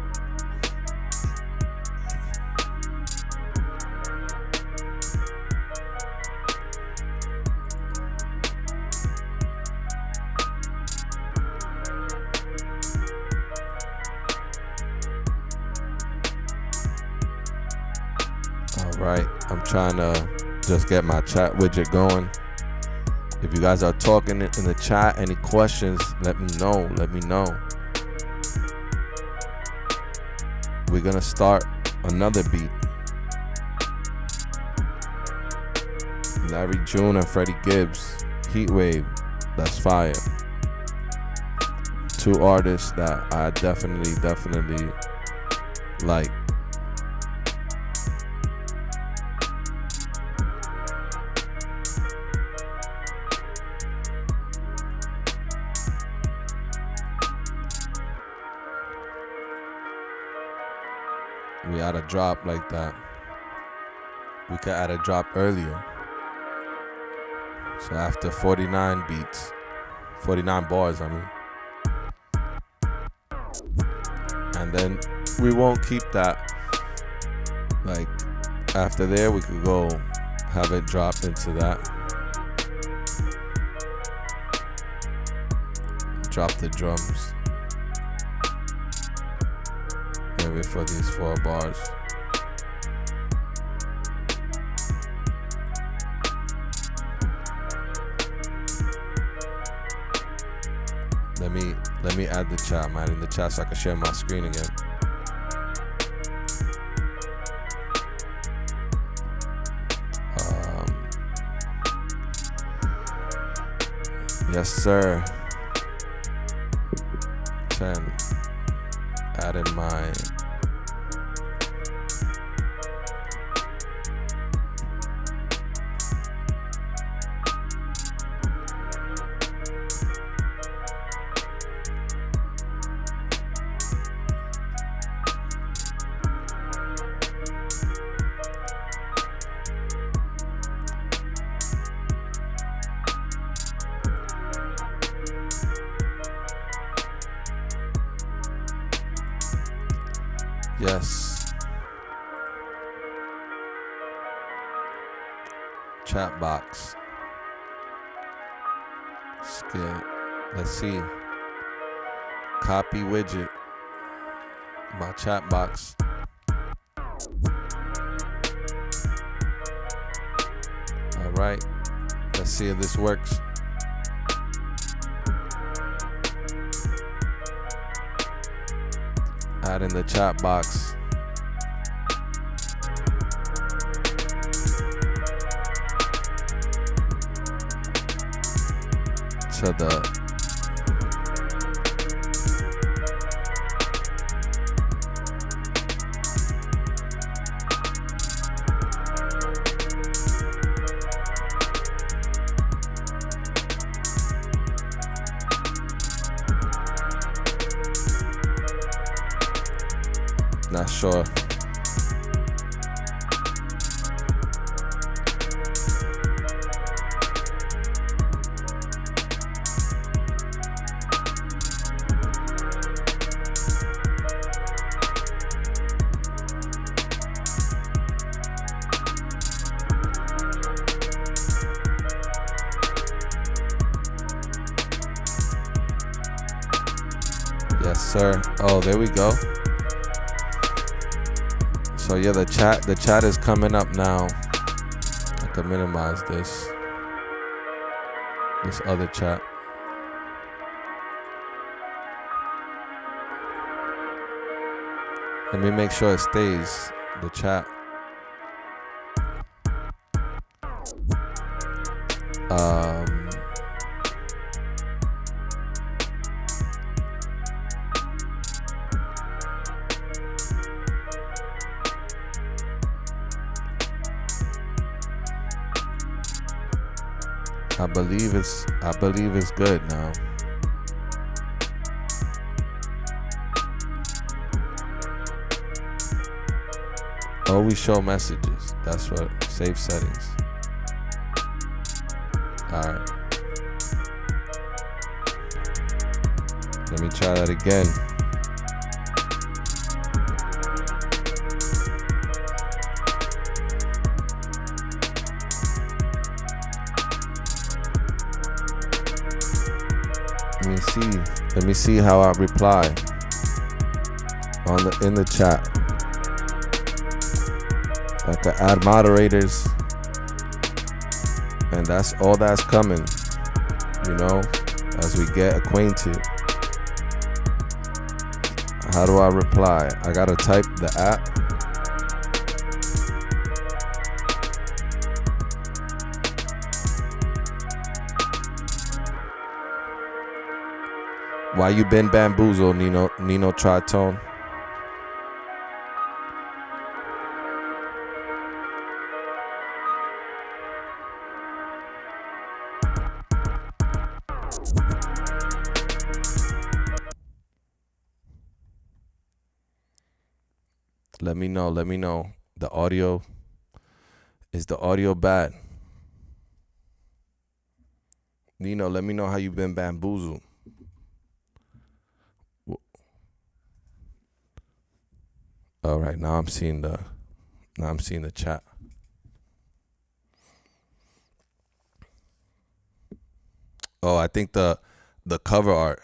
Right, I'm trying to just get my chat widget going. If you guys are talking in the chat, any questions, let me know. We're gonna start another beat. Larry June and Freddie Gibbs, Heat Wave, that's fire. Two artists that I definitely like. We had a drop like that. We could add a drop earlier. So after 49 beats, 49 bars, I mean. And then we won't keep that. Like after there, we could go have it drop into that. Drop the drums. Maybe for these 4 bars. Let me add the chat, man, in the chat so I can share my screen again. Yes, sir. 10. Add in my yes. Chat box. Skip. Let's see. Copy widget. My chat box. All right. Let's see if this works. Add in the chat box. To the Not sure. Yes, sir. Oh, there we go. So yeah, the chat is coming up now. I can minimize this other chat. Let me make sure it stays, the chat. I believe it's good now. Always show messages. That's what. Save settings. Alright. Let me try that again. Let me see how I reply in the chat. I can add moderators, and that's all that's coming, you know, as we get acquainted. How do I reply? I gotta type the app. Why you been bamboozled, Nino Tritone? Let me know. The audio, is the audio bad? Nino, let me know how you been bamboozled. All right, now I'm seeing the chat. Oh, I think the cover art.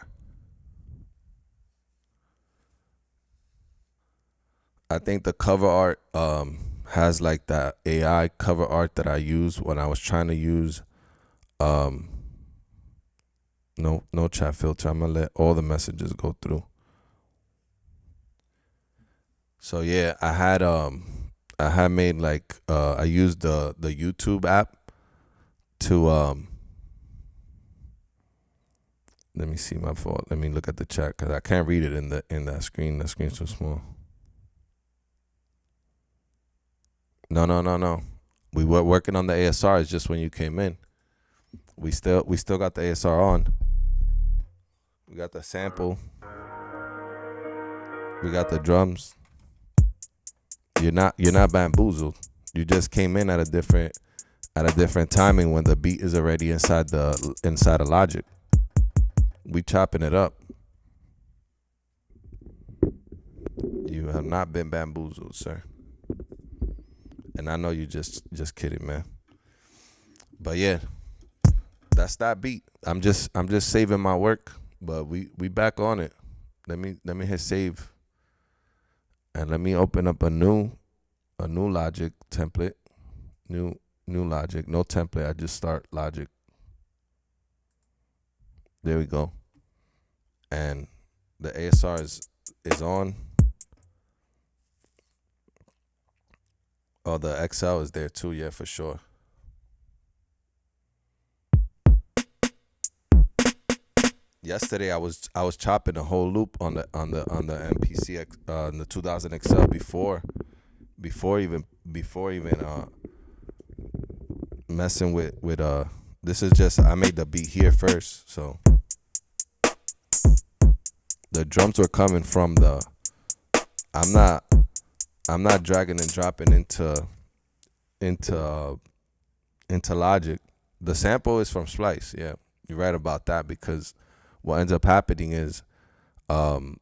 I think the cover art has like that AI cover art that I used when I was trying to use no chat filter. I'm gonna let all the messages go through. So yeah, I had made like I used the YouTube app to let me see my phone. Let me look at the chat because I can't read it in that screen. That screen's too small. No. We were working on the ASR. It's just when you came in. We still got the ASR on. We got the sample. We got the drums. You're not bamboozled. You just came in at a different timing when the beat is already inside of Logic. We chopping it up. You have not been bamboozled, sir. And I know you just kidding, man. But yeah, that's that beat. I'm just saving my work, but we back on it. Let me hit save. And let me open up a new Logic template. New Logic, no template. I just start Logic. There we go. And the ASR is on. Oh, the XL is there too, yeah, for sure. Yesterday I was chopping the whole loop on the MPC on the 2000 XL before even messing with this is just, I made the beat here first, so the drums were coming from I'm not I'm not dragging and dropping into Logic. The sample is from Splice. Yeah, you're right about that, because what ends up happening is um,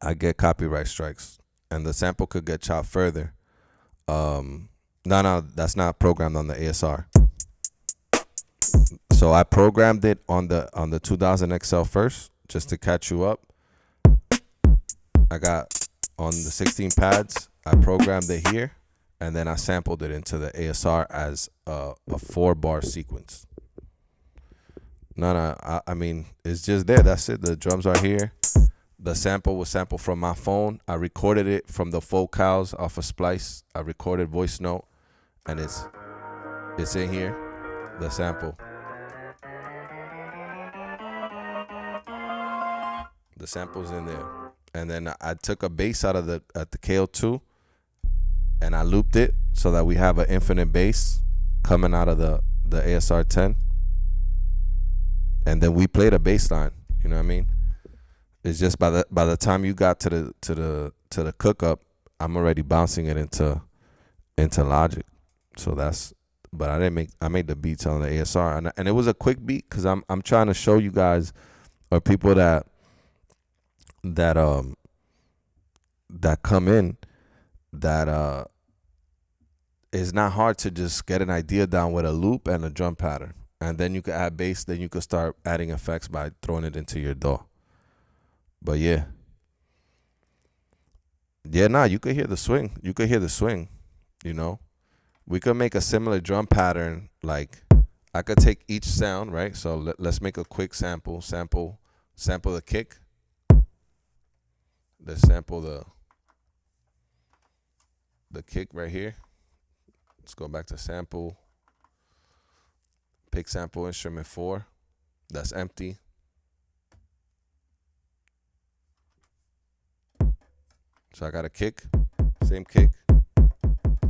I get copyright strikes, and the sample could get chopped further. No, that's not programmed on the ASR. So I programmed it on the 2000 XL first, just to catch you up. I got on the 16 pads. I programmed it here, and then I sampled it into the ASR as a 4-bar sequence. I mean, it's just there. That's it. The drums are here. The sample was sampled from my phone. I recorded it from the vocals off of Splice. I recorded voice note, and it's in here. The sample. The sample's in there. And then I took a bass out of the KO2, and I looped it so that we have an infinite bass coming out of the ASR 10. And then we played a bass line. You know what I mean? It's just by the time you got to the cook up, I'm already bouncing it into Logic. So but I made the beats on the ASR, and it was a quick beat, because I'm trying to show you guys, or people that come in, that it's not hard to just get an idea down with a loop and a drum pattern, and then you can add bass. Then you can start adding effects by throwing it into your DAW. But yeah, you could hear the swing. You could hear the swing. You know, we could make a similar drum pattern. Like, I could take each sound, right? So let's make a quick sample. Sample the kick. Let's sample the kick right here. Let's go back to sample. Pick sample instrument 4. That's empty. So I got a kick, same kick.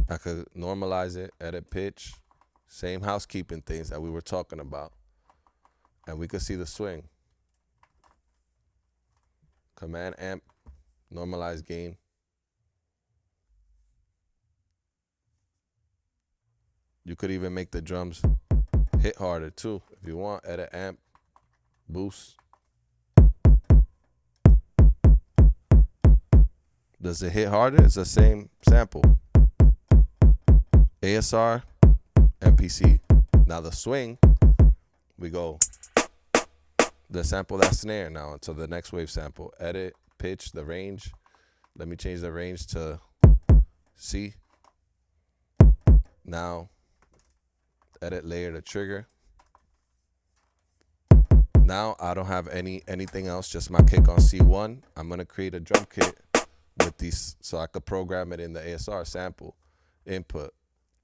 I could normalize it, edit pitch, same housekeeping things that we were talking about. And we could see the swing. Command amp, normalize gain. You could even make the drums hit harder too if you want. Edit amp, boost. Does it hit harder? It's the same sample. ASR, MPC. Now the swing, we go the sample that snare now until the next wave sample. Edit, pitch, the range. Let me change the range to C. Now edit layer to trigger. Now I don't have anything else, just my kick on C1. I'm gonna create a drum kit with these, so I could program it in the ASR. Sample, input,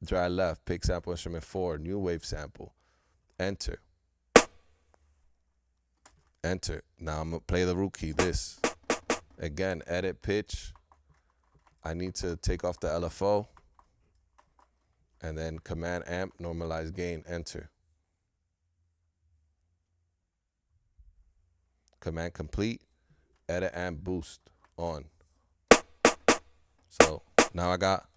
dry left, pick sample instrument 4, new wave sample, enter. Now I'm gonna play the root key, this. Again, edit pitch. I need to take off the LFO, and then command amp, normalize gain, enter. Command complete, edit amp boost, on. So now I got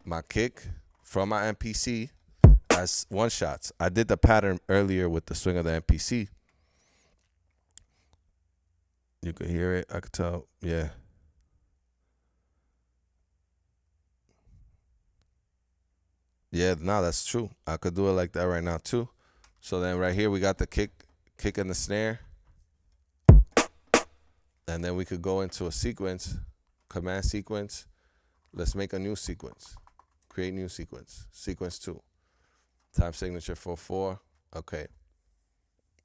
my kick from my MPC as one shots. I did the pattern earlier with the swing of the MPC. You could hear it, I could tell, yeah. Yeah, no, that's true. I could do it like that right now too. So then right here we got the kick and the snare. And then we could go into a sequence, command sequence. Let's make a new sequence. Create new sequence. Sequence 2. Time signature 4/4. Okay.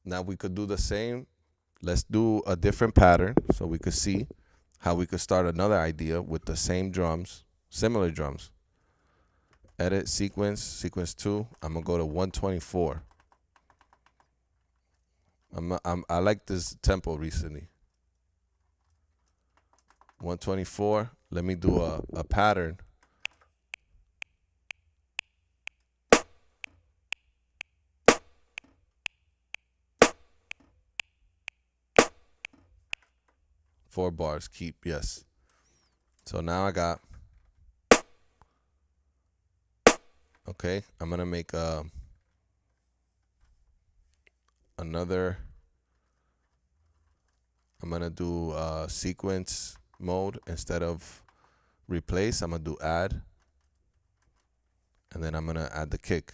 Now we could do the same. Let's do a different pattern so we could see how we could start another idea with the same drums, similar drums. Edit sequence 2. I'm gonna go to 124. I like this tempo recently. 124. Let me do a pattern. Four bars, keep, yes. So now I got Okay, I'm gonna make another. I'm gonna do sequence mode instead of replace. I'm gonna do add, and then I'm gonna add the kick.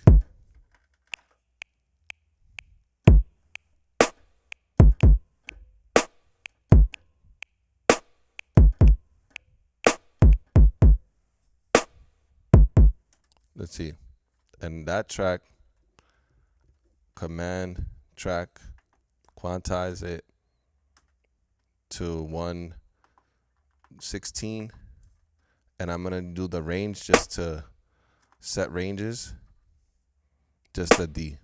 Let's see. And that track, command track, quantize it to 116. And I'm gonna do the range just to set ranges, just the D.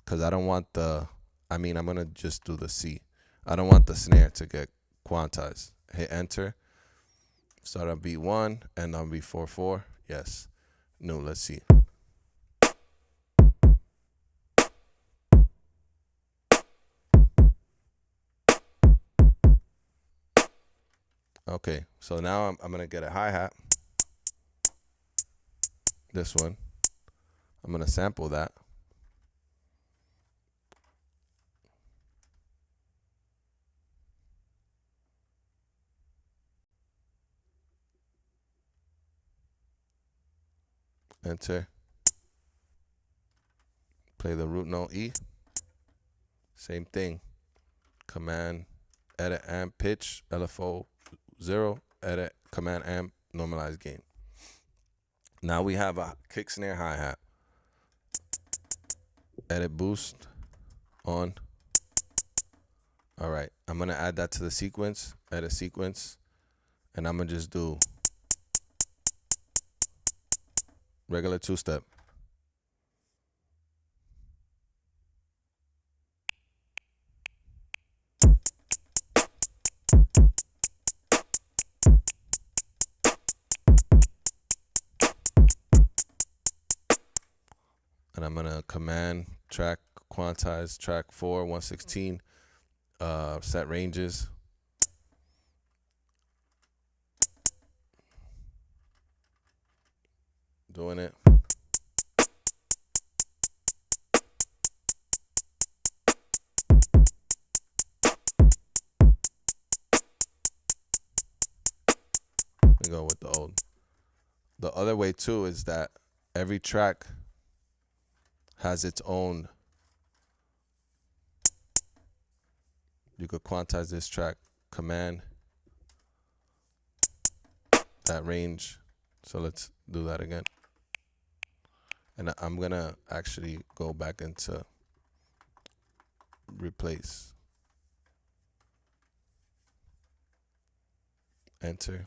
Cause I don't want I'm gonna just do the C. I don't want the snare to get quantized. Hit enter. Start on beat 1 and on beat 4/4. Yes. No, let's see. Okay, so now I'm gonna get a hi-hat. This one. I'm gonna sample that. Enter. Play the root note E. Same thing. Command, edit amp pitch, LFO 0, edit, command amp, normalize gain. Now we have a kick snare hi-hat. Edit boost on. All right, I'm gonna add that to the sequence, edit sequence, and I'm gonna just do regular 2-step. And I'm gonna command track, quantize track 4, 116, set ranges. Doing it. We go with the old. The other way too is that every track has its own. You could quantize this track, command that range. So let's do that again. And I'm gonna actually go back into replace. Enter.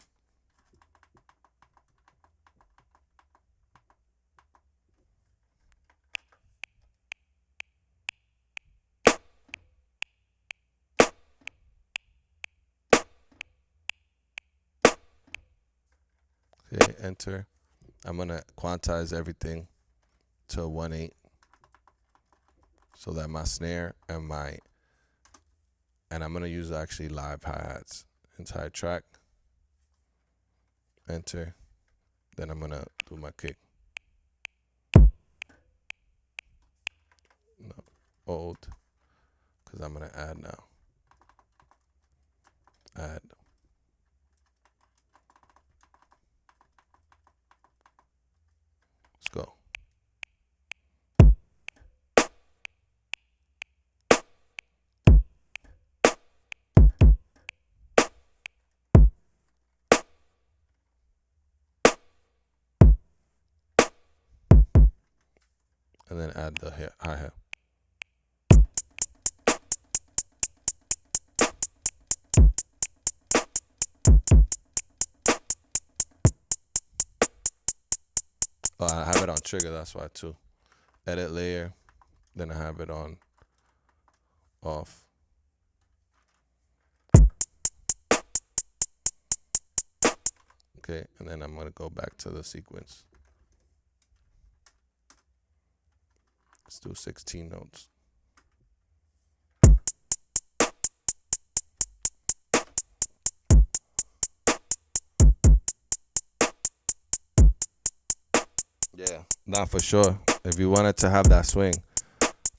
Okay, enter. I'm gonna quantize everything to 1/8 so that my snare and I'm gonna use actually live hi-hats. Entire track. Enter. Then I'm gonna do my kick. No, old, because I'm gonna add now. Add. Let's go. And then add the hi-hat. Oh, I have it on trigger, that's why too. Edit layer, then I have it on off. Okay, and then I'm gonna go back to the sequence. Let's do 16 notes. Yeah, not for sure. If you wanted to have that swing,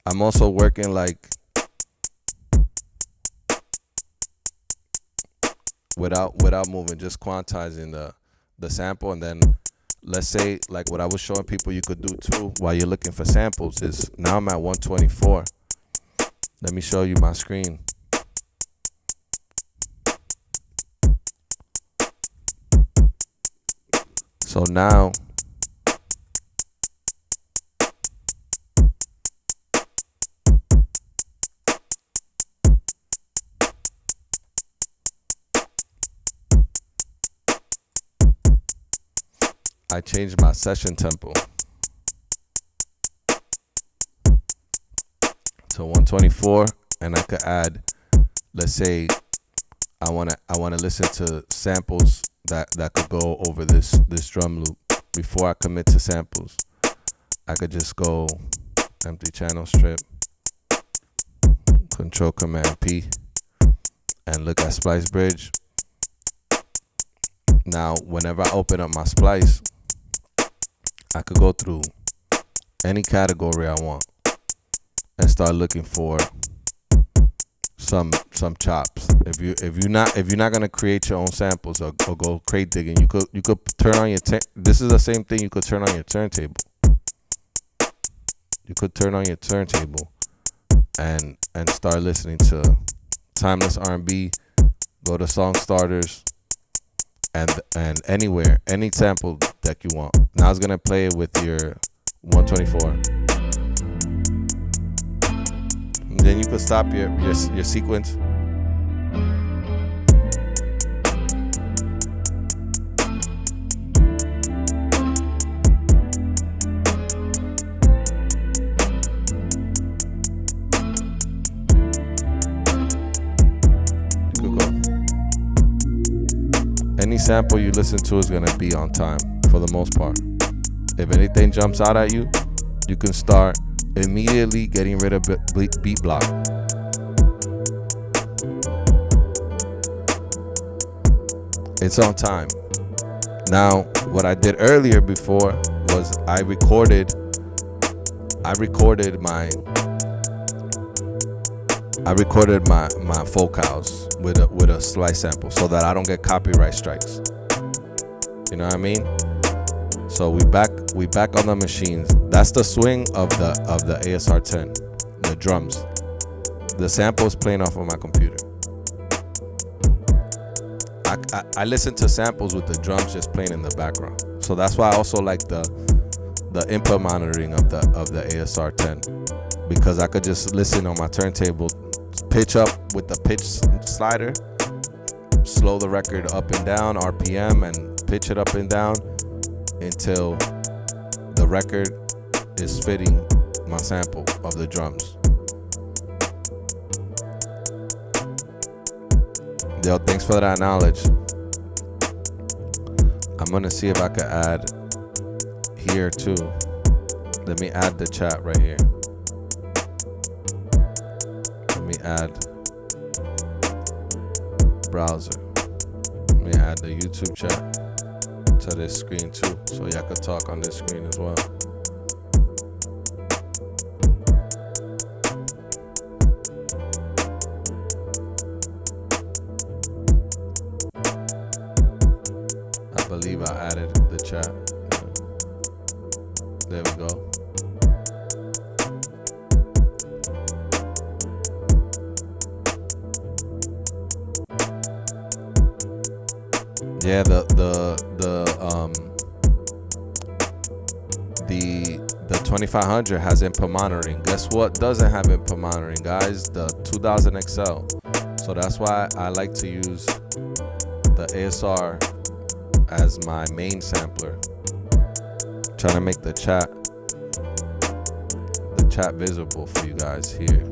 I'm also working like without moving, just quantizing the sample, and then let's say like what I was showing people you could do too while you're looking for samples is now I'm at 124. Let me show you my screen. So now I changed my session tempo to 124, and I could add, let's say I wanna listen to samples that could go over this drum loop. Before I commit to samples, I could just go empty channel strip, Control Command P, and look at Splice Bridge. Now, whenever I open up my splice, I could go through any category I want and start looking for some chops. If you're not gonna create your own samples or go crate digging, you could turn on your this is the same thing you could turn on your turntable. You could turn on your turntable and start listening to timeless R&B. Go to song starters and anywhere, any sample that you want. Now it's gonna play it with your 124. And then you could stop your sequence. Any sample you listen to is gonna be on time for the most part. If anything jumps out at you, you can start immediately getting rid of beat block. It's on time. Now, what I did earlier before was I recorded my vocals with a slice sample so that I don't get copyright strikes. You know what I mean? So we back on the machines. That's the swing of the ASR 10, the drums. The sample is playing off of my computer. I listen to samples with the drums just playing in the background. So that's why I also like the input monitoring of the ASR 10, because I could just listen on my turntable, pitch up with the pitch slider, slow the record up and down, RPM, and pitch it up and down until the record is fitting my sample of the drums. Yo, thanks for that knowledge. I'm gonna see if I could add here too. Let me add the chat right here. Let me add browser. Let me add the YouTube chat to this screen too, so y'all could talk on this screen as well. I believe I added the chat. There we go. Yeah, the 2500 has input monitoring. Guess what doesn't have input monitoring, guys? The 2000 XL. So that's why I like to use the ASR as my main sampler. Trying to make the chat visible for you guys here.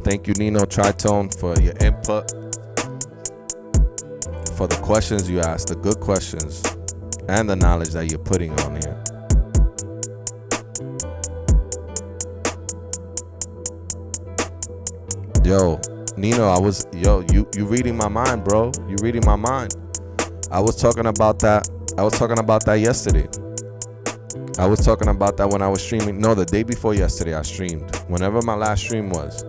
Thank you, Nino Tritone, for your input, for the questions you asked, the good questions, and the knowledge that you're putting on here. Yo, Nino, you reading my mind, bro. You reading my mind. I was talking about that. I was talking about that yesterday. I was talking about that when I was streaming. No, the day before yesterday I streamed. Whenever my last stream was.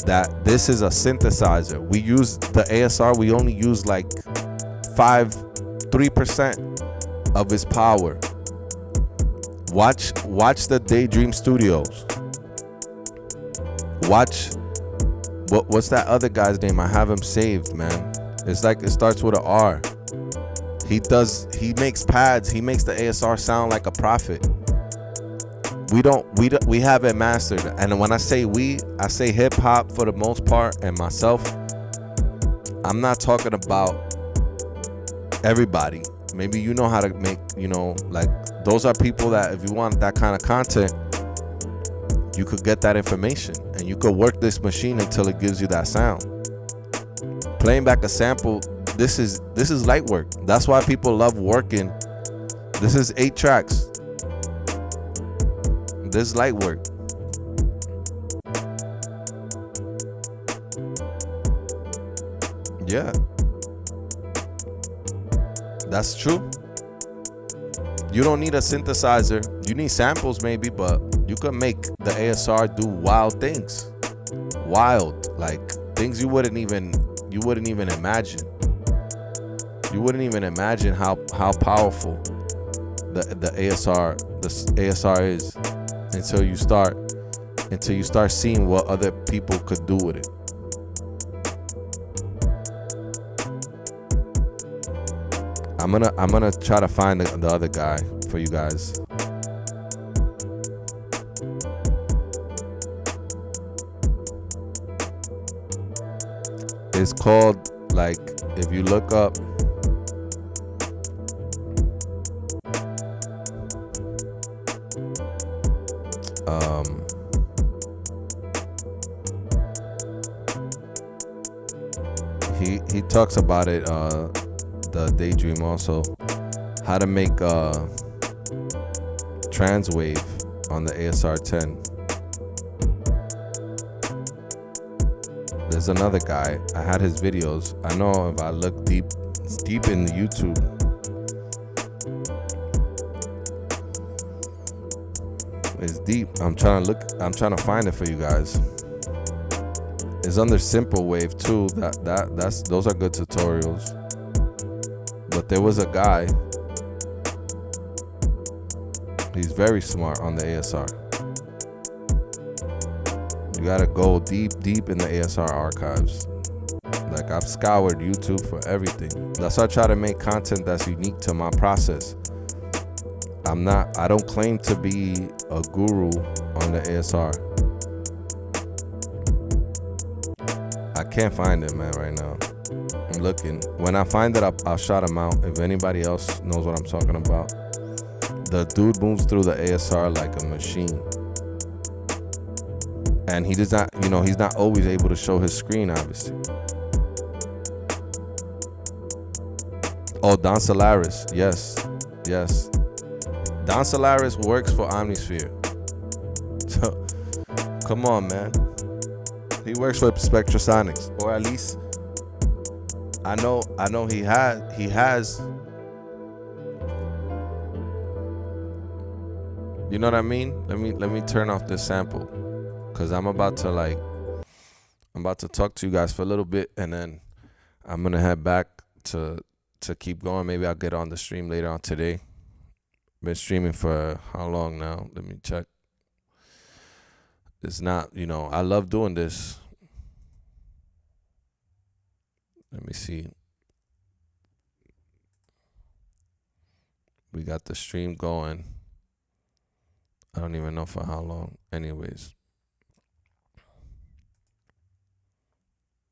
That this is a synthesizer. We use the ASR. We only use like 3% of its power. Watch the Daydream Studios. Watch what's that other guy's name? I have him saved, man. It's like it starts with an R. He makes pads. He makes the ASR sound like a prophet. We have it mastered. And when I say we, I say hip hop for the most part and myself. I'm not talking about everybody. Maybe you know how to make, like those are people that if you want that kind of content, you could get that information and you could work this machine until it gives you that sound. Playing back a sample, this is light work. That's why people love working. This is 8 tracks. This is light work. Yeah. That's true. You don't need a synthesizer. You need samples maybe, but you can make the ASR do wild things. Wild, like things you wouldn't even imagine. You wouldn't even imagine how powerful the ASR is until you start seeing what other people could do with it. I'm gonna try to find the other guy for you guys. It's called, like, if you look up he talks about it, the Daydream also, how to make trans wave on the ASR 10. There's another guy. I had his videos. I know if I look deep in YouTube, it's deep. I'm trying to find it for you guys. It's under Simple Wave too. Those are good tutorials. But there was a guy. He's very smart on the ASR. You gotta go deep in the ASR archives. Like, I've scoured YouTube for everything. That's why I try to make content that's unique to my process. I don't claim to be a guru on the ASR. I can't find it, man, right now. I'm looking. When I find it, I'll shout him out. If anybody else knows what I'm talking about. The dude moves through the ASR like a machine. And he does not, he's not always able to show his screen, obviously. Oh, Don Solaris. Yes. Don Solaris works for Omnisphere. So, come on, man. He works for Spectrasonics, or at least I know he has. You know what I mean? Let me turn off this sample, cause I'm about to talk to you guys for a little bit, and then I'm gonna head back to keep going. Maybe I'll get on the stream later on today. Been streaming for how long now? Let me check. It's not, I love doing this. Let me see. We got the stream going. I don't even know for how long. Anyways.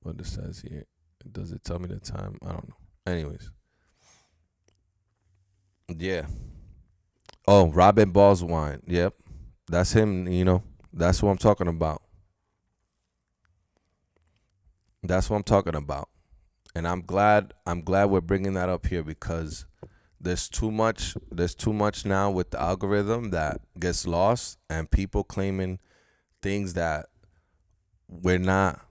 What it says here. Does it tell me the time? I don't know. Anyways. Yeah. Oh, Robin Ballswine. Yep. That's him, That's what I'm talking about. And I'm glad we're bringing that up here, because there's too much now with the algorithm that gets lost, and people claiming things that we're not.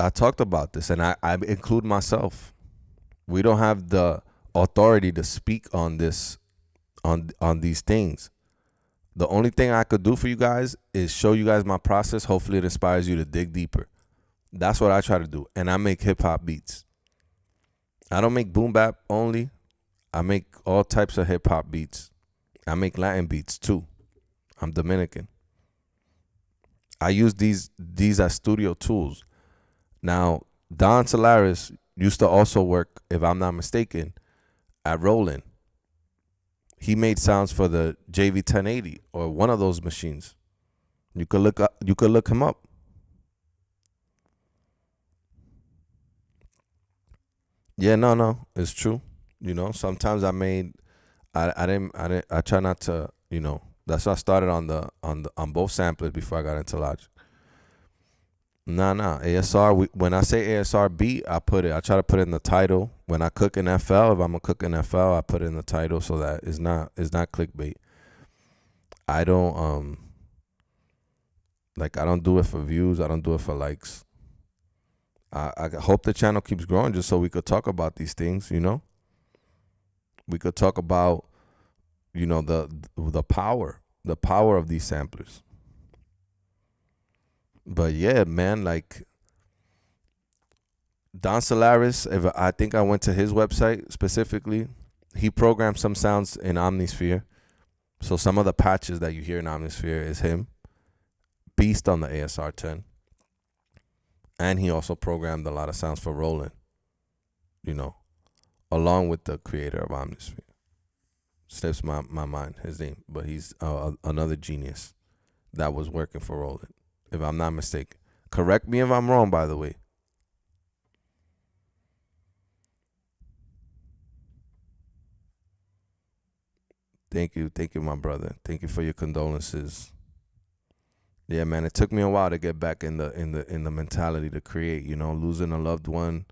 I talked about this, and I include myself. We don't have the authority to speak on this, on these things. The only thing I could do for you guys is show you guys my process. Hopefully, it inspires you to dig deeper. That's what I try to do, and I make hip hop beats. I don't make boom bap only. I make all types of hip hop beats. I make Latin beats too. I'm Dominican. I use these as studio tools. Now, Don Solaris used to also work, if I'm not mistaken, at Roland. He made sounds for the JV 1080 or one of those machines. You could look him up. Yeah, no, it's true. Sometimes I try not to, that's why I started on both samplers before I got into Logic. Nah. ASR. When I say ASR beat, I try to put it in the title. When I cook in FL, if I'm gonna cook in FL, I put it in the title so that it's not clickbait. I don't I don't do it for views. I don't do it for likes. I hope the channel keeps growing just so we could talk about these things. We could talk about the power of these samplers. But yeah, man, like Don Solaris, if I think I went to his website specifically, he programmed some sounds in Omnisphere. So some of the patches that you hear in Omnisphere is him. Beast on the ASR 10. And he also programmed a lot of sounds for Roland, along with the creator of Omnisphere. Slips my mind, his name. But he's another genius that was working for Roland, if I'm not mistaken. Correct me if I'm wrong, by the way. Thank you, my brother. Thank you for your condolences. Yeah, man, it took me a while to get back in the mentality to create. Losing a loved one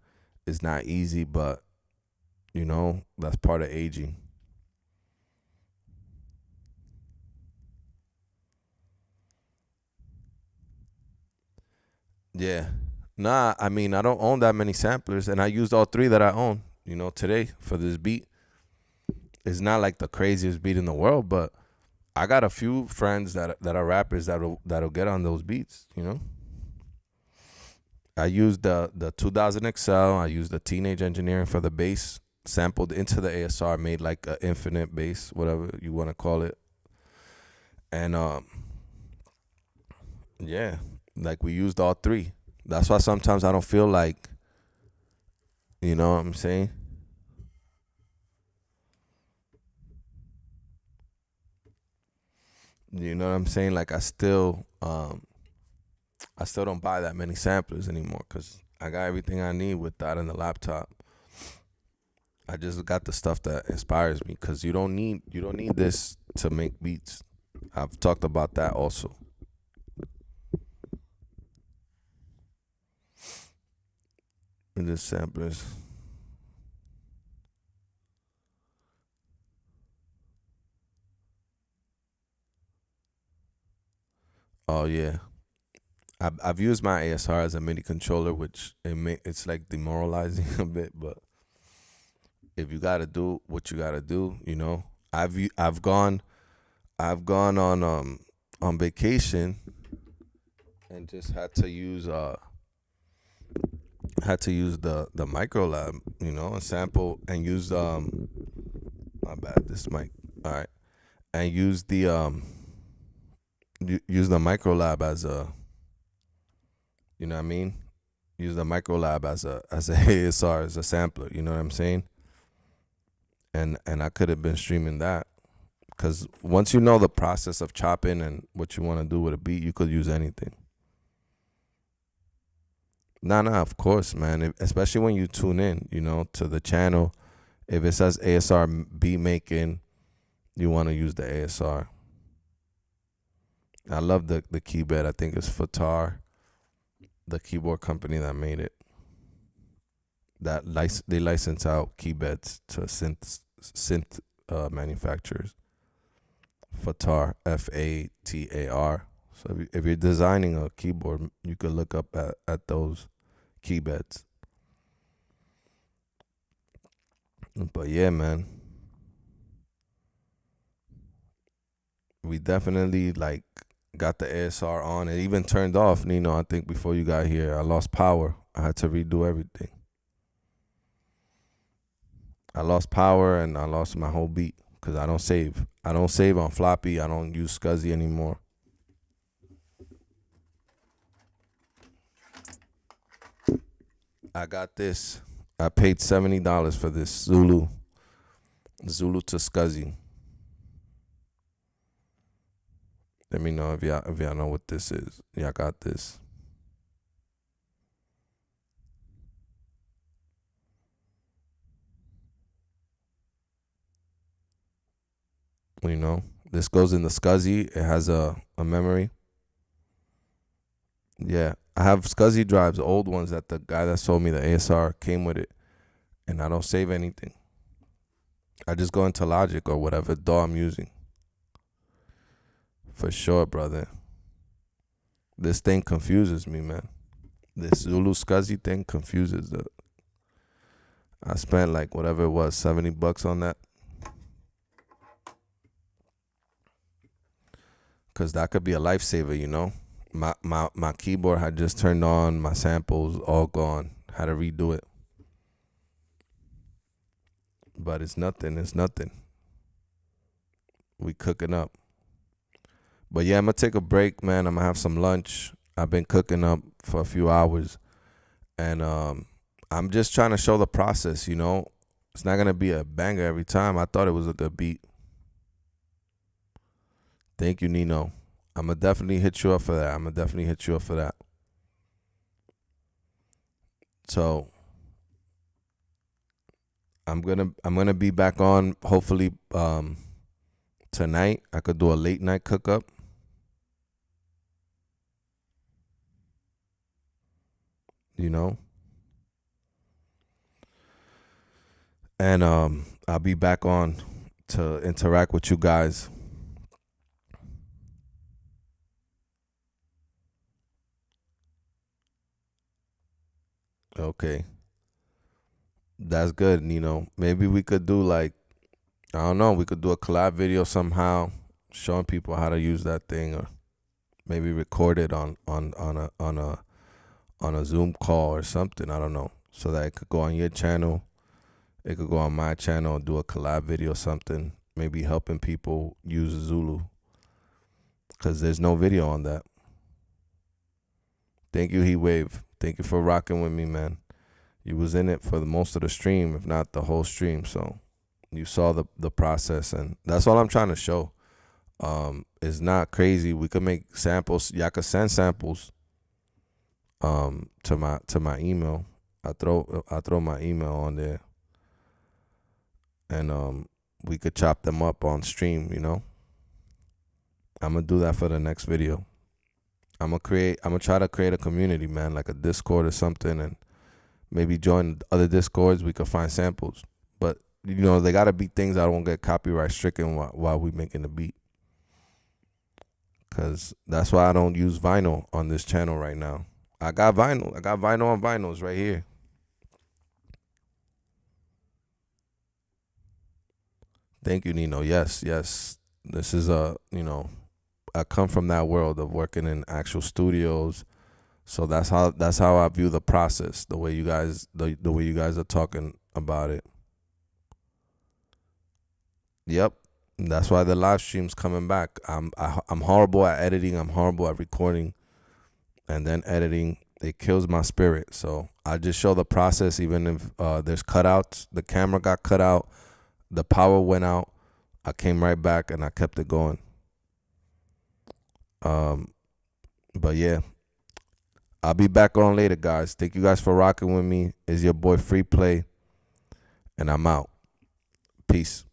is not easy, but that's part of aging. Yeah. Nah, I mean, I don't own that many samplers, and I used all three that I own, today for this beat. It's not like the craziest beat in the world, but I got a few friends that are rappers that'll get on those beats, I used the 2000 XL, I used the Teenage Engineering for the bass, sampled into the ASR, made like an infinite bass, whatever you want to call it. And yeah, like we used all three. That's why sometimes I don't feel like, you know what I'm saying? You know what I'm saying? Like I still don't buy that many samplers anymore because I got everything I need with that in the laptop. I just got the stuff that inspires me because you don't need this to make beats. I've talked about that also. In the samplers. Oh yeah, I've used my ASR as a MIDI controller, which it's like demoralizing a bit. But if you gotta do what you gotta do, I've gone on vacation and just had to use the micro lab, and sample and use my bad, this mic. All right. And use use the micro lab as a, you know what I mean? Use the micro lab as a ASR, as a sampler, you know what I'm saying? And I could have been streaming that. Cause once you know the process of chopping and what you want to do with a beat, you could use anything. Nah, of course, man. Especially when you tune in, to the channel. If it says ASR beat making, you want to use the ASR. I love the keyboard. I think it's Fatar, the keyboard company that made it. They license out keyboards to synth manufacturers. Fatar, FATAR. So if you're designing a keyboard, you could look up at those key beds. But yeah, man, we definitely like got the ASR on. It even turned off, Nino. I think before you got here, I lost power. I had to redo everything. I lost power and I lost my whole beat because I don't save. I don't save on floppy. I don't use SCSI anymore. I got this. I paid $70 for this Zulu to SCSI. Let me know if y'all know what this is. Y'all got this. You know, this goes in the SCSI. It has a memory. Yeah, I have SCSI drives, old ones that the guy that sold me the ASR came with it, and I don't save anything. I just go into Logic or whatever DAW I'm using. For sure, brother. This thing confuses me, man. This Zulu SCSI thing confuses the. I spent like whatever it was, $70 on that. Cause that could be a lifesaver, you know. My keyboard had just turned on, my samples all gone. Had to redo it. But it's nothing. We cooking up. But yeah, I'm gonna take a break, man. I'm gonna have some lunch. I've been cooking up for a few hours. And I'm just trying to show the process, you know. It's not gonna be a banger every time. I thought it was a good beat. Thank you, Nino. I'm gonna definitely hit you up for that. So I'm gonna be back on hopefully tonight. I could do a late night cook up. You know. And I'll be back on to interact with you guys. Okay. That's good, Nino. Maybe we could do like, I don't know, we could do a collab video somehow showing people how to use that thing, or maybe record it on a Zoom call or something. I don't know. So that it could go on your channel. It could go on my channel and do a collab video or something. Maybe helping people use Zulu. Because there's no video on that. Thank you, Heatwave. Thank you for rocking with me, man. You was in it for the most of the stream, if not the whole stream. So you saw the process, and that's all I'm trying to show. It's not crazy. We could make samples. Y'all could send samples to my email. I throw my email on there. And we could chop them up on stream, you know. I'm gonna do that for the next video. I'm gonna try to create a community, man, like a Discord or something, and maybe join other Discords. We could find samples, but you know, they gotta be things that won't get copyright stricken while we making the beat. Cause that's why I don't use vinyl on this channel right now. I got vinyl on vinyls right here. Thank you, Nino. Yes. This is I come from that world of working in actual studios. So that's how I view the process, the way you guys are talking about it. Yep. That's why the live stream's coming back. I'm horrible at editing, I'm horrible at recording, and then editing, it kills my spirit. So I just show the process, even if there's cutouts. The camera got cut out, the power went out, I came right back and I kept it going. But yeah, I'll be back on later, guys. Thank you guys for rocking with me. It's your boy FREEPLAY, and I'm out. Peace.